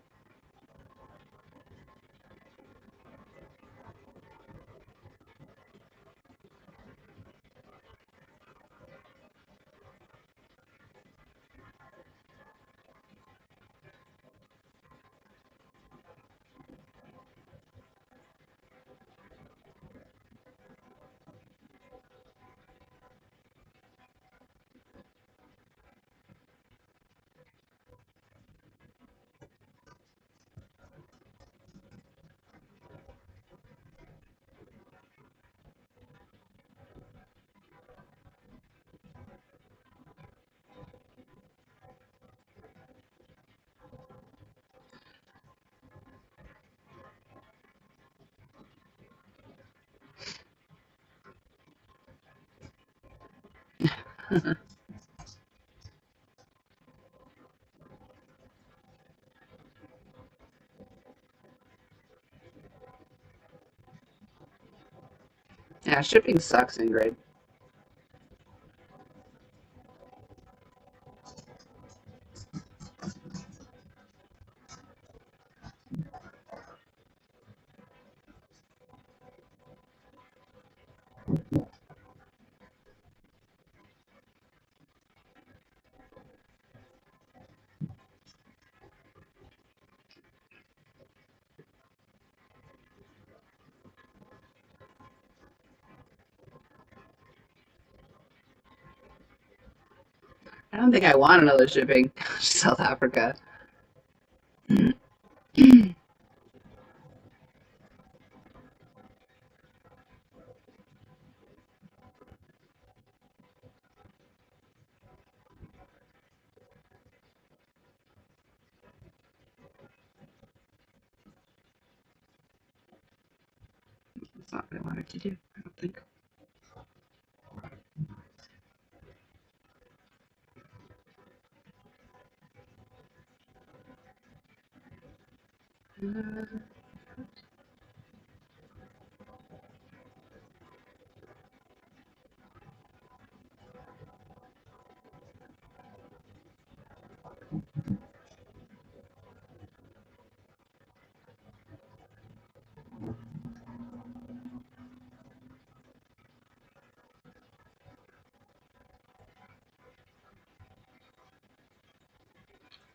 Yeah, shipping sucks, Ingrid. I don't think I want another shipping to South Africa. That's not what I wanted to do, I don't think.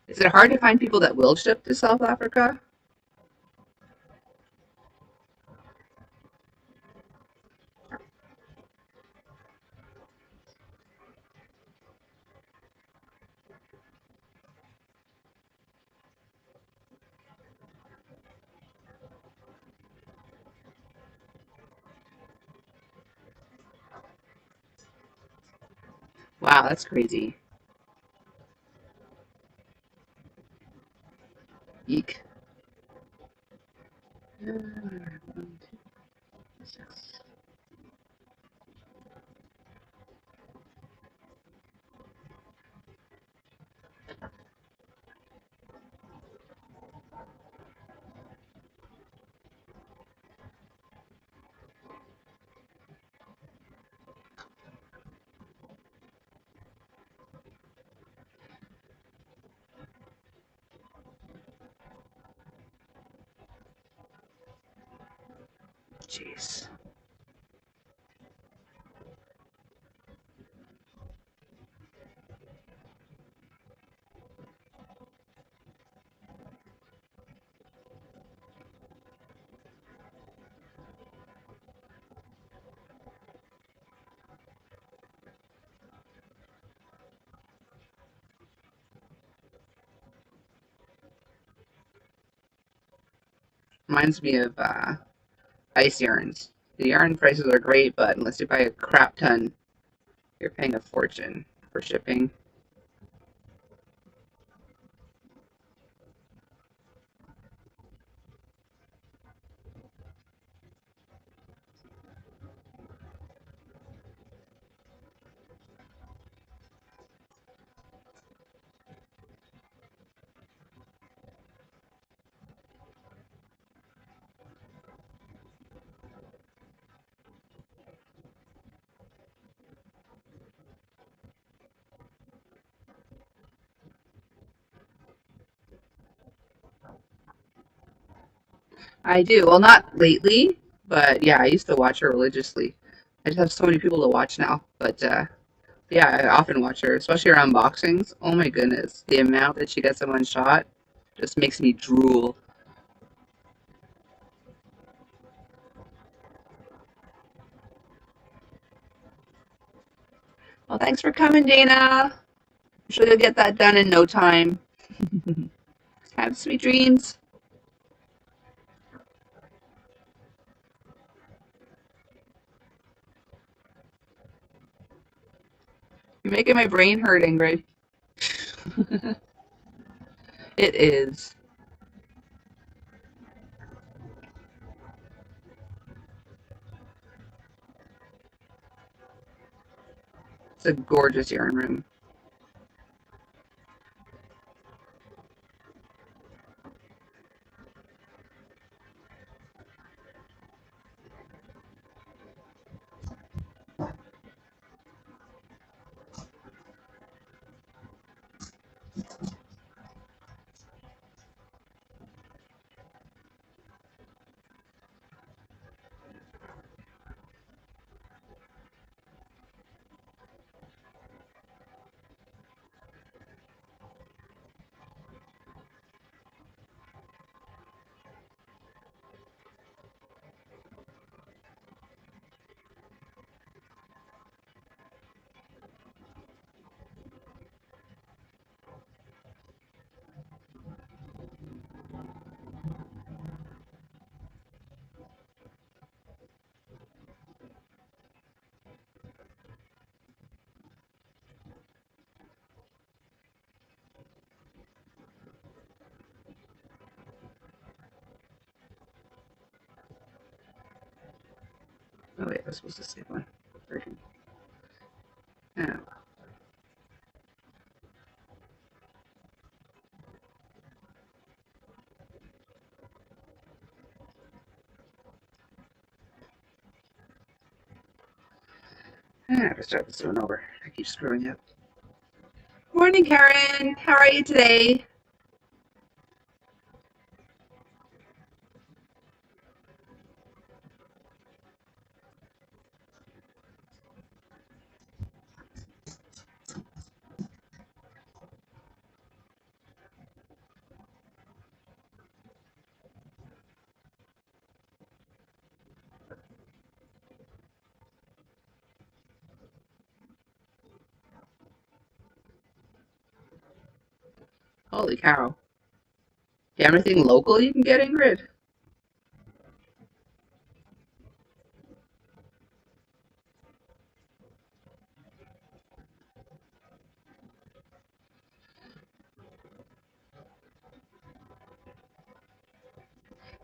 Is it hard to find people that will ship to South Africa? Wow, that's crazy. Eek. Jeez. Reminds me of ice yarns. The yarn prices are great, but unless you buy a crap ton, you're paying a fortune for shipping. I do. Well, not lately, but yeah, I used to watch her religiously. I just have so many people to watch now. But yeah, I often watch her, especially her unboxings. Oh my goodness, the amount that she gets in one shot just makes me drool. Well, thanks for coming, Dana. I'm sure you'll get that done in no time. Have sweet dreams. You're making my brain hurt, Ingrid. It is. It's a gorgeous yarn room. Oh wait, I was supposed to skip one version. Yeah. I have to start this one over. I keep screwing up. Morning, Karen. How are you today? Holy cow. Do you have anything local you can get, Ingrid?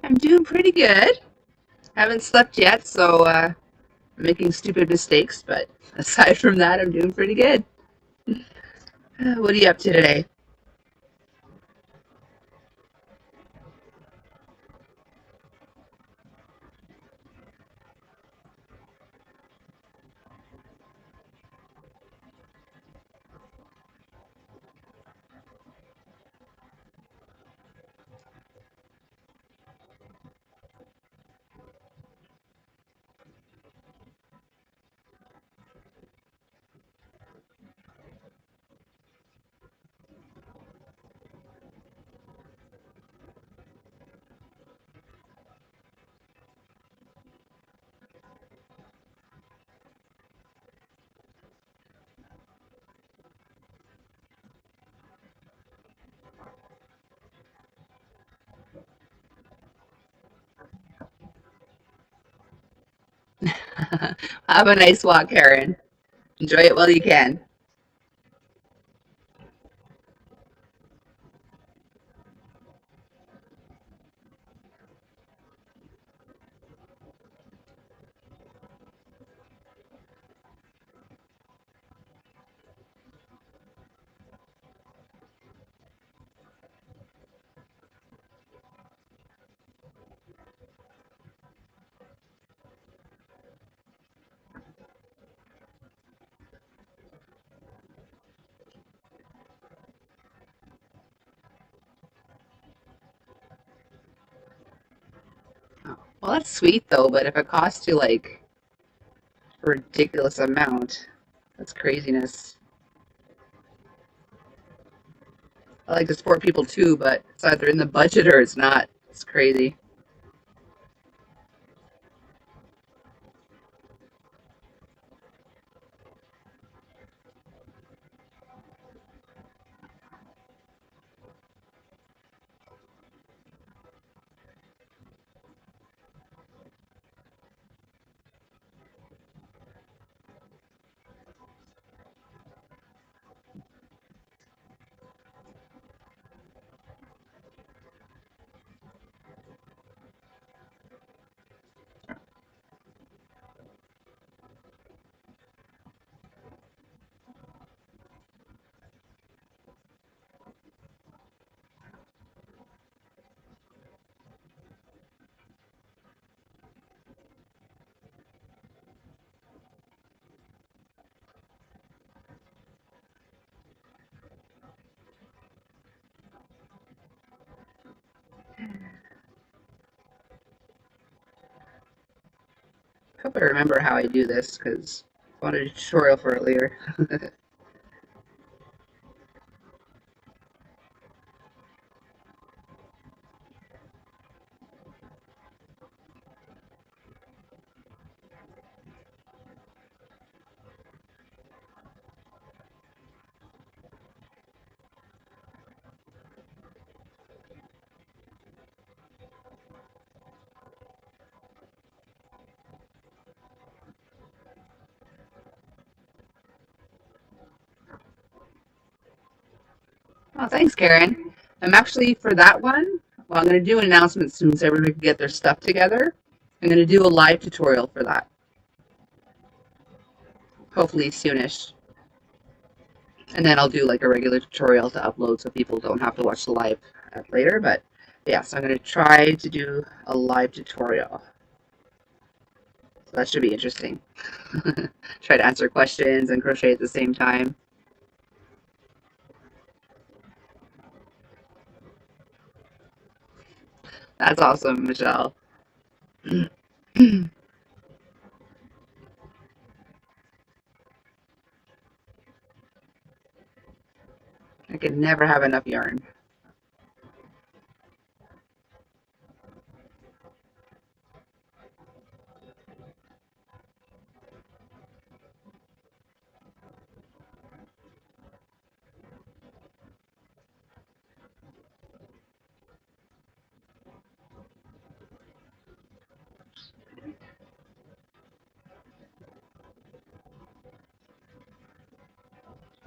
I'm doing pretty good. Haven't slept yet, so I'm making stupid mistakes, but aside from that, I'm doing pretty good. What are you up to today? Have a nice walk, Karen. Enjoy it while you can. Oh, well, that's sweet though, but if it costs you like a ridiculous amount, that's craziness. I like to support people too, but it's either in the budget or it's not. It's crazy. I hope I remember how I do this because I wanted a tutorial for it later. Oh, thanks, Karen. I'm actually for that one. Well, I'm going to do an announcement soon so everybody can get their stuff together. I'm going to do a live tutorial for that. hopefully soonish. And then I'll do like a regular tutorial to upload so people don't have to watch the live later. But yeah, so I'm going to try to do a live tutorial. So that should be interesting. Try to answer questions and crochet at the same time. That's awesome, Michelle. I could never have enough yarn.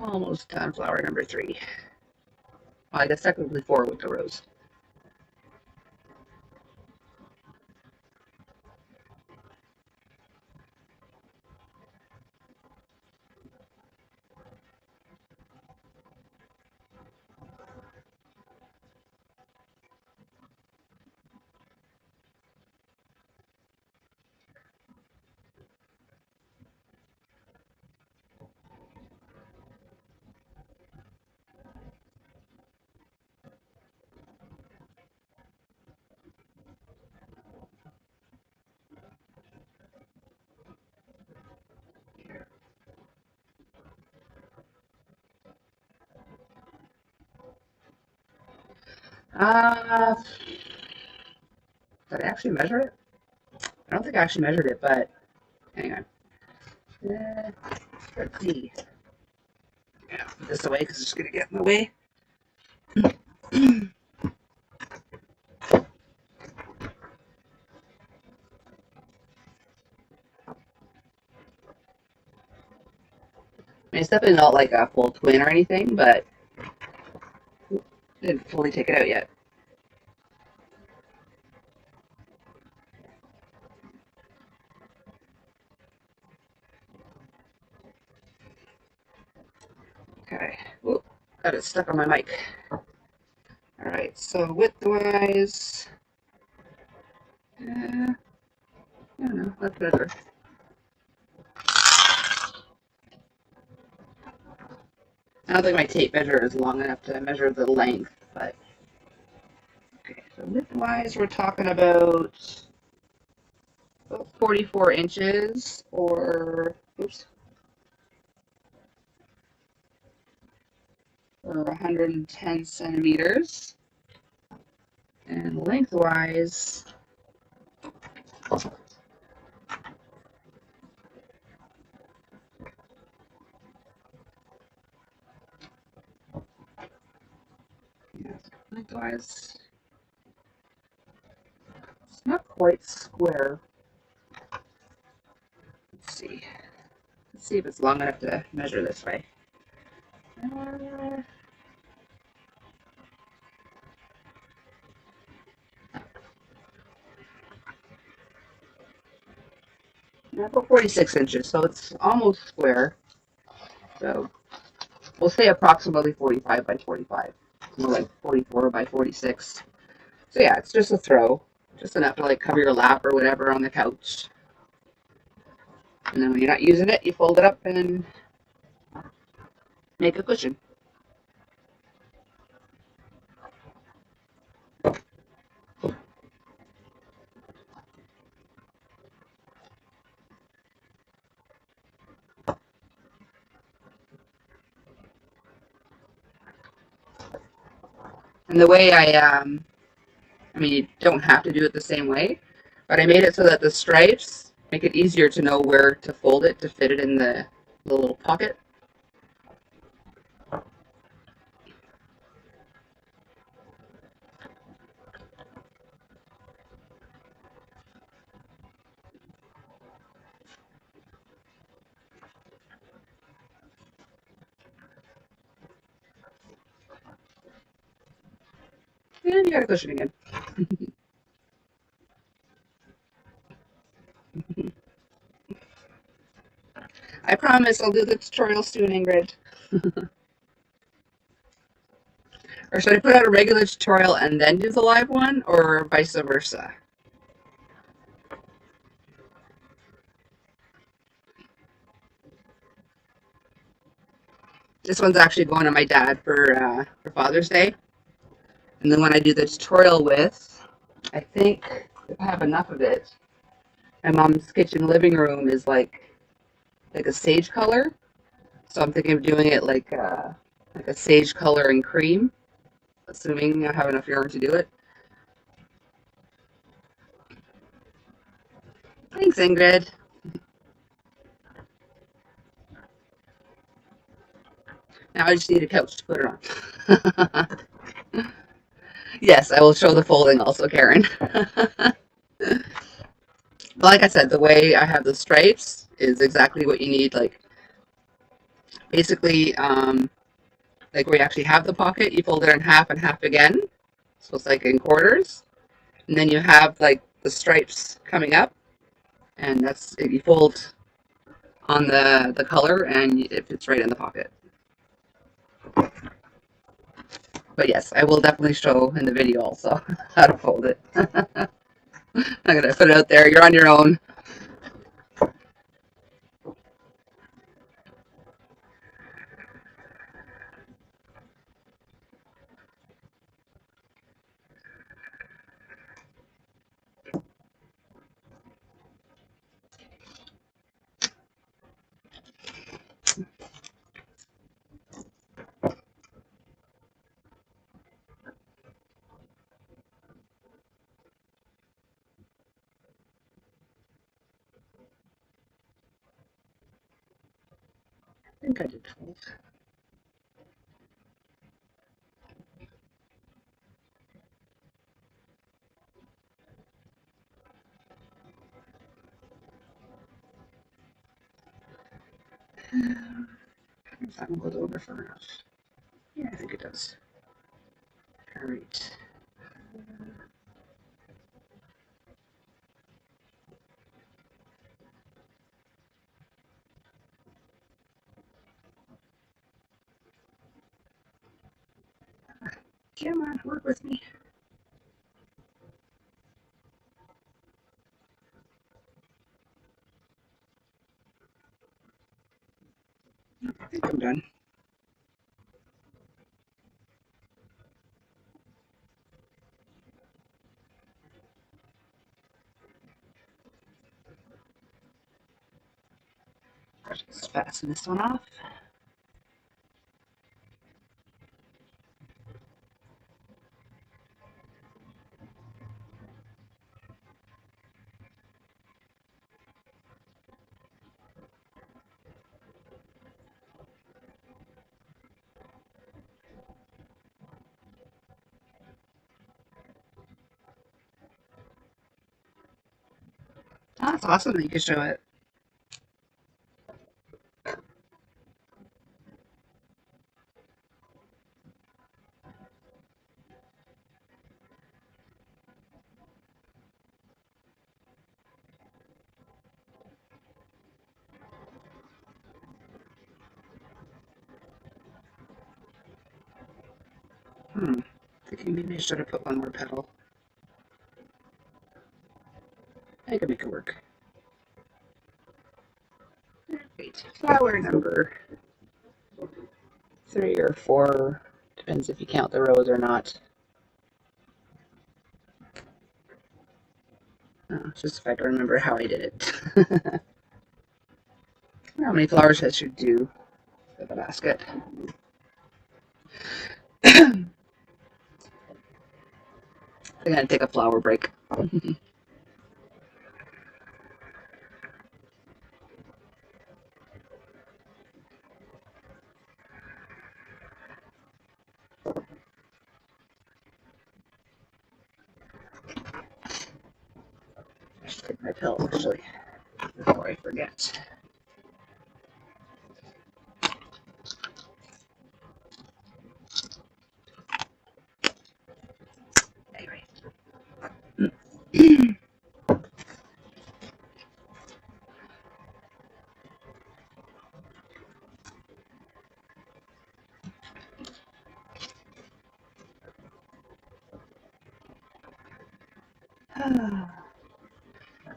Almost done flower number 3. Well, I guess technically 4 with the rose. Did I actually measure it? I don't think I actually measured it, but hang on. Let's see. Yeah, put this away because it's going to get in the way. It's definitely not like a full twin or anything, but I didn't fully take it out yet. Okay. Whoop, got it stuck on my mic. Alright, so width-wise, I don't know, that's better. I don't think my tape measure is long enough to measure the length, but okay, so width-wise, we're talking about 44 inches or, oops, or 110 centimeters. And lengthwise, lengthwise, it's not quite square. Let's see. Let's see if it's long enough to measure this way. About 46 inches, so it's almost square. So we'll say approximately 45 by 45. More like 44 by 46. So yeah, it's just a throw. Just enough to like cover your lap or whatever on the couch. And then when you're not using it, you fold it up and make a cushion. And the way I mean, you don't have to do it the same way, but I made it so that the stripes make it easier to know where to fold it to fit it in the little pocket. And you got a cushion again. I promise I'll do the tutorial soon, Ingrid. Or should I put out a regular tutorial and then do the live one, or vice versa? This one's actually going to my dad for Father's Day. And then when I do the tutorial with, I think if I have enough of it, my mom's kitchen living room is like a sage color. So I'm thinking of doing it like a sage color and cream, assuming I have enough yarn to do it. Thanks, Ingrid. Now I just need a couch to put it on. Yes, I will show the folding also, Karen. Like I said, the way I have the stripes is exactly what you need. Like basically, like where you actually have the pocket, you fold it in half and half again. So it's like in quarters. And then you have like the stripes coming up, and that's it. You fold on the color and it fits right in the pocket. But yes, I will definitely show in the video also how to fold it. I'm gonna put it out there. You're on your own. I think I did fold. If that one goes over far enough. Yeah, I think it does. All right. Come on, work with me. I think I'm done. Just fasten this one off. Oh, that's awesome that you can show it. Thinking maybe I should have put one more petal. I can make it work. Wait, flower number 3 or 4. Depends if you count the rows or not. Oh, just if I can remember how I did it. How many flowers I should do for the basket. I'm gonna take a flower break. I should take my pill actually before I forget. Anyway.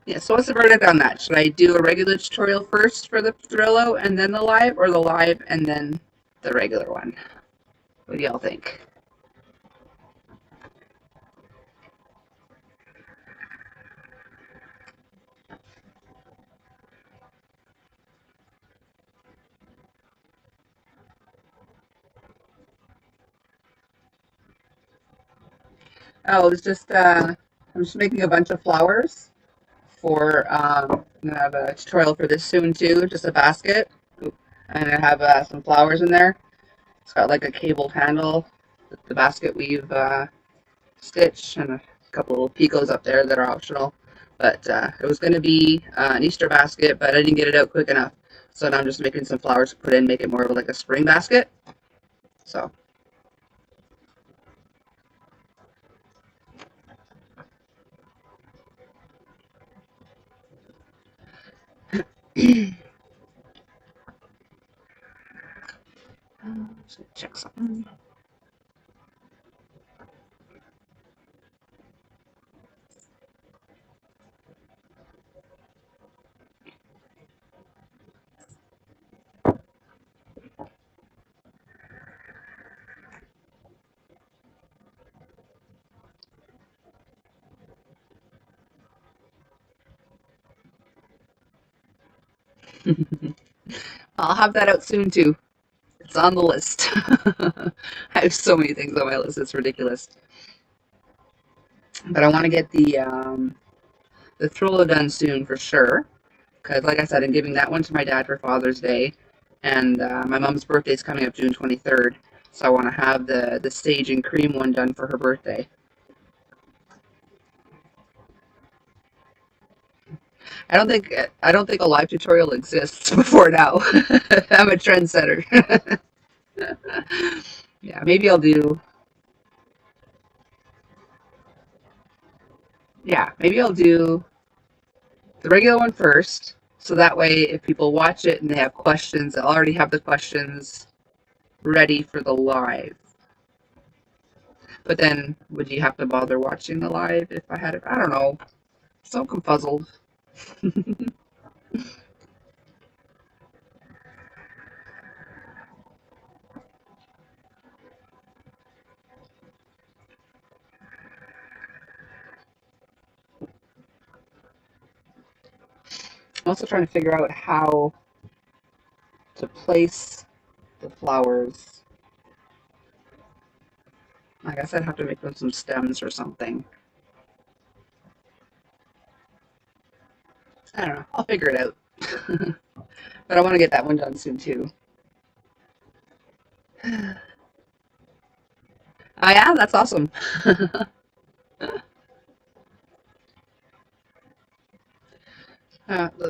Yeah, so what's the verdict on that? Should I do a regular tutorial first for the Thrillo and then the live, or the live and then the regular one? What do y'all think? Oh, it's just I'm just making a bunch of flowers for I'm gonna have a tutorial for this soon too, just a basket. And I have some flowers in there. It's got like a cabled handle, the basket weave stitch, and a couple little picots up there that are optional. But it was going to be an Easter basket, but I didn't get it out quick enough. So now I'm just making some flowers to put in, make it more of like a spring basket. So. Check something. I'll have that out soon too. It's on the list. I have so many things on my list. It's ridiculous. But I want to get the Trullo done soon for sure. Because, like I said, I'm giving that one to my dad for Father's Day, and my mom's birthday is coming up June 23rd. So I want to have the sage and cream one done for her birthday. I don't think a live tutorial exists before now. I'm a trendsetter. Yeah, maybe I'll do. Yeah, maybe I'll do the regular one first, so that way if people watch it and they have questions, they'll already have the questions ready for the live. But then, would you have to bother watching the live if I had it? I don't know. So confuzzled. I'm also trying to figure out how to place the flowers. I guess I'd have to make them some stems or something. I don't know. I'll figure it out. But I want to get that one done soon too. Oh yeah, that's awesome.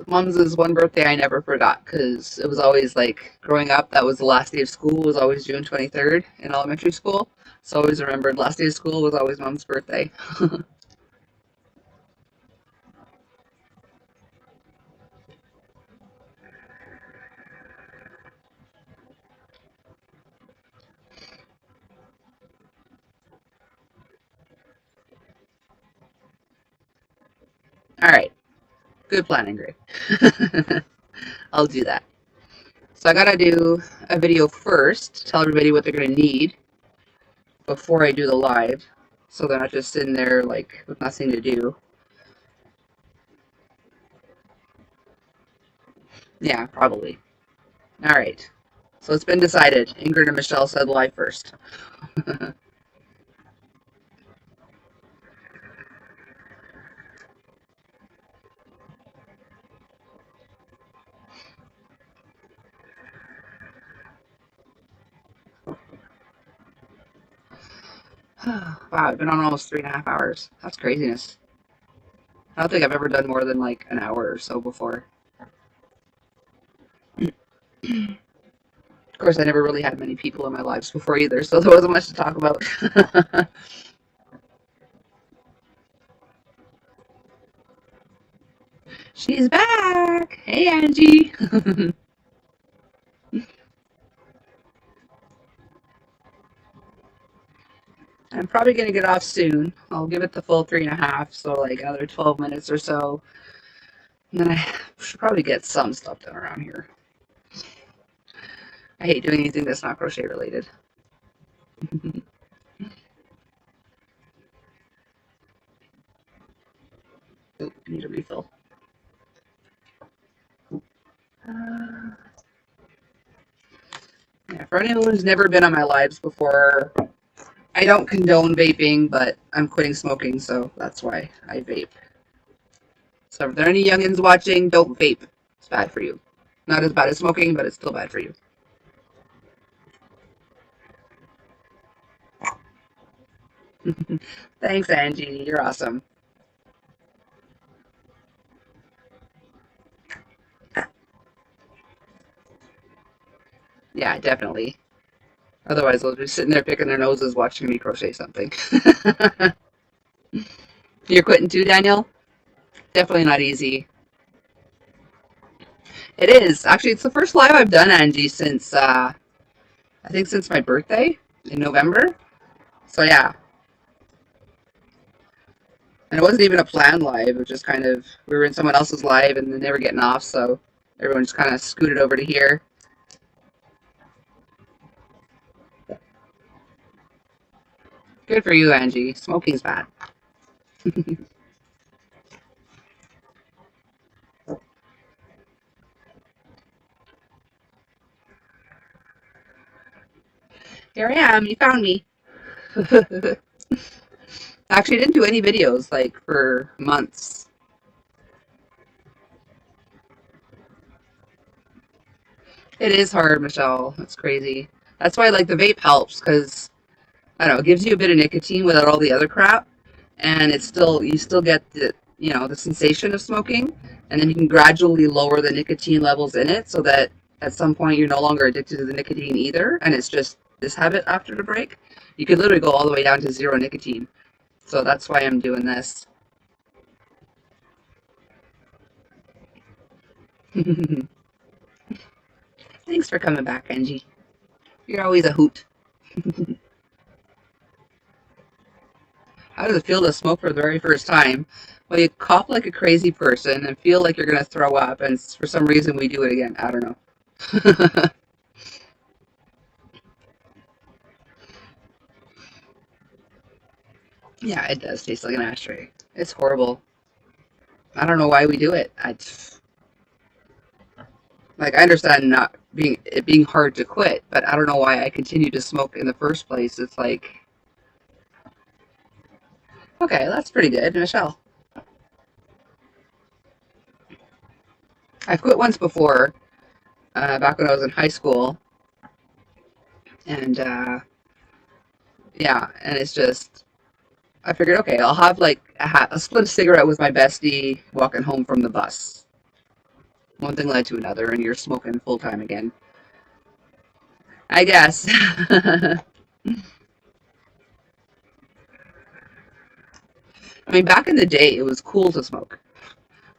Mom's one birthday I never forgot because it was always like growing up. That was the last day of school. Was always June 23rd in elementary school. So I always remembered last day of school was always Mom's birthday. All right, good planning, Gray. I'll do that. So I gotta do a video first to tell everybody what they're gonna need before I do the live, so they're not just sitting there like with nothing to do. Yeah, probably. All right. So it's been decided. Ingrid and Michelle said live first. Wow, I've been on almost 3.5 hours. That's craziness. I don't think I've ever done more than like an hour or so before. Of course, I never really had many people in my lives before either, so there wasn't much to talk about. She's back! Hey, Angie! I'm probably going to get off soon. I'll give it the full 3.5, so like another 12 minutes or so. And then I should probably get some stuff done around here. I hate doing anything that's not crochet related. Oh, I need a refill. Yeah, for anyone who's never been on my lives before, I don't condone vaping, but I'm quitting smoking, so that's why I vape. So if there are any youngins watching, don't vape. It's bad for you. Not as bad as smoking, but it's still bad for you. Thanks, Angie. You're awesome. Yeah, definitely. Otherwise, they'll be sitting there picking their noses watching me crochet something. You're quitting too, Daniel? Definitely not easy. It is. Actually, it's the first live I've done, Angie, since, I think since my birthday in November. So, yeah. And it wasn't even a planned live. It was just kind of, we were in someone else's live and then they were getting off, so everyone just kind of scooted over to here. Good for you, Angie. Smoking's bad. Here I am. You found me. Actually, I didn't do any videos, like, for months. It is hard, Michelle. It's crazy. That's why, like, the vape helps, because, I don't know, it gives you a bit of nicotine without all the other crap, and it's still, you still get the, you know, the sensation of smoking, and then you can gradually lower the nicotine levels in it so that at some point you're no longer addicted to the nicotine either, and it's just this habit after the break. You could literally go all the way down to 0 nicotine. So that's why I'm doing this. Thanks for coming back, Angie. You're always a hoot. How does it feel to smoke for the very first time? Well, you cough like a crazy person and feel like you're going to throw up, and for some reason we do it again. I don't know. Yeah, it does taste like an ashtray. It's horrible. I don't know why we do it. Like, I understand not being it being hard to quit, but I don't know why I continue to smoke in the first place. It's like, okay, that's pretty good, Michelle. I've quit once before, back when I was in high school, and yeah, and it's just I figured, okay, I'll have like a split cigarette with my bestie walking home from the bus. One thing led to another, and you're smoking full time again. I guess. I mean, back in the day, it was cool to smoke.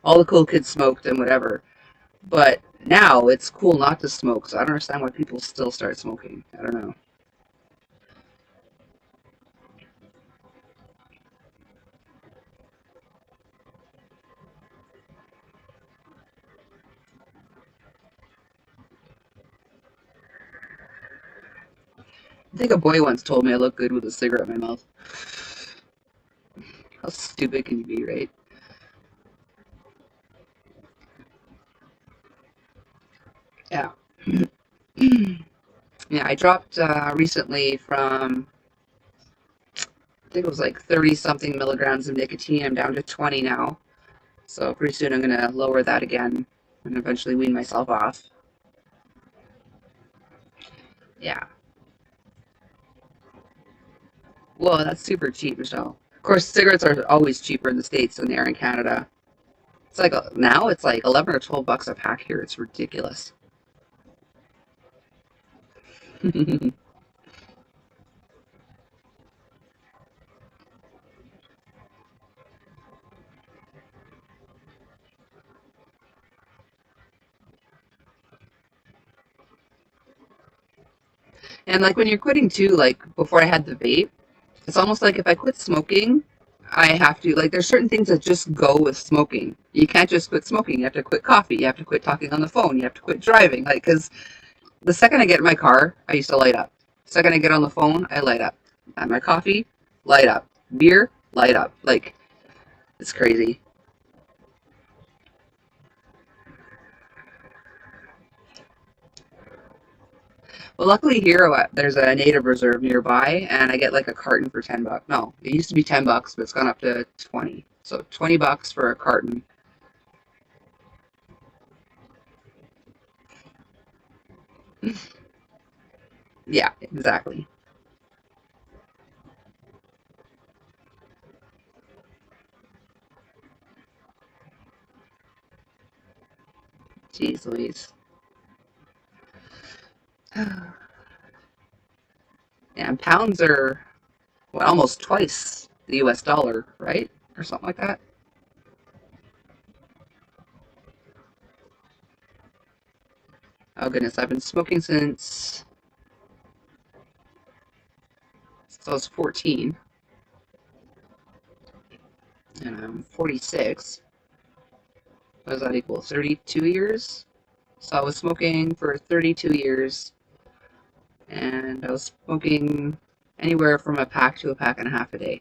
All the cool kids smoked and whatever. But now it's cool not to smoke, so I don't understand why people still start smoking. I don't know. I think a boy once told me I look good with a cigarette in my mouth. How stupid can you be, right? Yeah. Yeah, I dropped recently from, I think it was like 30 something milligrams of nicotine. I'm down to 20 now. So pretty soon I'm going to lower that again and eventually wean myself off. Yeah. Well, that's super cheap, Michelle. Of course, cigarettes are always cheaper in the States than they are in Canada. It's like now it's like 11 or 12 bucks a pack here. It's ridiculous. And like when you're quitting too, like before I had the vape, It's almost like if I quit smoking, I have to, like, there's certain things that just go with smoking. You can't just quit smoking. You have to quit coffee. You have to quit talking on the phone. You have to quit driving. Like, because the second I get in my car, I used to light up. The second I get on the phone, I light up. And my coffee, light up. Beer, light up. Like, it's crazy. Well, luckily here, there's a native reserve nearby, and I get like a carton for $10. No, it used to be $10, but it's gone up to 20. So $20 for a carton. Yeah, exactly. Jeez Louise. Yeah, and pounds are what, almost twice the US dollar, right? Or something like that. Oh goodness, I've been smoking since I was 14, and I'm 46. What does that equal? 32 years? So I was smoking for 32 years, and I was smoking anywhere from a pack to a pack and a half a day.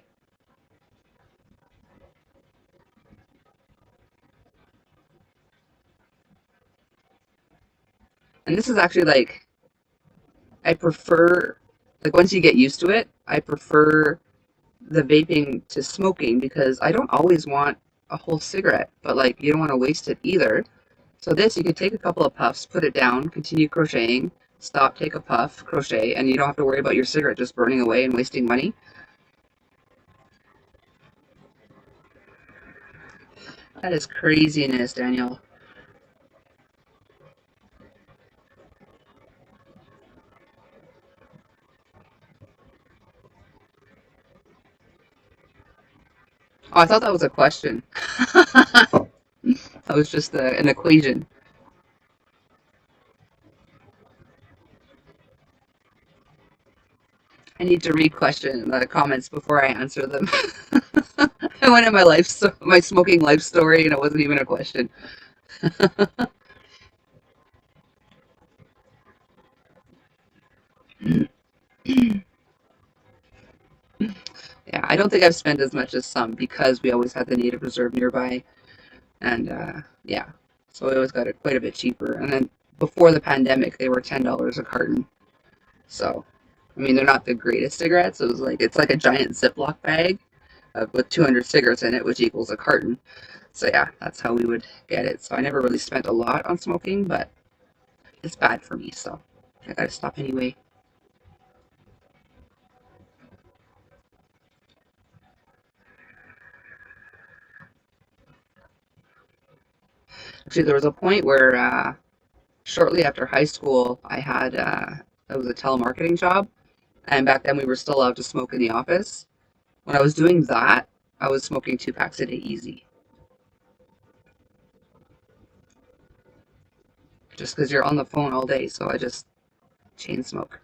And this is actually like, I prefer, like, once you get used to it, I prefer the vaping to smoking because I don't always want a whole cigarette, but like, you don't want to waste it either. So this, you could take a couple of puffs, put it down, continue crocheting, stop, take a puff, crochet, and you don't have to worry about your cigarette just burning away and wasting money. That is craziness, Daniel. Oh, I thought that was a question. That was just an equation. I need to read question the comments before I answer them. I went in my my smoking life story, and it wasn't even a question. Yeah, I don't think I've spent as much as some because we always had the native reserve nearby, and yeah, so we always got it quite a bit cheaper. And then before the pandemic, they were $10 a carton. So, I mean, they're not the greatest cigarettes. It was like it's like a giant Ziploc bag with 200 cigarettes in it, which equals a carton. So yeah, that's how we would get it. So I never really spent a lot on smoking, but it's bad for me, so I gotta stop anyway. Actually, there was a point where shortly after high school, I had it was a telemarketing job, and back then we were still allowed to smoke in the office. When I was doing that, I was smoking 2 packs a day easy, just because you're on the phone all day. So I just chain smoke.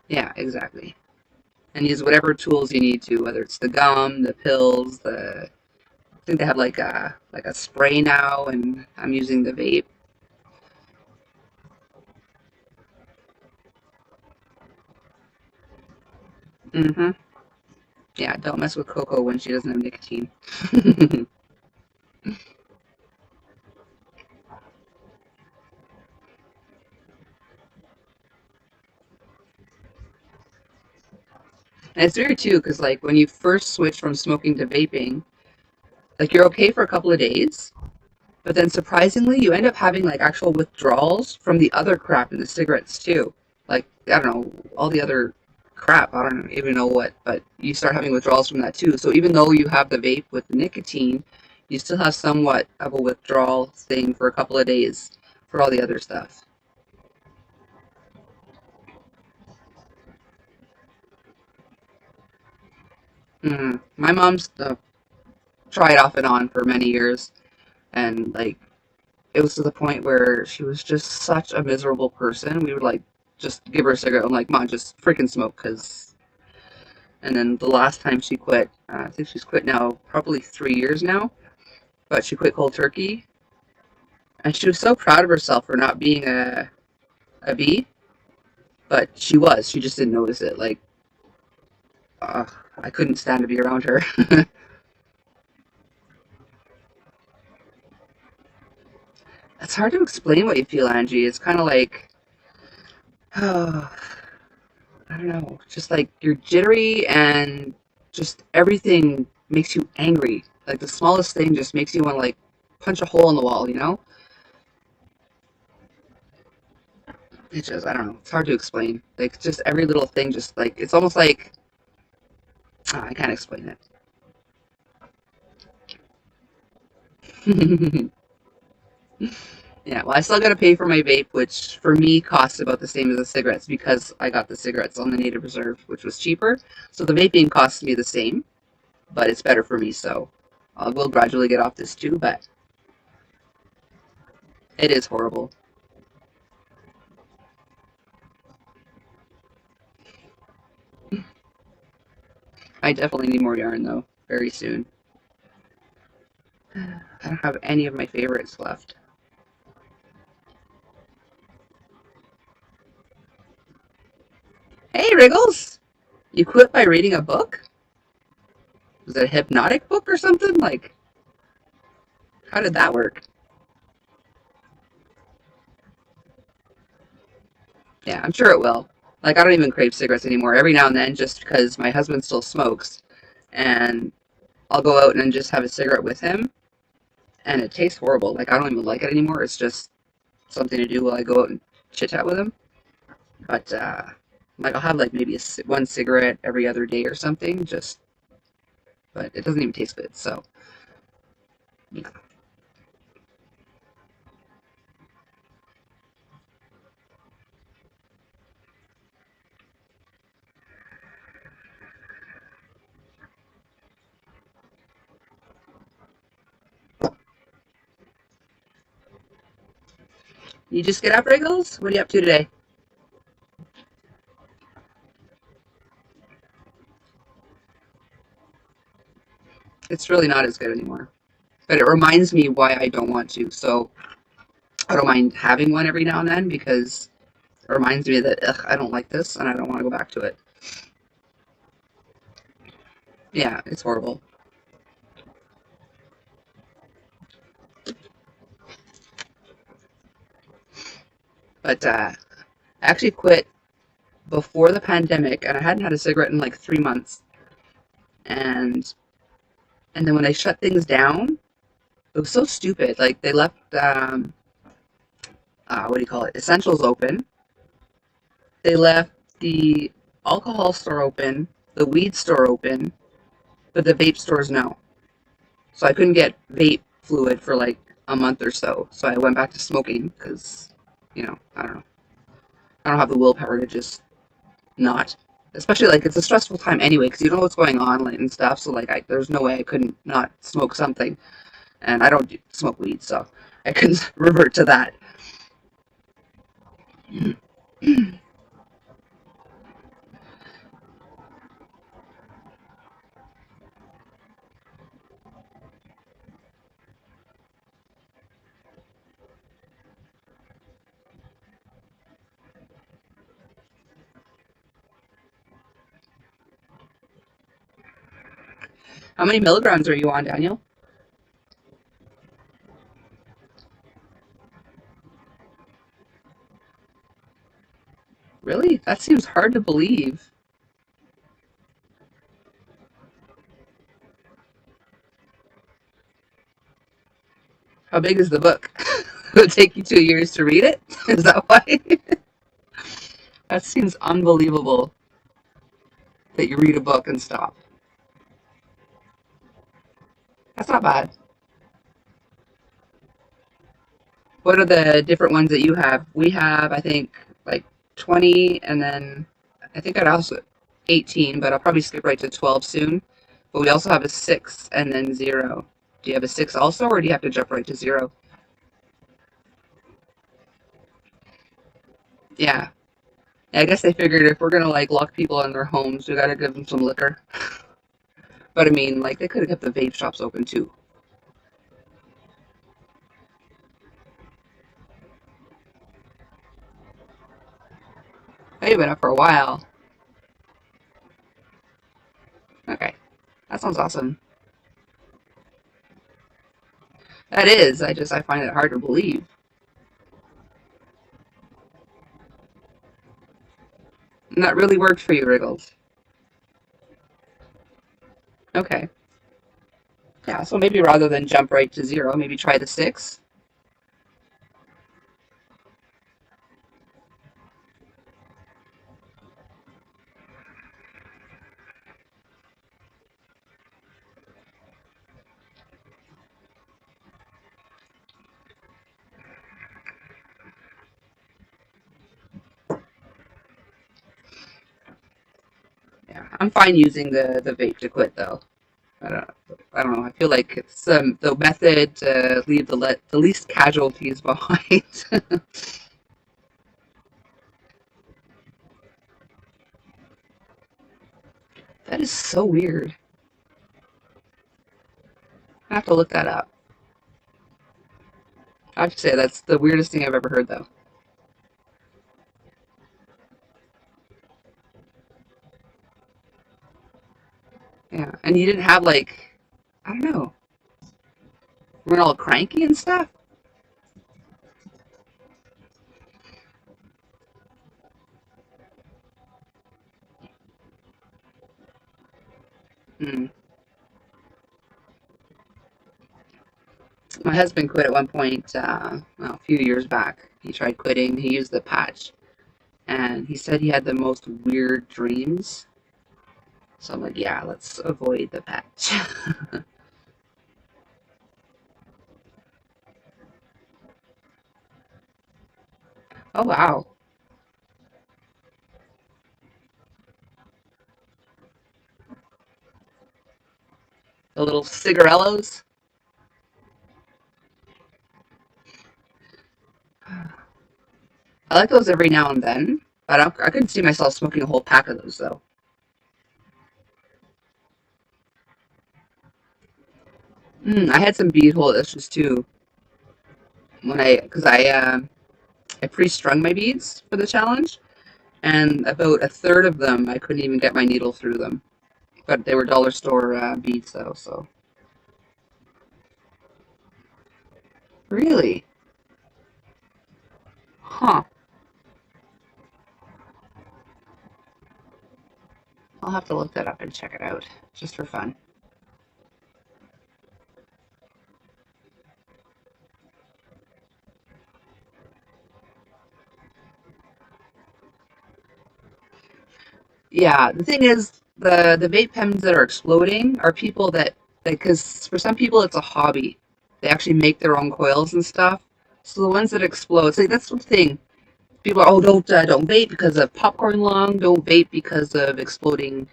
Yeah, exactly. And use whatever tools you need to, whether it's the gum, the pills, the I think they have like a spray now, and I'm using the vape. Mm-hmm. Yeah, don't mess with Coco when she doesn't have nicotine. And it's weird too, because like when you first switch from smoking to vaping, like you're okay for a couple of days, but then surprisingly, you end up having like actual withdrawals from the other crap in the cigarettes too. Like, I don't know, all the other crap, I don't even know what, but you start having withdrawals from that too. So even though you have the vape with the nicotine, you still have somewhat of a withdrawal thing for a couple of days for all the other stuff. My mom's tried off and on for many years, and like it was to the point where she was just such a miserable person. We would like just give her a cigarette. I'm like, come on, just freaking smoke, cause. And then the last time she quit, I think she's quit now probably 3 years now, but she quit cold turkey, and she was so proud of herself for not being a bee, but she was. She just didn't notice it. Like, I couldn't stand to be around her. It's hard to explain what you feel, Angie. It's kind of like, oh, I don't know, just like you're jittery and just everything makes you angry. Like the smallest thing just makes you want to like punch a hole in the wall, you know? It's just, I don't know, it's hard to explain. Like just every little thing, just like, it's almost like, I can't explain it. Yeah, well, I still got to pay for my vape, which for me costs about the same as the cigarettes because I got the cigarettes on the native reserve, which was cheaper. So the vaping costs me the same, but it's better for me. So I will gradually get off this too, but it is horrible. I definitely need more yarn though, very soon. I don't have any of my favorites left. Hey, Wriggles! You quit by reading a book? Was it a hypnotic book or something? Like, how did that work? Yeah, I'm sure it will. Like, I don't even crave cigarettes anymore. Every now and then, just because my husband still smokes, and I'll go out and just have a cigarette with him, and it tastes horrible. Like, I don't even like it anymore. It's just something to do while I go out and chit chat with him. But, like, I'll have, like, maybe one cigarette every other day or something, just, but it doesn't even taste good, so, yeah. You just get up, Wriggles? What are you up to today? It's really not as good anymore. But it reminds me why I don't want to, so I don't mind having one every now and then because it reminds me that ugh, I don't like this and I don't want to go back to it. Yeah, it's horrible. But I actually quit before the pandemic and I hadn't had a cigarette in like 3 months. And and then when they shut things down, it was so stupid. Like they left what do you call it? Essentials open. They left the alcohol store open, the weed store open, but the vape stores no. So I couldn't get vape fluid for like a month or so. So I went back to smoking because, I don't know. I don't have the willpower to just not. Especially like it's a stressful time anyway because you don't know what's going on like, and stuff. So like there's no way I couldn't not smoke something. And I don't smoke weed, so I couldn't revert to that. How many milligrams are you on, Daniel? Really? That seems hard to believe. How big is the book? It would take you 2 years to read it? Is that why? That seems unbelievable that you read a book and stop. That's not bad. What are the different ones that you have? We have, I think, like 20, and then I think I'd also 18, but I'll probably skip right to 12 soon. But we also have a 6 and then 0. Do you have a 6 also, or do you have to jump right to 0? Yeah. I guess they figured if we're gonna like lock people in their homes, we gotta give them some liquor. But I mean, like they could have kept the vape shops open too. They've been up for a while. Okay, that sounds awesome. That is. I find it hard to believe. And that really worked for you, Wriggles. Okay. Yeah. So maybe rather than jump right to 0, maybe try the 6. Yeah. I'm fine using the vape to quit though. I don't. I don't know. I feel like it's the method to leave the least casualties behind. That is so weird. I have to look that up. I have to say that's the weirdest thing I've ever heard though. Yeah. And you didn't have like, I don't know, we're all cranky and stuff. Hmm. My husband quit at one point, well, a few years back. He tried quitting. He used the patch, and he said he had the most weird dreams. So I'm like, yeah, let's avoid the patch. Oh wow, the little cigarellos. I like those every now and then, but I couldn't see myself smoking a whole pack of those though. I had some bead hole issues too when because I pre-strung my beads for the challenge, and about a third of them I couldn't even get my needle through them. But they were dollar store beads though, so really, huh? I'll have to look that up and check it out just for fun. Yeah, the thing is, the vape pens that are exploding are people that because for some people it's a hobby. They actually make their own coils and stuff. So the ones that explode, so that's the thing. People are, oh, don't vape because of popcorn lung. Don't vape because of exploding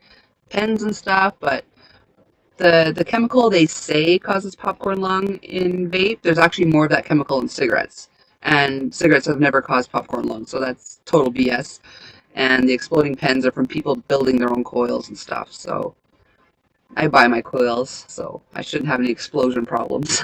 pens and stuff. But the chemical they say causes popcorn lung in vape, there's actually more of that chemical in cigarettes. And cigarettes have never caused popcorn lung, so that's total BS. And the exploding pens are from people building their own coils and stuff. So I buy my coils, so I shouldn't have any explosion problems.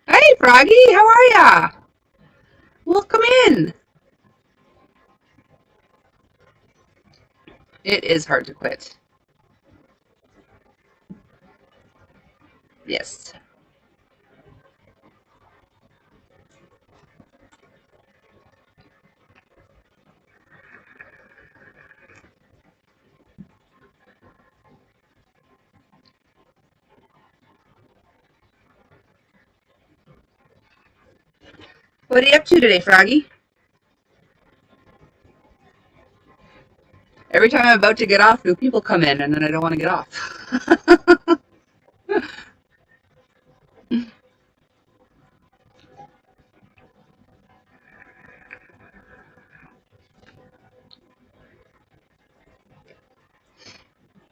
Hey, Froggy, how are ya? Welcome in. It is hard to quit. Yes. What are you up to today, Froggy? Every time I'm about to get off, new people come in, and then I don't want to get off.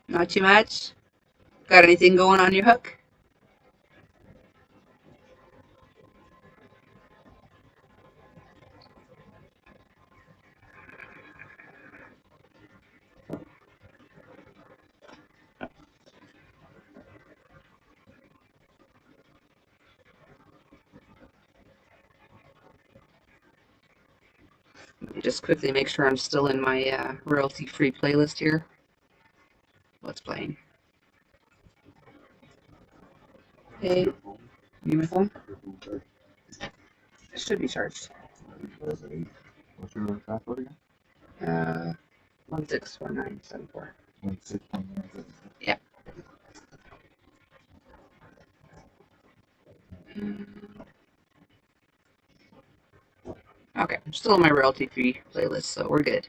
Not too much? Got anything going on your hook? Let me just quickly make sure I'm still in my royalty-free playlist here. What's playing? Hey, you my phone? It should be charged. What's your password again? 161974. 161974. Yeah. Okay, I'm still in my royalty-free playlist, so we're good.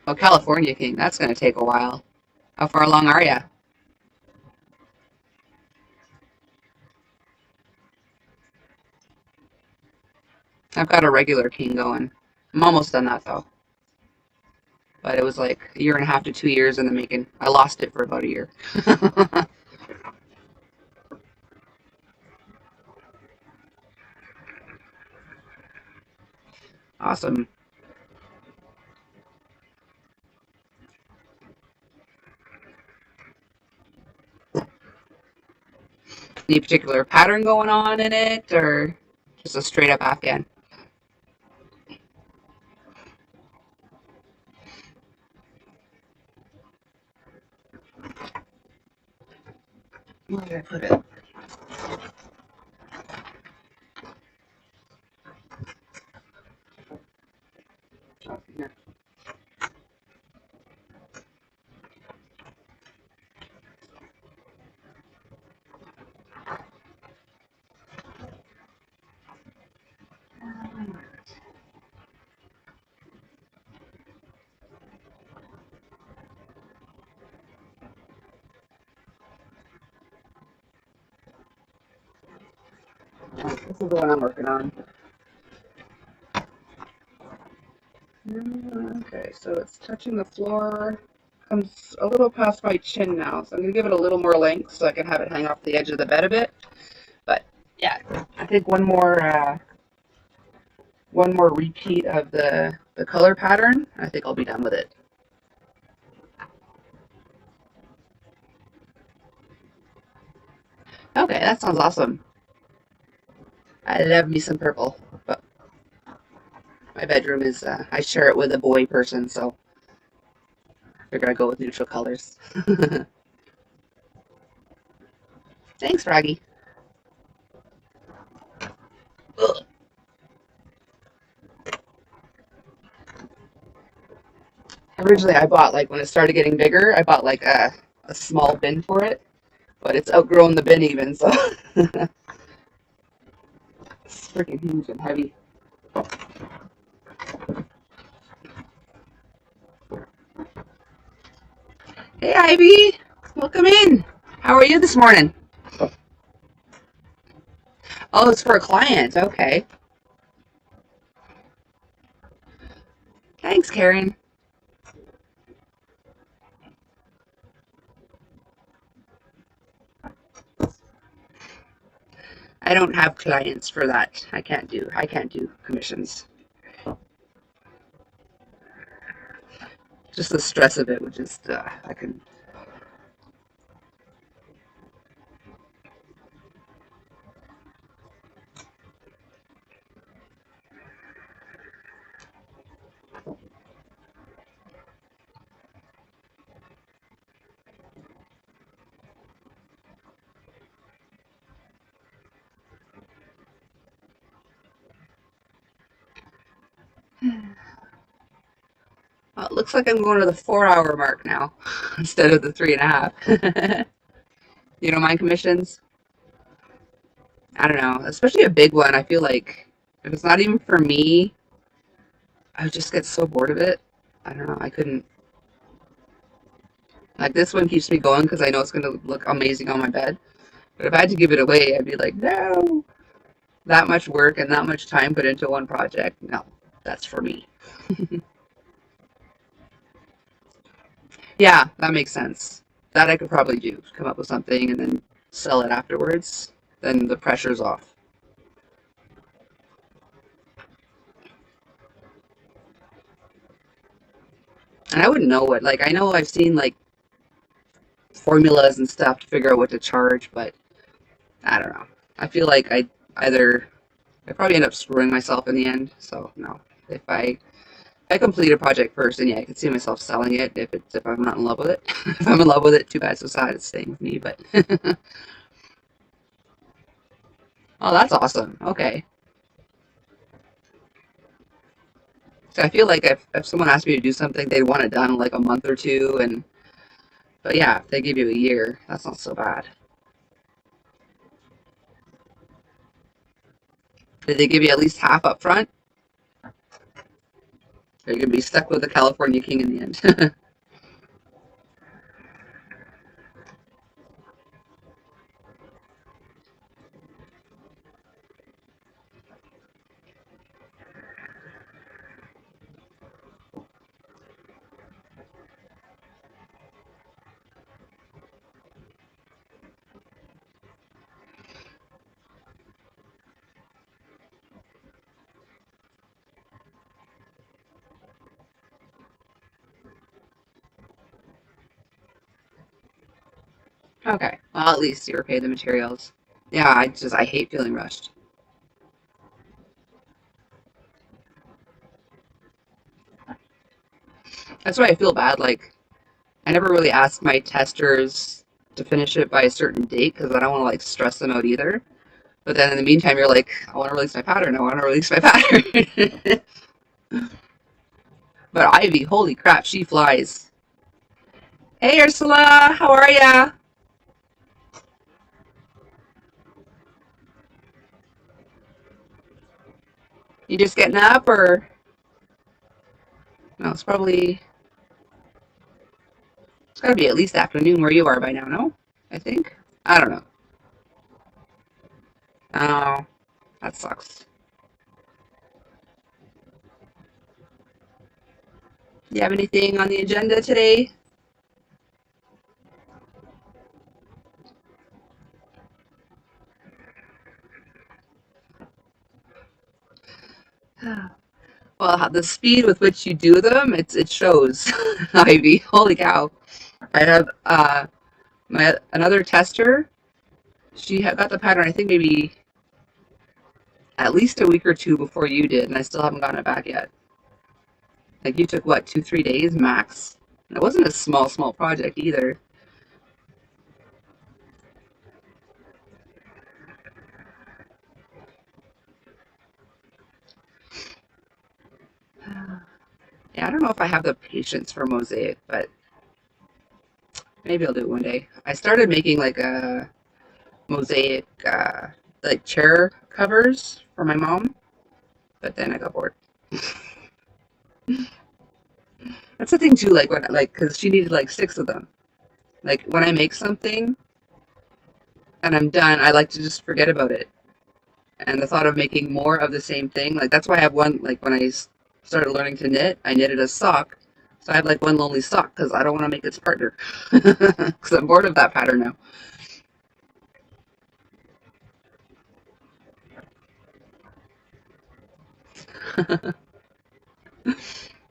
Oh, California King, that's going to take a while. How far along are you? I've got a regular King going. I'm almost done that, though. But it was like a year and a half to 2 years in the making. I lost it for about a year. Awesome. Any particular pattern going on in it, or just a straight up Afghan? Where did I put it? Oh, here. This is the one I'm working on. Okay, so it's touching the floor. Comes a little past my chin now, so I'm going to give it a little more length so I can have it hang off the edge of the bed a bit. But yeah, I think one more repeat of the color pattern. I think I'll be done with it. Okay, that sounds awesome. I love me some purple, but my bedroom is, I share it with a boy person, so we're going to go with neutral colors. Thanks, Froggy. Ugh. Originally, I bought, like, when it started getting bigger, I bought, like, a small bin for it, but it's outgrown the bin even, so it's freaking huge and heavy. Hey, Ivy. Welcome in. How are you this morning? Oh, it's for a client. Okay. Thanks, Karen. I don't have clients for that. I can't do commissions. Just the stress of it would just I can. Well, it looks like I'm going to the 4 hour mark now instead of the 3.5. You don't mind commissions? I don't know, especially a big one. I feel like if it's not even for me, I would just get so bored of it. I don't know. I couldn't. Like this one keeps me going because I know it's going to look amazing on my bed. But if I had to give it away, I'd be like, no, that much work and that much time put into one project. No, that's for me. Yeah, that makes sense. That I could probably do. Come up with something and then sell it afterwards. Then the pressure's off. And I wouldn't know what, like, I know I've seen like formulas and stuff to figure out what to charge, but I don't know. I feel like I probably end up screwing myself in the end. So no, if I complete a project first, then yeah, I can see myself selling it. If I'm not in love with it, if I'm in love with it, too bad, so sad. It's staying with me. But oh, that's awesome. Okay, so I feel like if someone asked me to do something, they'd want it done in like a month or two, and but yeah, if they give you a year, that's not so bad. Did they give you at least half up front? Or you're gonna be stuck with the California King in the end. Okay, well at least you were paid the materials. Yeah, I hate feeling rushed. That's why I feel bad. Like I never really ask my testers to finish it by a certain date because I don't want to like stress them out either. But then in the meantime, you're like, I want to release my pattern. I want to release my pattern. But Ivy, holy crap, she flies. Hey Ursula, how are ya? You just getting up or no? It's gotta be at least afternoon where you are by now. No, I think I don't know. Oh, that sucks. Do you have anything on the agenda today? Well, the speed with which you do them, it shows. Ivy, holy cow! I have my another tester. She had got the pattern. I think maybe at least a week or two before you did, and I still haven't gotten it back yet. Like you took what 2 3 days max. And it wasn't a small project either. Yeah, I don't know if I have the patience for mosaic, but maybe I'll do it one day. I started making like a mosaic like chair covers for my mom, but then I got bored. That's the thing too, like when like because she needed like 6 of them. Like when I make something and I'm done, I like to just forget about it. And the thought of making more of the same thing, like that's why I have one. Like when I started learning to knit, I knitted a sock, so I have like one lonely sock because I don't want to make its partner because I'm bored of that pattern now.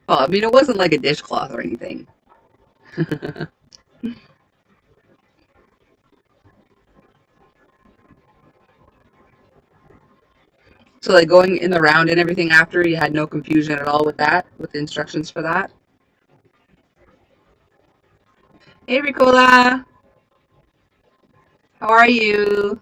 Well, I mean, it wasn't like a dishcloth or anything. So like going in the round and everything after, you had no confusion at all with that, with the instructions for that. Hey Ricola, how are you?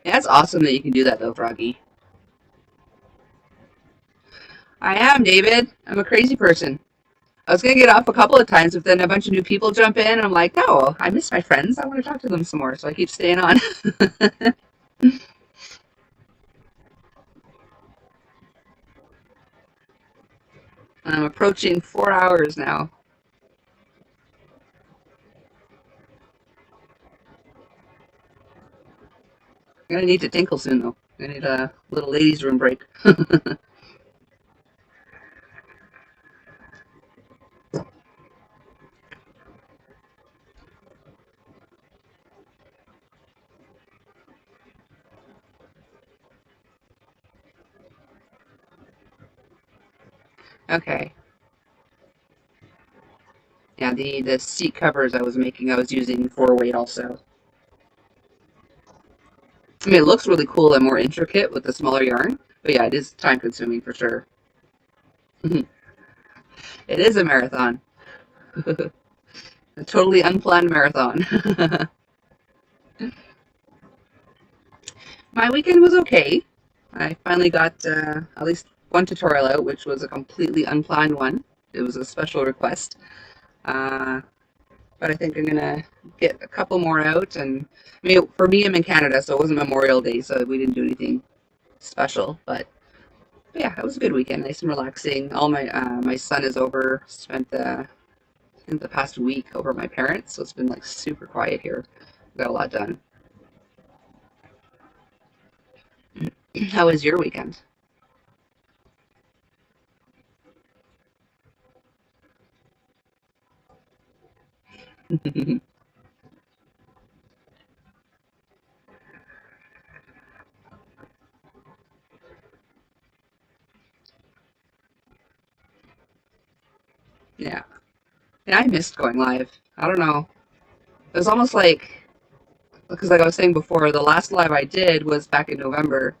Yeah, it's awesome that you can do that though, Froggy. I am, David. I'm a crazy person. I was gonna get off a couple of times, but then a bunch of new people jump in, and I'm like, no, I miss my friends. I want to talk to them some more, so I keep staying on. I'm approaching 4 hours now. I'm gonna need to tinkle soon, though. I need a little ladies' room break. Okay. Yeah, the seat covers I was making, I was using 4 weight also. I mean, it looks really cool and more intricate with the smaller yarn, but yeah, it is time consuming for sure. It is a marathon, a totally unplanned marathon. My weekend was okay. I finally got at least one tutorial out, which was a completely unplanned one. It was a special request. Uh, but I think I'm gonna get a couple more out. And I mean, for me, I'm in Canada, so it wasn't Memorial Day, so we didn't do anything special. But yeah, it was a good weekend, nice and relaxing. All my son is over. Spent the past week over at my parents, so it's been like super quiet here. Got a lot done. How was your weekend? Yeah, yeah, I missed going live. I don't know. It was almost like because like I was saying before, the last live I did was back in November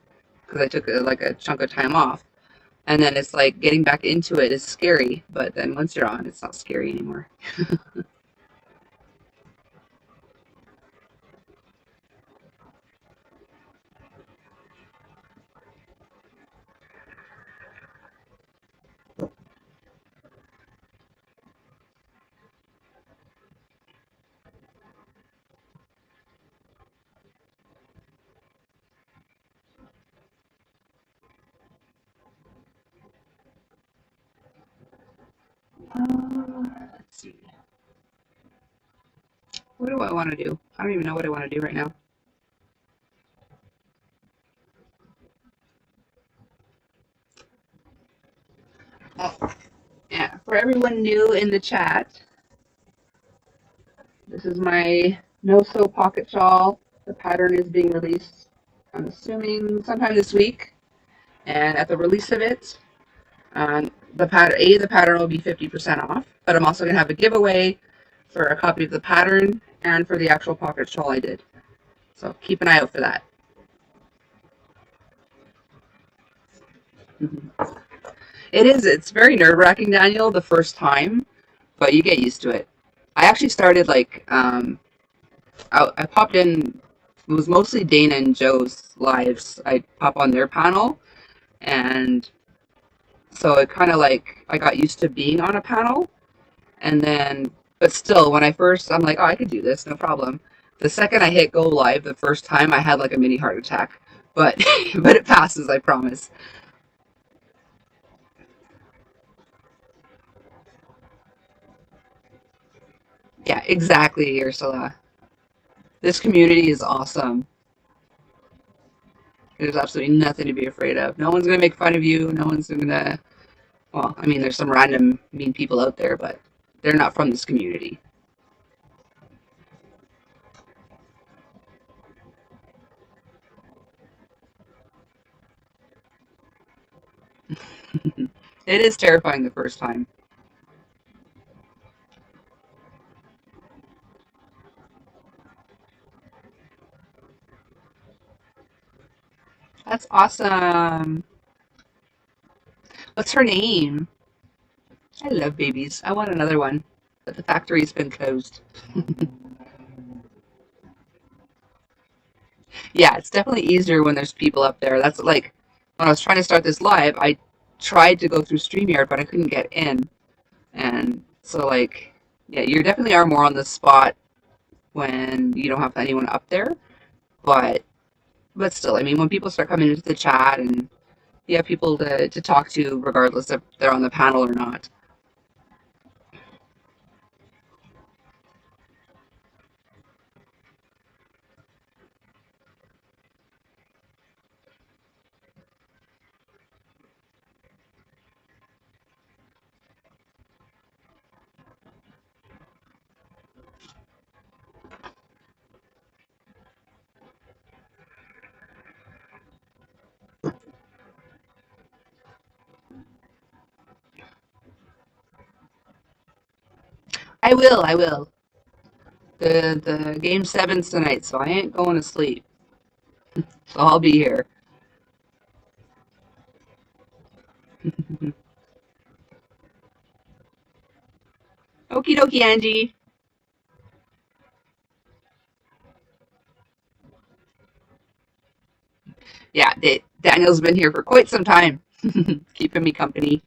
because I took like a chunk of time off, and then it's like getting back into it is scary. But then once you're on, it's not scary anymore. Let's see. What do I want to do? I don't even know what I want to do right now. Oh, yeah. For everyone new in the chat, this is my no-sew pocket shawl. The pattern is being released, I'm assuming, sometime this week. And at the release of it, the pattern will be 50% off. But I'm also going to have a giveaway for a copy of the pattern and for the actual pocket shawl I did. So keep an eye out for that. It is. It's very nerve-wracking, Daniel, the first time, but you get used to it. I actually started like I popped in. It was mostly Dana and Joe's lives. I pop on their panel, and so it kind of like I got used to being on a panel, and then but still, when I first, I'm like, oh, I could do this, no problem. The second I hit go live, the first time, I had like a mini heart attack, but but it passes, I promise. Yeah, exactly, Ursula. This community is awesome. There's absolutely nothing to be afraid of. No one's gonna make fun of you. No one's gonna. Well, I mean, there's some random mean people out there, but they're not from this community. It is terrifying the first time. That's awesome. What's her name? I love babies. I want another one, but the factory's been closed. Yeah, it's definitely easier when there's people up there. That's like when I was trying to start this live, I tried to go through StreamYard, but I couldn't get in. And so like, yeah, you definitely are more on the spot when you don't have anyone up there. But still, I mean, when people start coming into the chat and you have people to talk to, regardless if they're on the panel or not. I will, I will. The game seven's tonight, so I ain't going to sleep. So I'll be here. Okie dokie, Angie. Yeah, Daniel's been here for quite some time, keeping me company.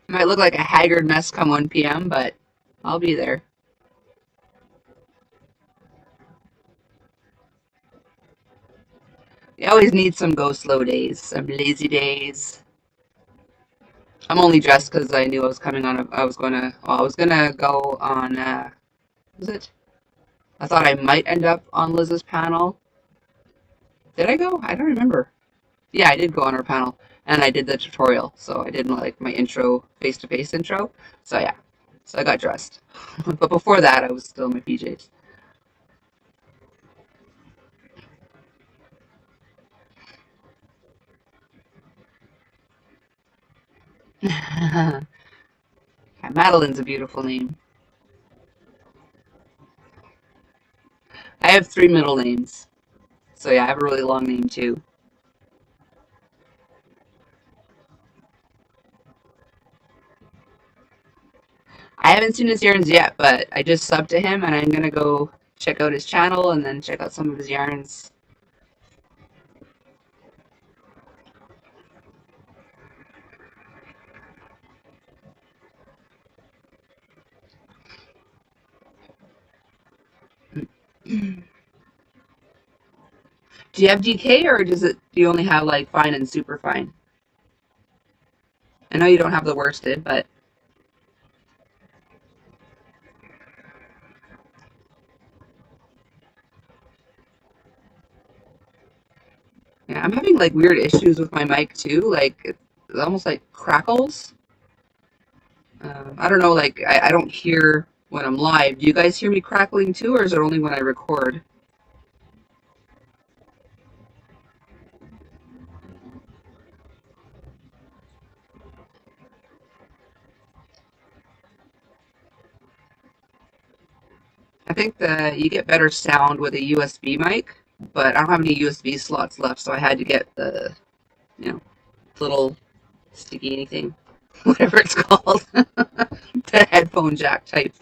Might look like a haggard mess come 1 p.m., but I'll be there. You always need some go slow days, some lazy days. I'm only dressed because I knew I was coming on. I was gonna go on. Was it? I thought I might end up on Liz's panel. Did I go? I don't remember. Yeah, I did go on her panel, and I did the tutorial. So I did like my intro, face-to-face intro. So yeah, so I got dressed. But before that, I was still in my PJs. Yeah, Madeline's a beautiful name. I have 3 middle names. So yeah, I have a really long name too. I haven't seen his yarns yet, but I just subbed to him and I'm gonna go check out his channel and then check out some of his yarns. Do you have DK or do you only have like fine and super fine? I know you don't have the worsted, but yeah, I'm having like weird issues with my mic too. Like it almost like crackles. I don't know, like I don't hear when I'm live. Do you guys hear me crackling too, or is it only when I record? I think that you get better sound with a USB mic, but I don't have any USB slots left, so I had to get the, you know, little sticky anything, whatever it's called, the headphone jack type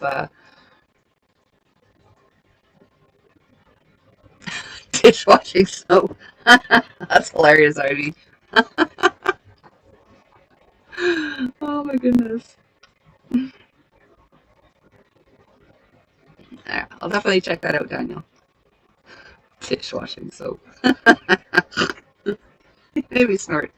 dishwashing soap. That's hilarious, Ivy. Oh my goodness. Yeah, I'll definitely check that out, Daniel. Dishwashing soap. Maybe snort.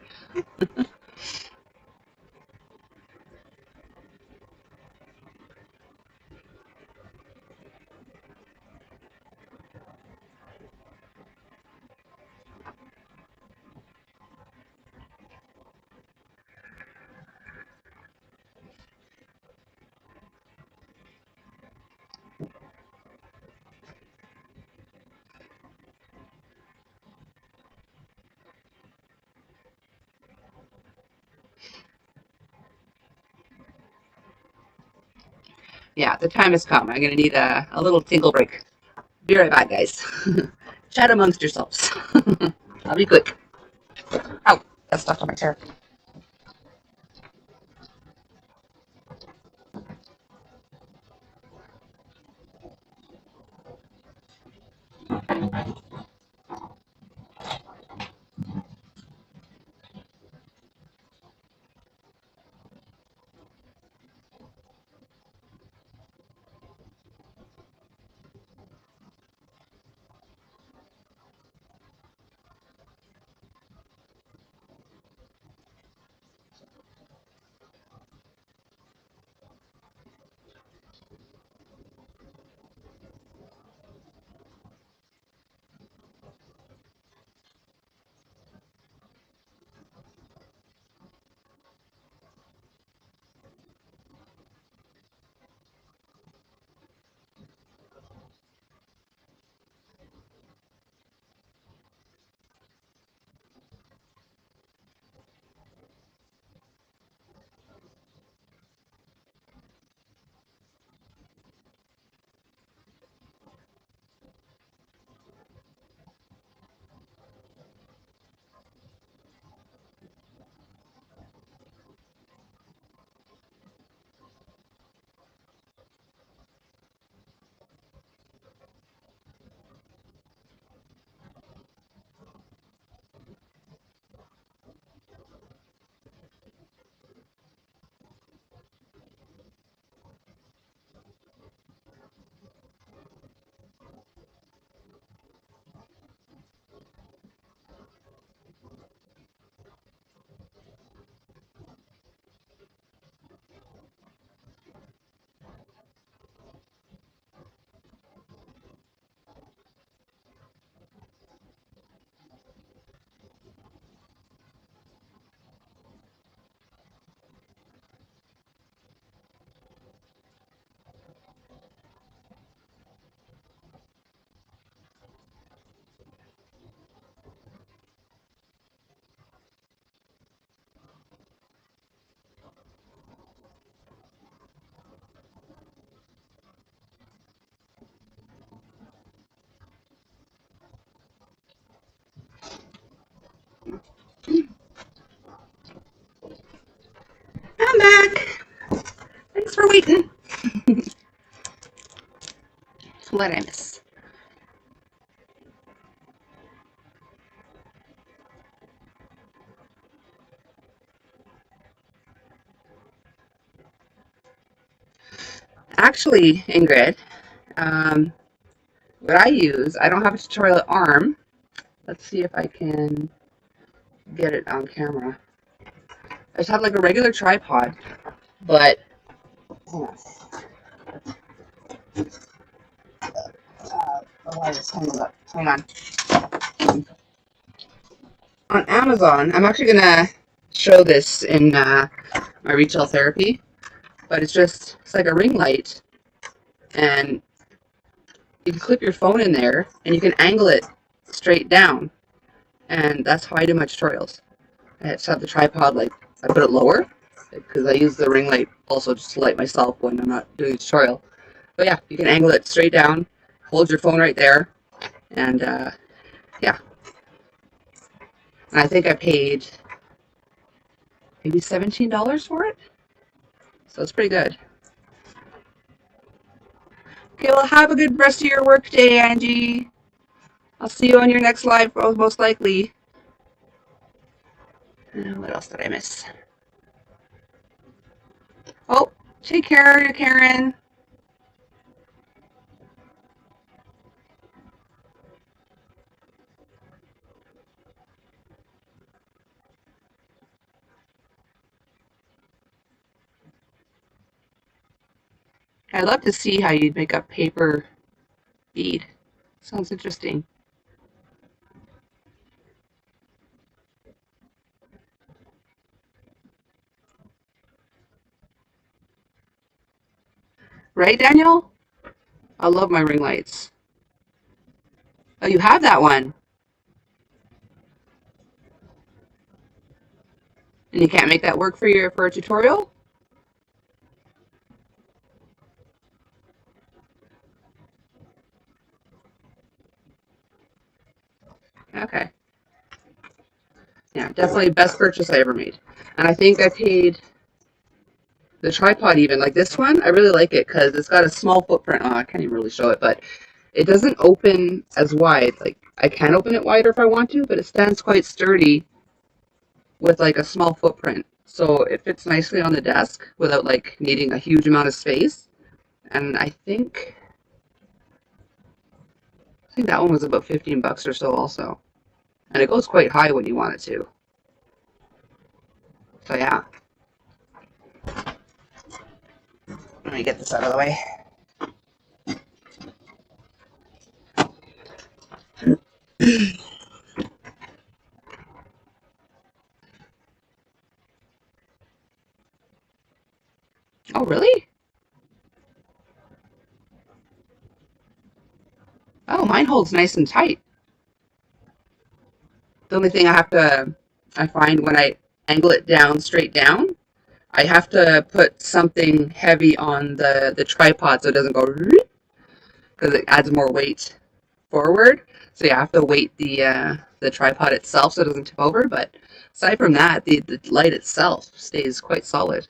Yeah, the time has come. I'm gonna need a little tinkle break. Be right back, guys. Chat amongst yourselves. I'll be quick. Oh, that's stuck on my chair. I'm back. Thanks for waiting. What did I miss? Actually, Ingrid, what I use, I don't have a tutorial arm. Let's see if I can get it on camera. I just have like a regular tripod, but oh, hang on. On Amazon, I'm actually gonna show this in my retail therapy, but it's like a ring light, and you can clip your phone in there, and you can angle it straight down, and that's how I do my tutorials. I just have the tripod, like, I put it lower, because I use the ring light also just to light myself when I'm not doing a tutorial. But yeah, you can angle it straight down, hold your phone right there, and yeah. And I think I paid maybe $17 for it, so it's pretty good. Okay, well, have a good rest of your work day, Angie. I'll see you on your next live, most likely. What else did I miss? Oh, take care, Karen. I'd love to see how you'd make a paper bead. Sounds interesting. Right, Daniel? I love my ring lights. Oh, you have that one. And you can't make that work for a tutorial? Okay. Yeah, definitely best purchase I ever made. And I think I paid the tripod even. Like this one, I really like it because it's got a small footprint. Oh, I can't even really show it, but it doesn't open as wide. Like I can open it wider if I want to, but it stands quite sturdy with like a small footprint. So it fits nicely on the desk without like needing a huge amount of space. And I think that one was about 15 bucks or so also. And it goes quite high when you want it to. So yeah. Let me get this out of the way. Oh, really? Oh, mine holds nice and tight. The only thing I find when I angle it down, straight down, I have to put something heavy on the tripod so it doesn't go, because it adds more weight forward. So you have to weight the tripod itself so it doesn't tip over. But aside from that, the light itself stays quite solid.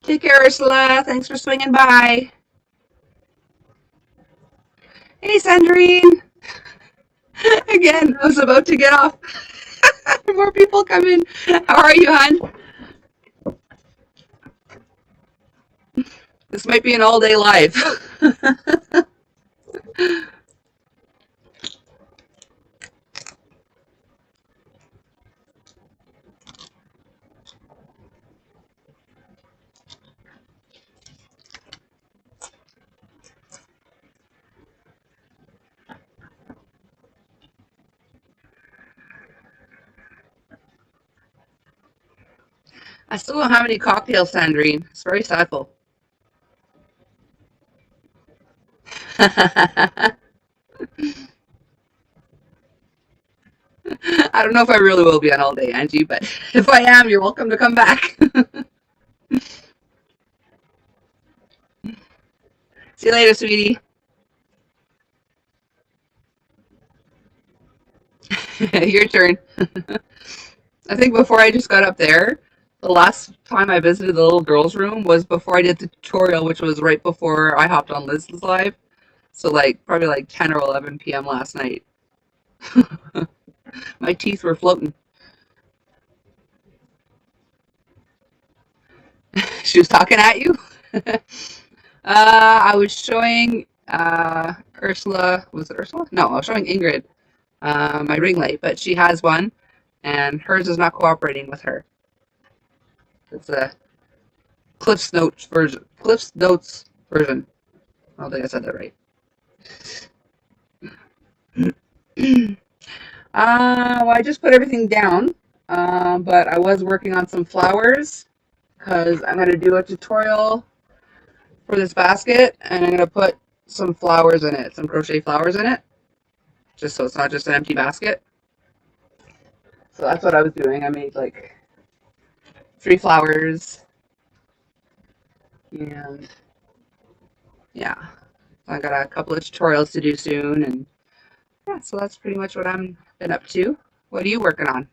Take care, Ursula. Thanks for swinging by. Hey, Sandrine. Again, I was about to get off. More people come in. How are you, hon? This might be an all-day live. I still don't have any cocktails, Sandrine. It's very sadful. I don't know if I really will be on all day, Angie, but if I am, you're welcome to come back. See you later, sweetie. Your turn. I think before I just got up there, the last time I visited the little girl's room was before I did the tutorial, which was right before I hopped on Liz's live. So like probably like 10 or 11 p.m. last night. My teeth were floating. She was talking at you. I was showing Ursula. Was it Ursula? No, I was showing Ingrid my ring light, but she has one, and hers is not cooperating with her. It's a Cliff's Notes version. Cliff's Notes version. I don't think I said that right. Well, I just put everything down, but I was working on some flowers because I'm going to do a tutorial for this basket, and I'm going to put some flowers in it, some crochet flowers in it, just so it's not just an empty basket. So that's what I was doing. I made like 3 flowers, and yeah, I got a couple of tutorials to do soon, and yeah, so that's pretty much what I'm been up to. What are you working on?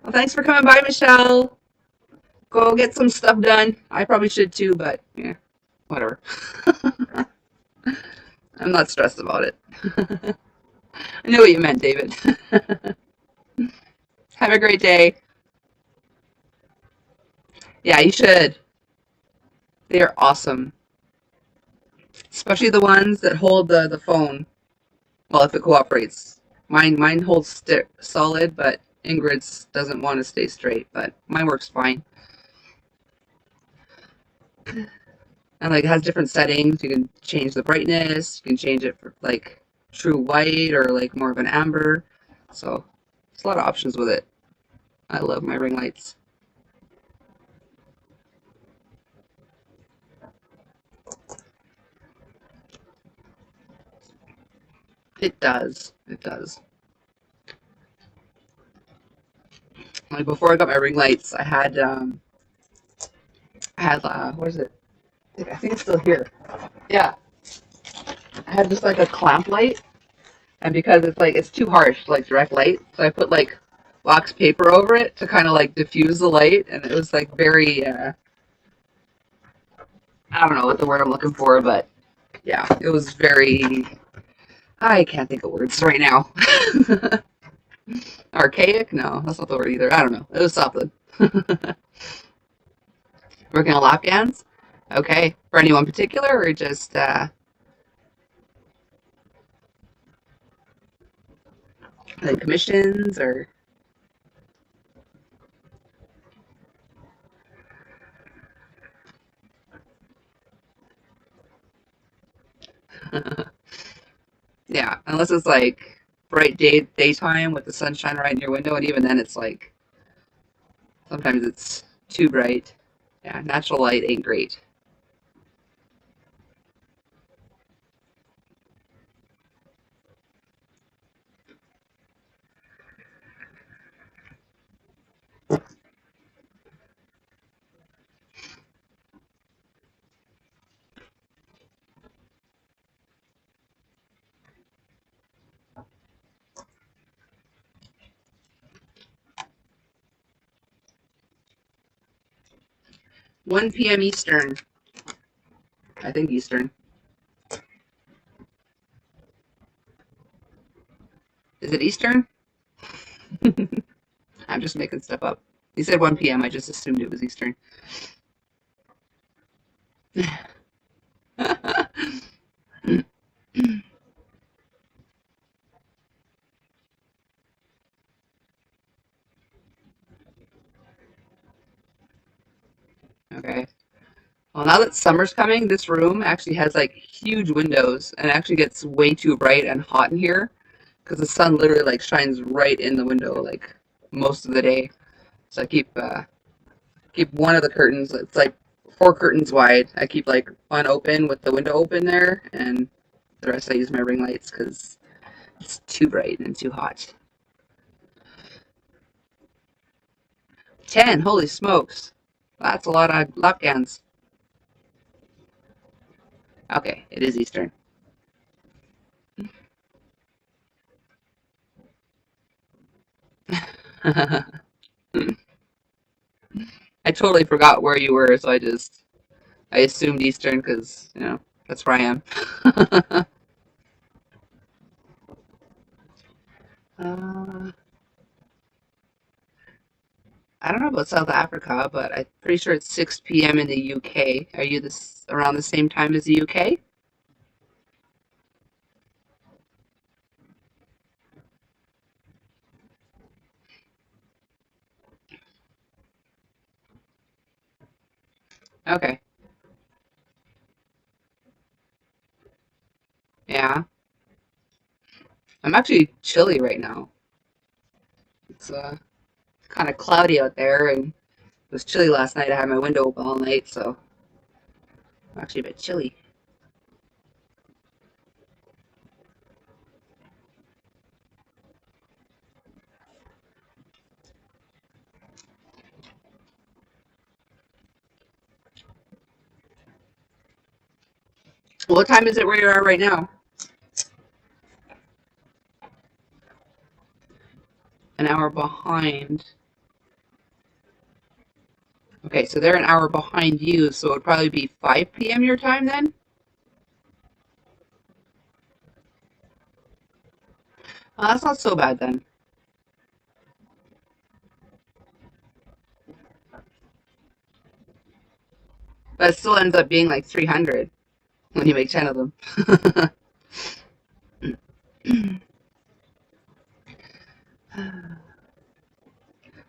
Well, thanks for coming by, Michelle. Go get some stuff done. I probably should too, but yeah, whatever. I'm not stressed about it. I knew what you meant, David. Have a great day. Yeah, you should. They are awesome. Especially the ones that hold the phone. Well, if it cooperates. Mine holds solid, but Ingrid's doesn't want to stay straight, but mine works fine. And like it has different settings. You can change the brightness. You can change it for like true white or like more of an amber. So there's a lot of options with it. I love my ring lights. It does. It does. Like before I got my ring lights, I had what is it? I think it's still here. Yeah, I had just like a clamp light, and because it's like it's too harsh, like direct light, so I put like wax paper over it to kind of like diffuse the light, and it was like very I don't know what the word I'm looking for, but yeah, it was very. I can't think of words right now. Archaic? No, that's not the word either. I don't know. It was something. Working on lap bands? Okay. For anyone particular or just like commissions or yeah, unless it's like bright daytime with the sunshine right in your window, and even then it's like sometimes it's too bright. Yeah, natural light ain't great. 1 p.m. Eastern. I think Eastern. Is it Eastern? I'm just making stuff up. You said 1 p.m. I just assumed it was Eastern. Okay. Well, now that summer's coming, this room actually has like huge windows and it actually gets way too bright and hot in here because the sun literally like shines right in the window like most of the day. So I keep one of the curtains. It's like 4 curtains wide. I keep like one open with the window open there, and the rest I use my ring lights because It's too bright and too hot. 10, holy smokes. That's a lot of Lapgans. Okay, it is Eastern. I totally forgot where you were, so I assumed Eastern because, you know, that's where I am. uh, I don't know about South Africa, but I'm pretty sure it's 6 p.m. in the UK. Are you this around the same time as the UK? Okay. Yeah. I'm actually chilly right now. It's kind of cloudy out there, and it was chilly last night. I had my window open all night, so I'm actually a bit chilly. What time is it where you are right now? An hour behind. Okay, so they're an hour behind you, so it would probably be 5 p.m. your time then? That's not so bad then. But it still ends up being like 300 when you make 10 of them.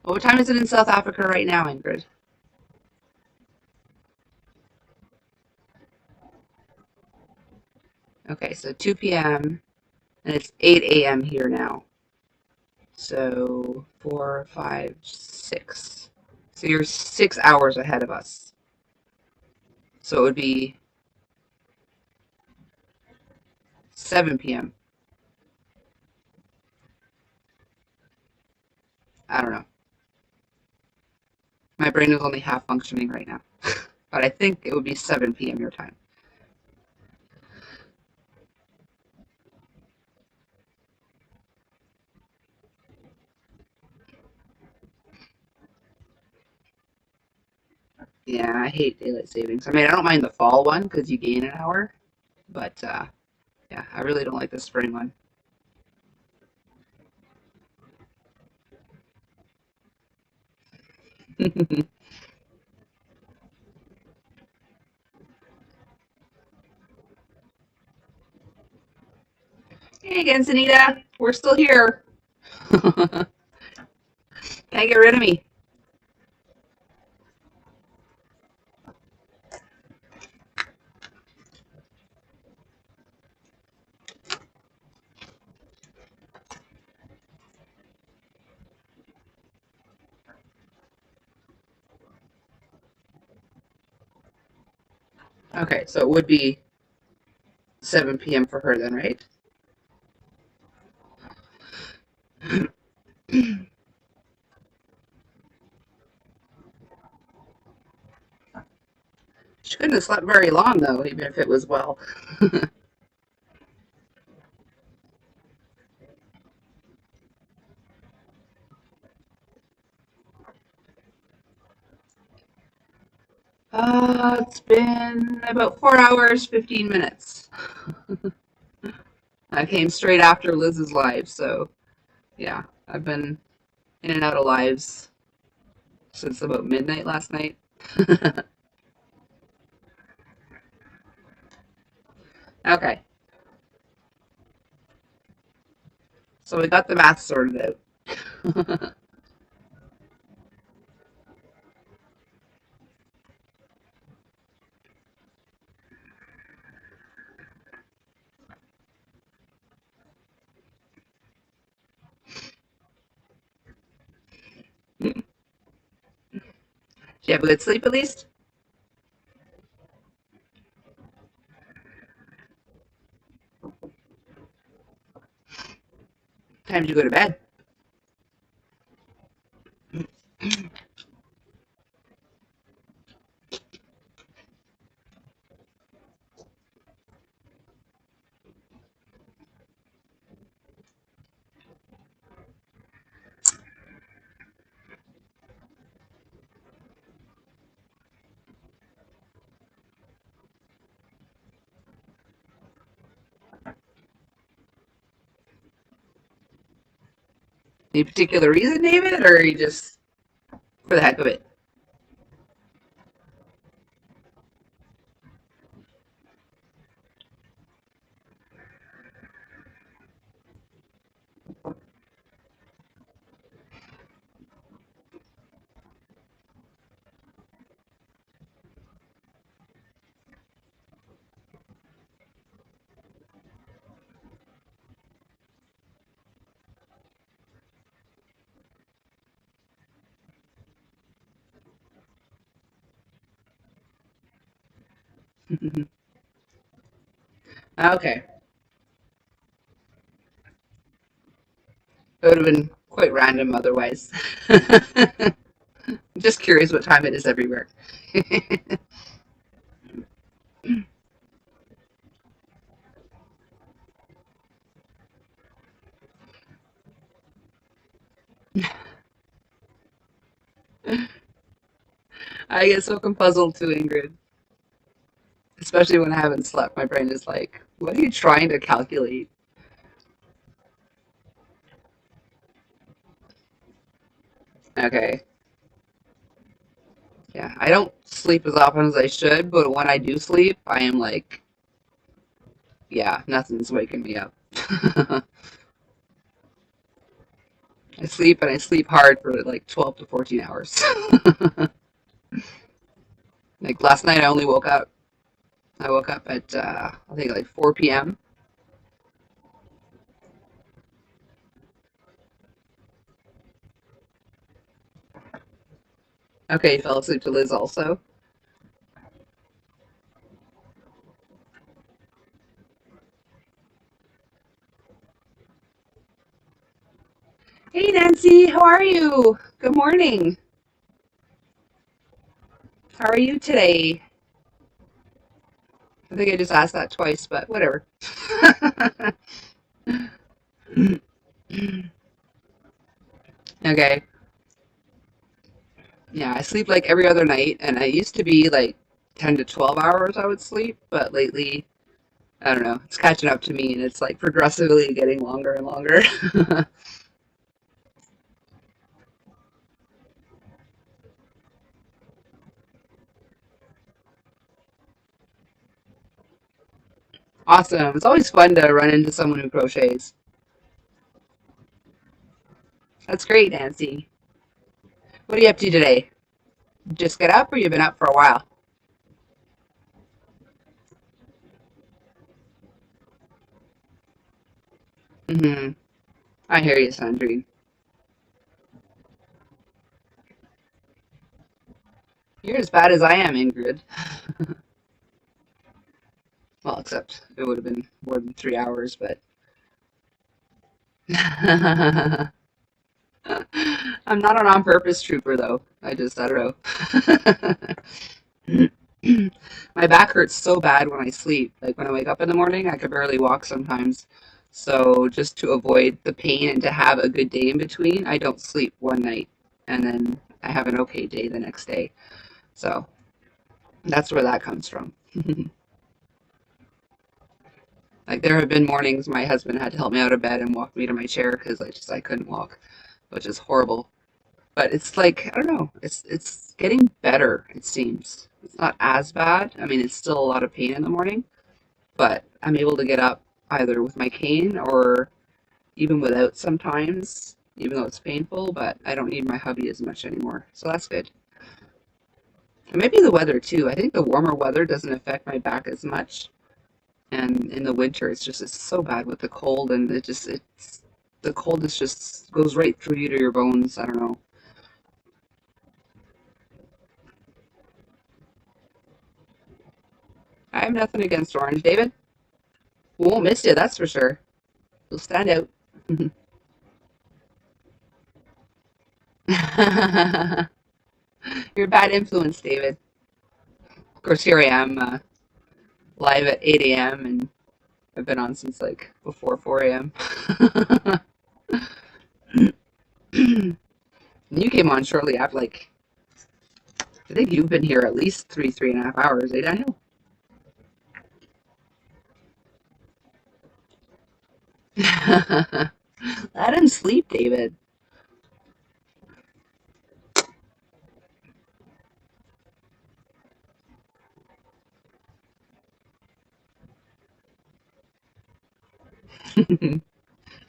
Well, what time is it in South Africa right now, Ingrid? Okay, so 2 p.m. and it's 8 a.m. here now. So 4, 5, 6. So you're 6 hours ahead of us. So it would be 7 p.m. I don't know. My brain is only half functioning right now. But I think it would be 7 p.m. your time. Yeah, I hate daylight savings. I mean, I don't mind the fall one because you gain an hour. But yeah, I really don't like the spring one. Hey again, Sunita. We're still here. Can't get rid of me. Okay, so it would be 7 p.m. for her then, right? She couldn't have slept very long though, even if it was well. It's been about 4 hours, 15 minutes. I came straight after Liz's live, so yeah, I've been in and out of lives since about midnight last night. Okay, so we got the math sorted out. Did you have a good sleep at least? Time to go to bed. Any particular reason, David, or are you just for the heck of it? Okay. It would have been quite random otherwise. Just curious what time it is everywhere. I get so puzzled too, Ingrid. Especially when I haven't slept. My brain is like, what are you trying to calculate? Okay. Yeah, I don't sleep as often as I should, but when I do sleep, I am like, yeah, nothing's waking me up. I sleep and I sleep hard for like 12 to 14 hours. Like last night, I woke up at, I think like 4 p.m. Okay, you fell asleep to Liz also. Hey, Nancy, how are you? Good morning. How are you today? I think I just asked that twice, but whatever. Okay. Yeah, I sleep like every other night, and I used to be like 10 to 12 hours I would sleep, but lately, I don't know, it's catching up to me, and it's like progressively getting longer and longer. Awesome. It's always fun to run into someone who crochets. That's great, Nancy. What are you up to today? Just get up, or you've been up for a while? Mm-hmm. I hear you, Sandrine. You're as bad as I am, Ingrid. Well, except it would have been more than 3 hours, but I'm not an on-purpose trooper, though. I don't know. My back hurts so bad when I sleep. Like when I wake up in the morning, I could barely walk sometimes. So just to avoid the pain and to have a good day in between, I don't sleep one night, and then I have an okay day the next day. So that's where that comes from. Like there have been mornings my husband had to help me out of bed and walk me to my chair because I couldn't walk, which is horrible. But it's like I don't know, it's getting better. It seems it's not as bad. I mean, it's still a lot of pain in the morning, but I'm able to get up either with my cane or even without sometimes, even though it's painful. But I don't need my hubby as much anymore, so that's good. And maybe the weather too. I think the warmer weather doesn't affect my back as much. And in the winter, it's so bad with the cold, and it's the coldness just goes right through you to your bones. I don't know. I have nothing against orange, David. We won't miss you, that's for sure. You'll stand out. You're a bad influence, David. Of course, here I am live at 8 a.m. and I've been on since like before 4 a.m. You came on shortly after, like, I think you've been here at least 3.5 hours, eh, Daniel? Let him sleep, David.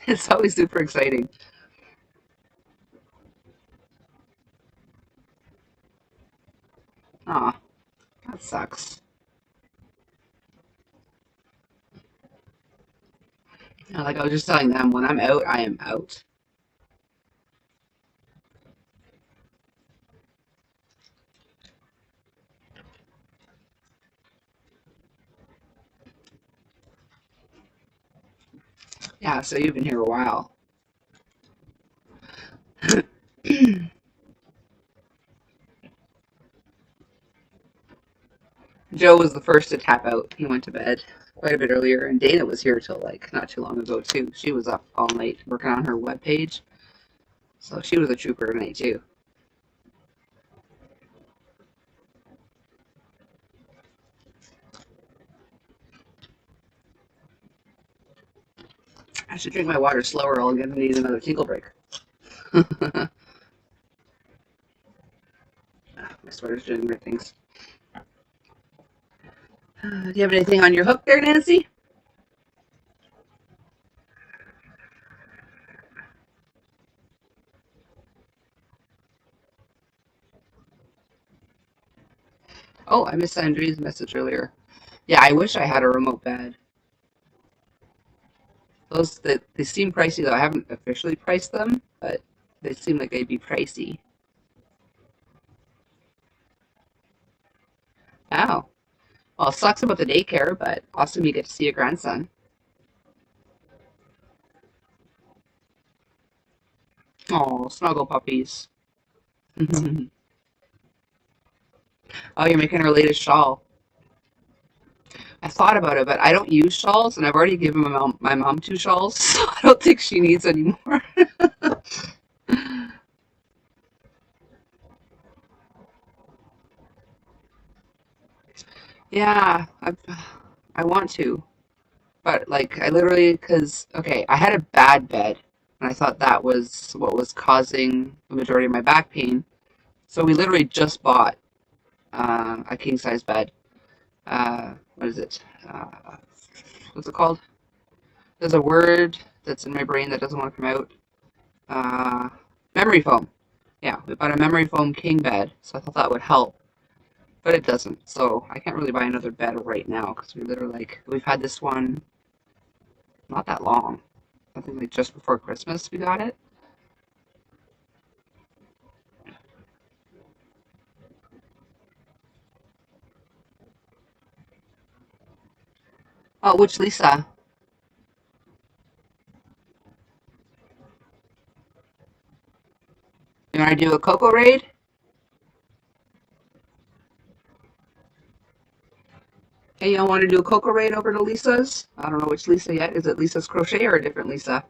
It's always super exciting. Aw, that sucks. Like I was just telling them, when I'm out, I am out. Yeah, so you've been here a while. Joe was the first to tap out. He went to bed quite a bit earlier, and Dana was here till like not too long ago too. She was up all night working on her web page, so she was a trooper tonight too. I should drink my water slower, or I'll get need another tinkle break. My sweater's doing weird things. Do you have anything on your hook there, Nancy? Oh, I missed Andrea's message earlier. Yeah, I wish I had a remote bed. Those they seem pricey though. I haven't officially priced them, but they seem like they'd be pricey. Oh, well, it sucks about the daycare, but awesome you get to see your grandson. Oh, snuggle puppies. Oh, you're making her latest shawl. I thought about it, but I don't use shawls, and I've already given my mom two shawls, so I don't think she needs any more. Yeah, I want to, but like I literally, because okay, I had a bad bed, and I thought that was what was causing the majority of my back pain. So we literally just bought a king size bed. What is it? What's it called? There's a word that's in my brain that doesn't want to come out. Uh, Memory foam. Yeah, we bought a memory foam king bed, so I thought that would help, but it doesn't. So I can't really buy another bed right now because we literally like we've had this one not that long. I think like just before Christmas we got it. Oh, which Lisa? You want to do a Coco raid? Hey, y'all want to do a Coco raid over to Lisa's? I don't know which Lisa yet. Is it Lisa's Crochet or a different Lisa?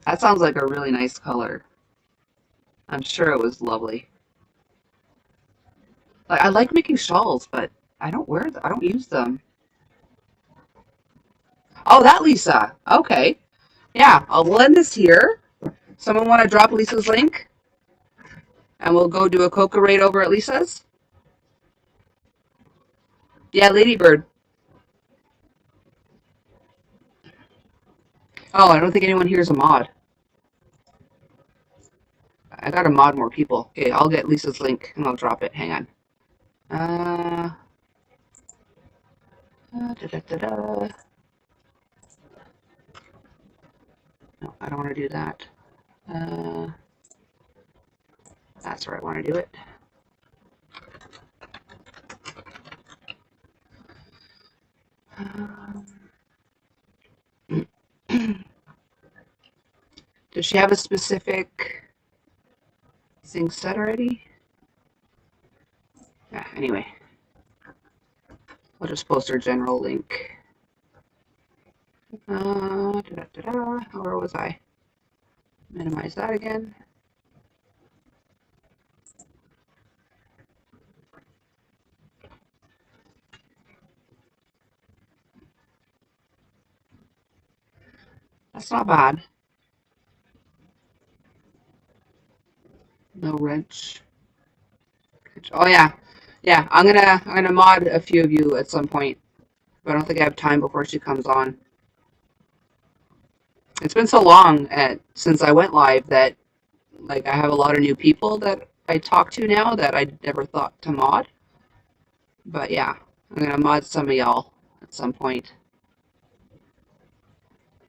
That sounds like a really nice color. I'm sure it was lovely. Like I like making shawls, but I don't wear them. I don't use them. Oh, that Lisa. Okay. Yeah, I'll blend this here. Someone want to drop Lisa's link? And we'll go do a Coca raid over at Lisa's? Yeah, Ladybird. Oh, I don't think anyone here is a mod. I gotta mod more people. Okay, I'll get Lisa's link and I'll drop it. Hang on. Uh, da, da, da, da. No, I don't want to do that. Uh, that's where I want to do it. Does she have a specific thing set already? Yeah, anyway. I'll just post her general link. Where was I? Minimize that again. That's not bad. No wrench. Oh yeah, yeah. I'm gonna mod a few of you at some point, but I don't think I have time before she comes on. It's been so long since I went live that like I have a lot of new people that I talk to now that I never thought to mod. But yeah, I'm gonna mod some of y'all at some point.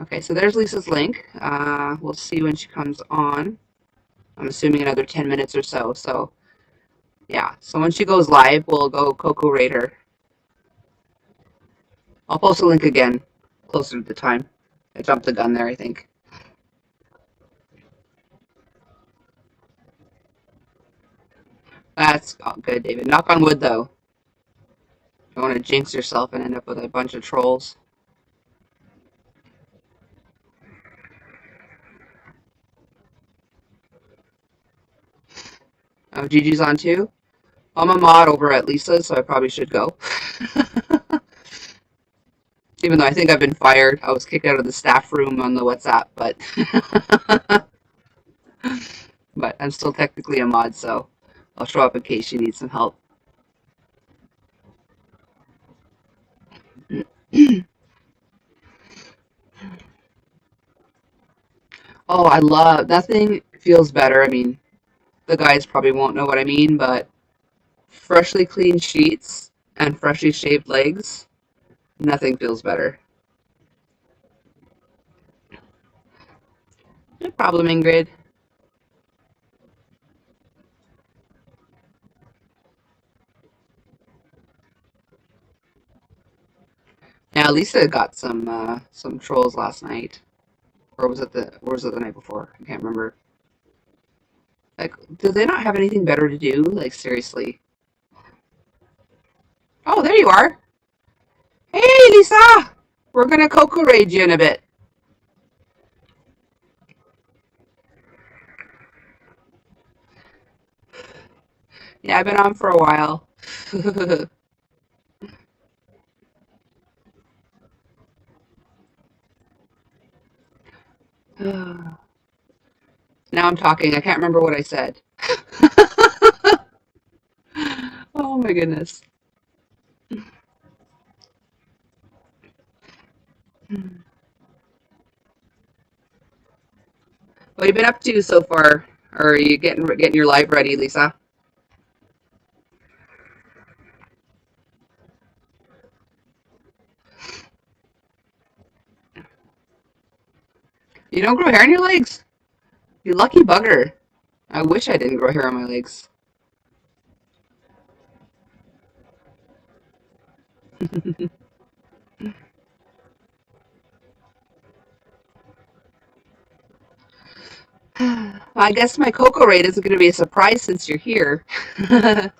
Okay, so there's Lisa's link. We'll see when she comes on. I'm assuming another 10 minutes or so. So yeah, so when she goes live, we'll go Coco rate her. I'll post a link again closer to the time. I jumped the gun there, I think. That's good, David. Knock on wood, though. You don't want to jinx yourself and end up with a bunch of trolls. Oh, Gigi's on too? I'm a mod over at Lisa's, so I probably should go. Even though I think I've been fired. I was kicked out of the staff room on the WhatsApp, but but I'm still technically a mod, so I'll show up in case you need some help. Oh, I love, nothing feels better. I mean, the guys probably won't know what I mean, but freshly cleaned sheets and freshly shaved legs, nothing feels better. No problem, Ingrid. Yeah, Lisa got some trolls last night, or was it the night before? I can't remember. Like, do they not have anything better to do? Like, seriously. Oh, there you are. Hey, Lisa! We're gonna Coco raid you in a bit. Yeah, I've been on for a while. Now I'm talking. I can't remember what I said. Oh my goodness. What have you been up to so far? Or are you getting your live ready, Lisa? You don't grow hair on your legs? You lucky bugger. I wish I didn't grow hair on my legs. Well, I guess my Coco raid isn't going to be a surprise since you're here. All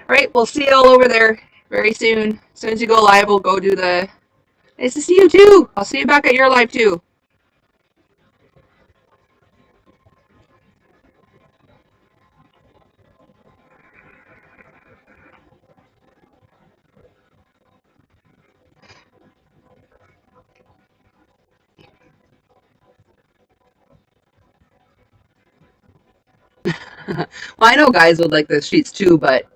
right, we'll see you all over there very soon. As soon as you go live, we'll go do the... Nice to see you too. I'll see you back at your live too. Well, I know guys would like the sheets too, but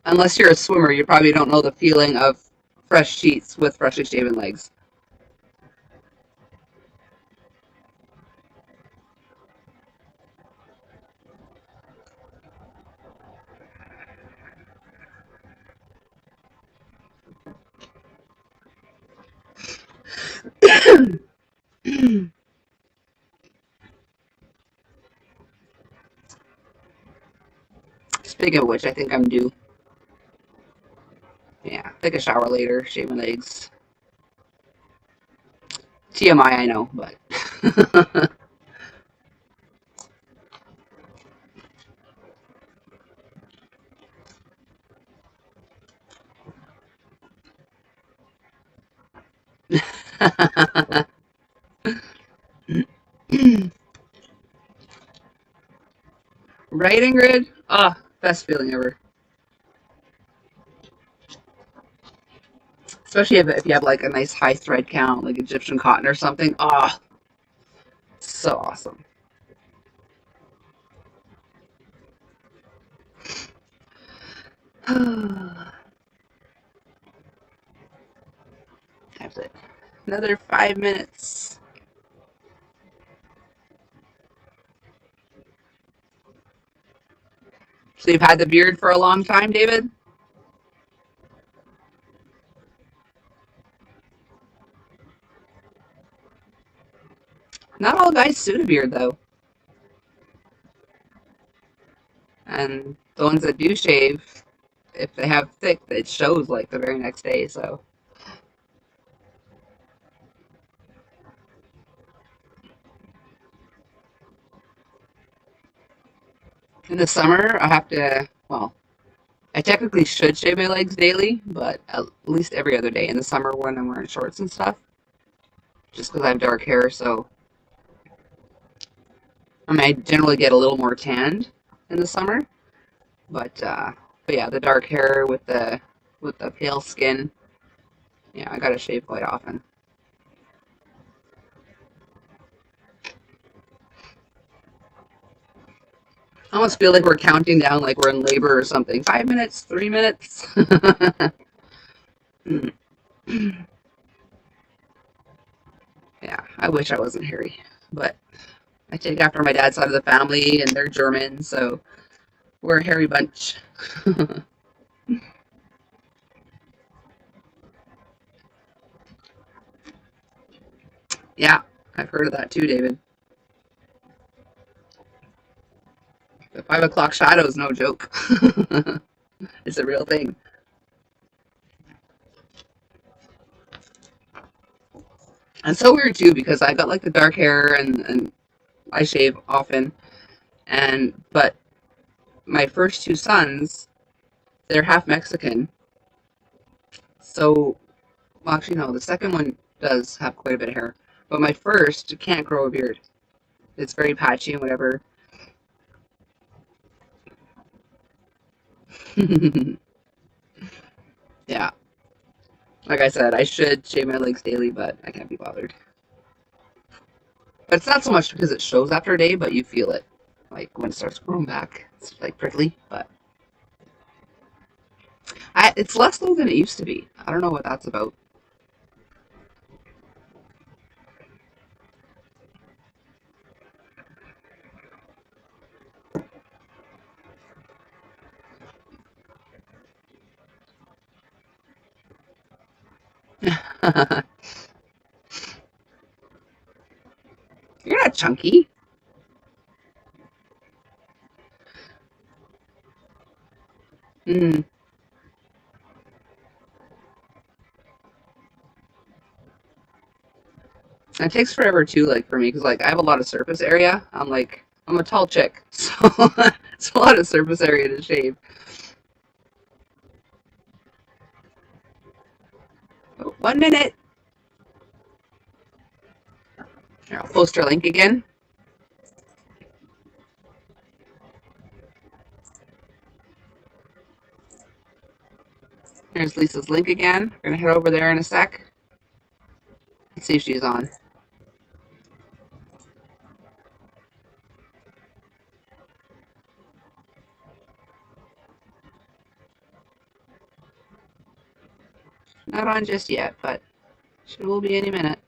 unless you're a swimmer, you probably don't know the feeling of fresh sheets with freshly shaven legs. Speaking of which, I think I'm due. Yeah, take a shower later, shave my legs. TMI, I know, but right, Ingrid? Ah, best feeling ever. Especially if you have like a nice high thread count, like Egyptian cotton or something. Ah, so awesome. That's it. Another 5 minutes. So you've had the beard for a long time, David? Not all guys suit a beard though. And the ones that do shave, if they have thick, it shows like the very next day. So in the summer, I have to, well, I technically should shave my legs daily, but at least every other day in the summer when I'm wearing shorts and stuff, just because I have dark hair. So I mean, I generally get a little more tanned in the summer, but yeah, the dark hair with the pale skin, yeah, I gotta shave quite often. I almost feel like we're counting down, like we're in labor or something. 5 minutes, 3 minutes. Yeah, I wish I wasn't hairy, but I take after my dad's side of the family, and they're German, so we're a hairy bunch. Yeah, I've heard of that too, David. The 5 o'clock shadow is no joke. It's a real thing. And so weird too because I got like the dark hair and I shave often, and but my first two sons, they're half Mexican. So, well, actually, no, the second one does have quite a bit of hair, but my first can't grow a beard. It's very patchy and whatever. Yeah, like I said, I should shave my legs daily, but I can't be bothered. But it's not so much because it shows after a day, but you feel it, like when it starts growing back. It's like prickly, but it's less though than it used to be. I don't know what that's about. You're not chunky. Mm. It takes forever too, like for me, because like I have a lot of surface area. I'm a tall chick, so it's a lot of surface area to shave. Oh, 1 minute. Here, I'll post her link again. Here's Lisa's link again. We're gonna head over there in a sec. Let's see if she's on. Not on just yet, but she will be any minute.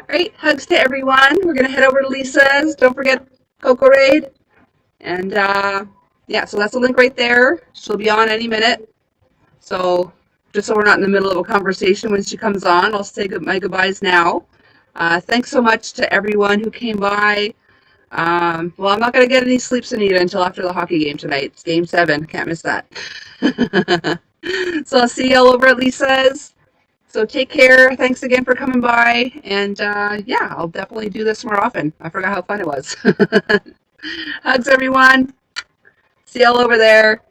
All right, hugs to everyone. We're gonna head over to Lisa's. Don't forget Coco Raid. And yeah, so that's the link right there. She'll be on any minute. So just so we're not in the middle of a conversation when she comes on, I'll say my goodbyes now. Thanks so much to everyone who came by. Well, I'm not going to get any sleep, Sunita, until after the hockey game tonight. It's game 7. Can't miss that. So I'll see you all over at Lisa's. So take care. Thanks again for coming by. And yeah, I'll definitely do this more often. I forgot how fun it was. Hugs, everyone. See you all over there.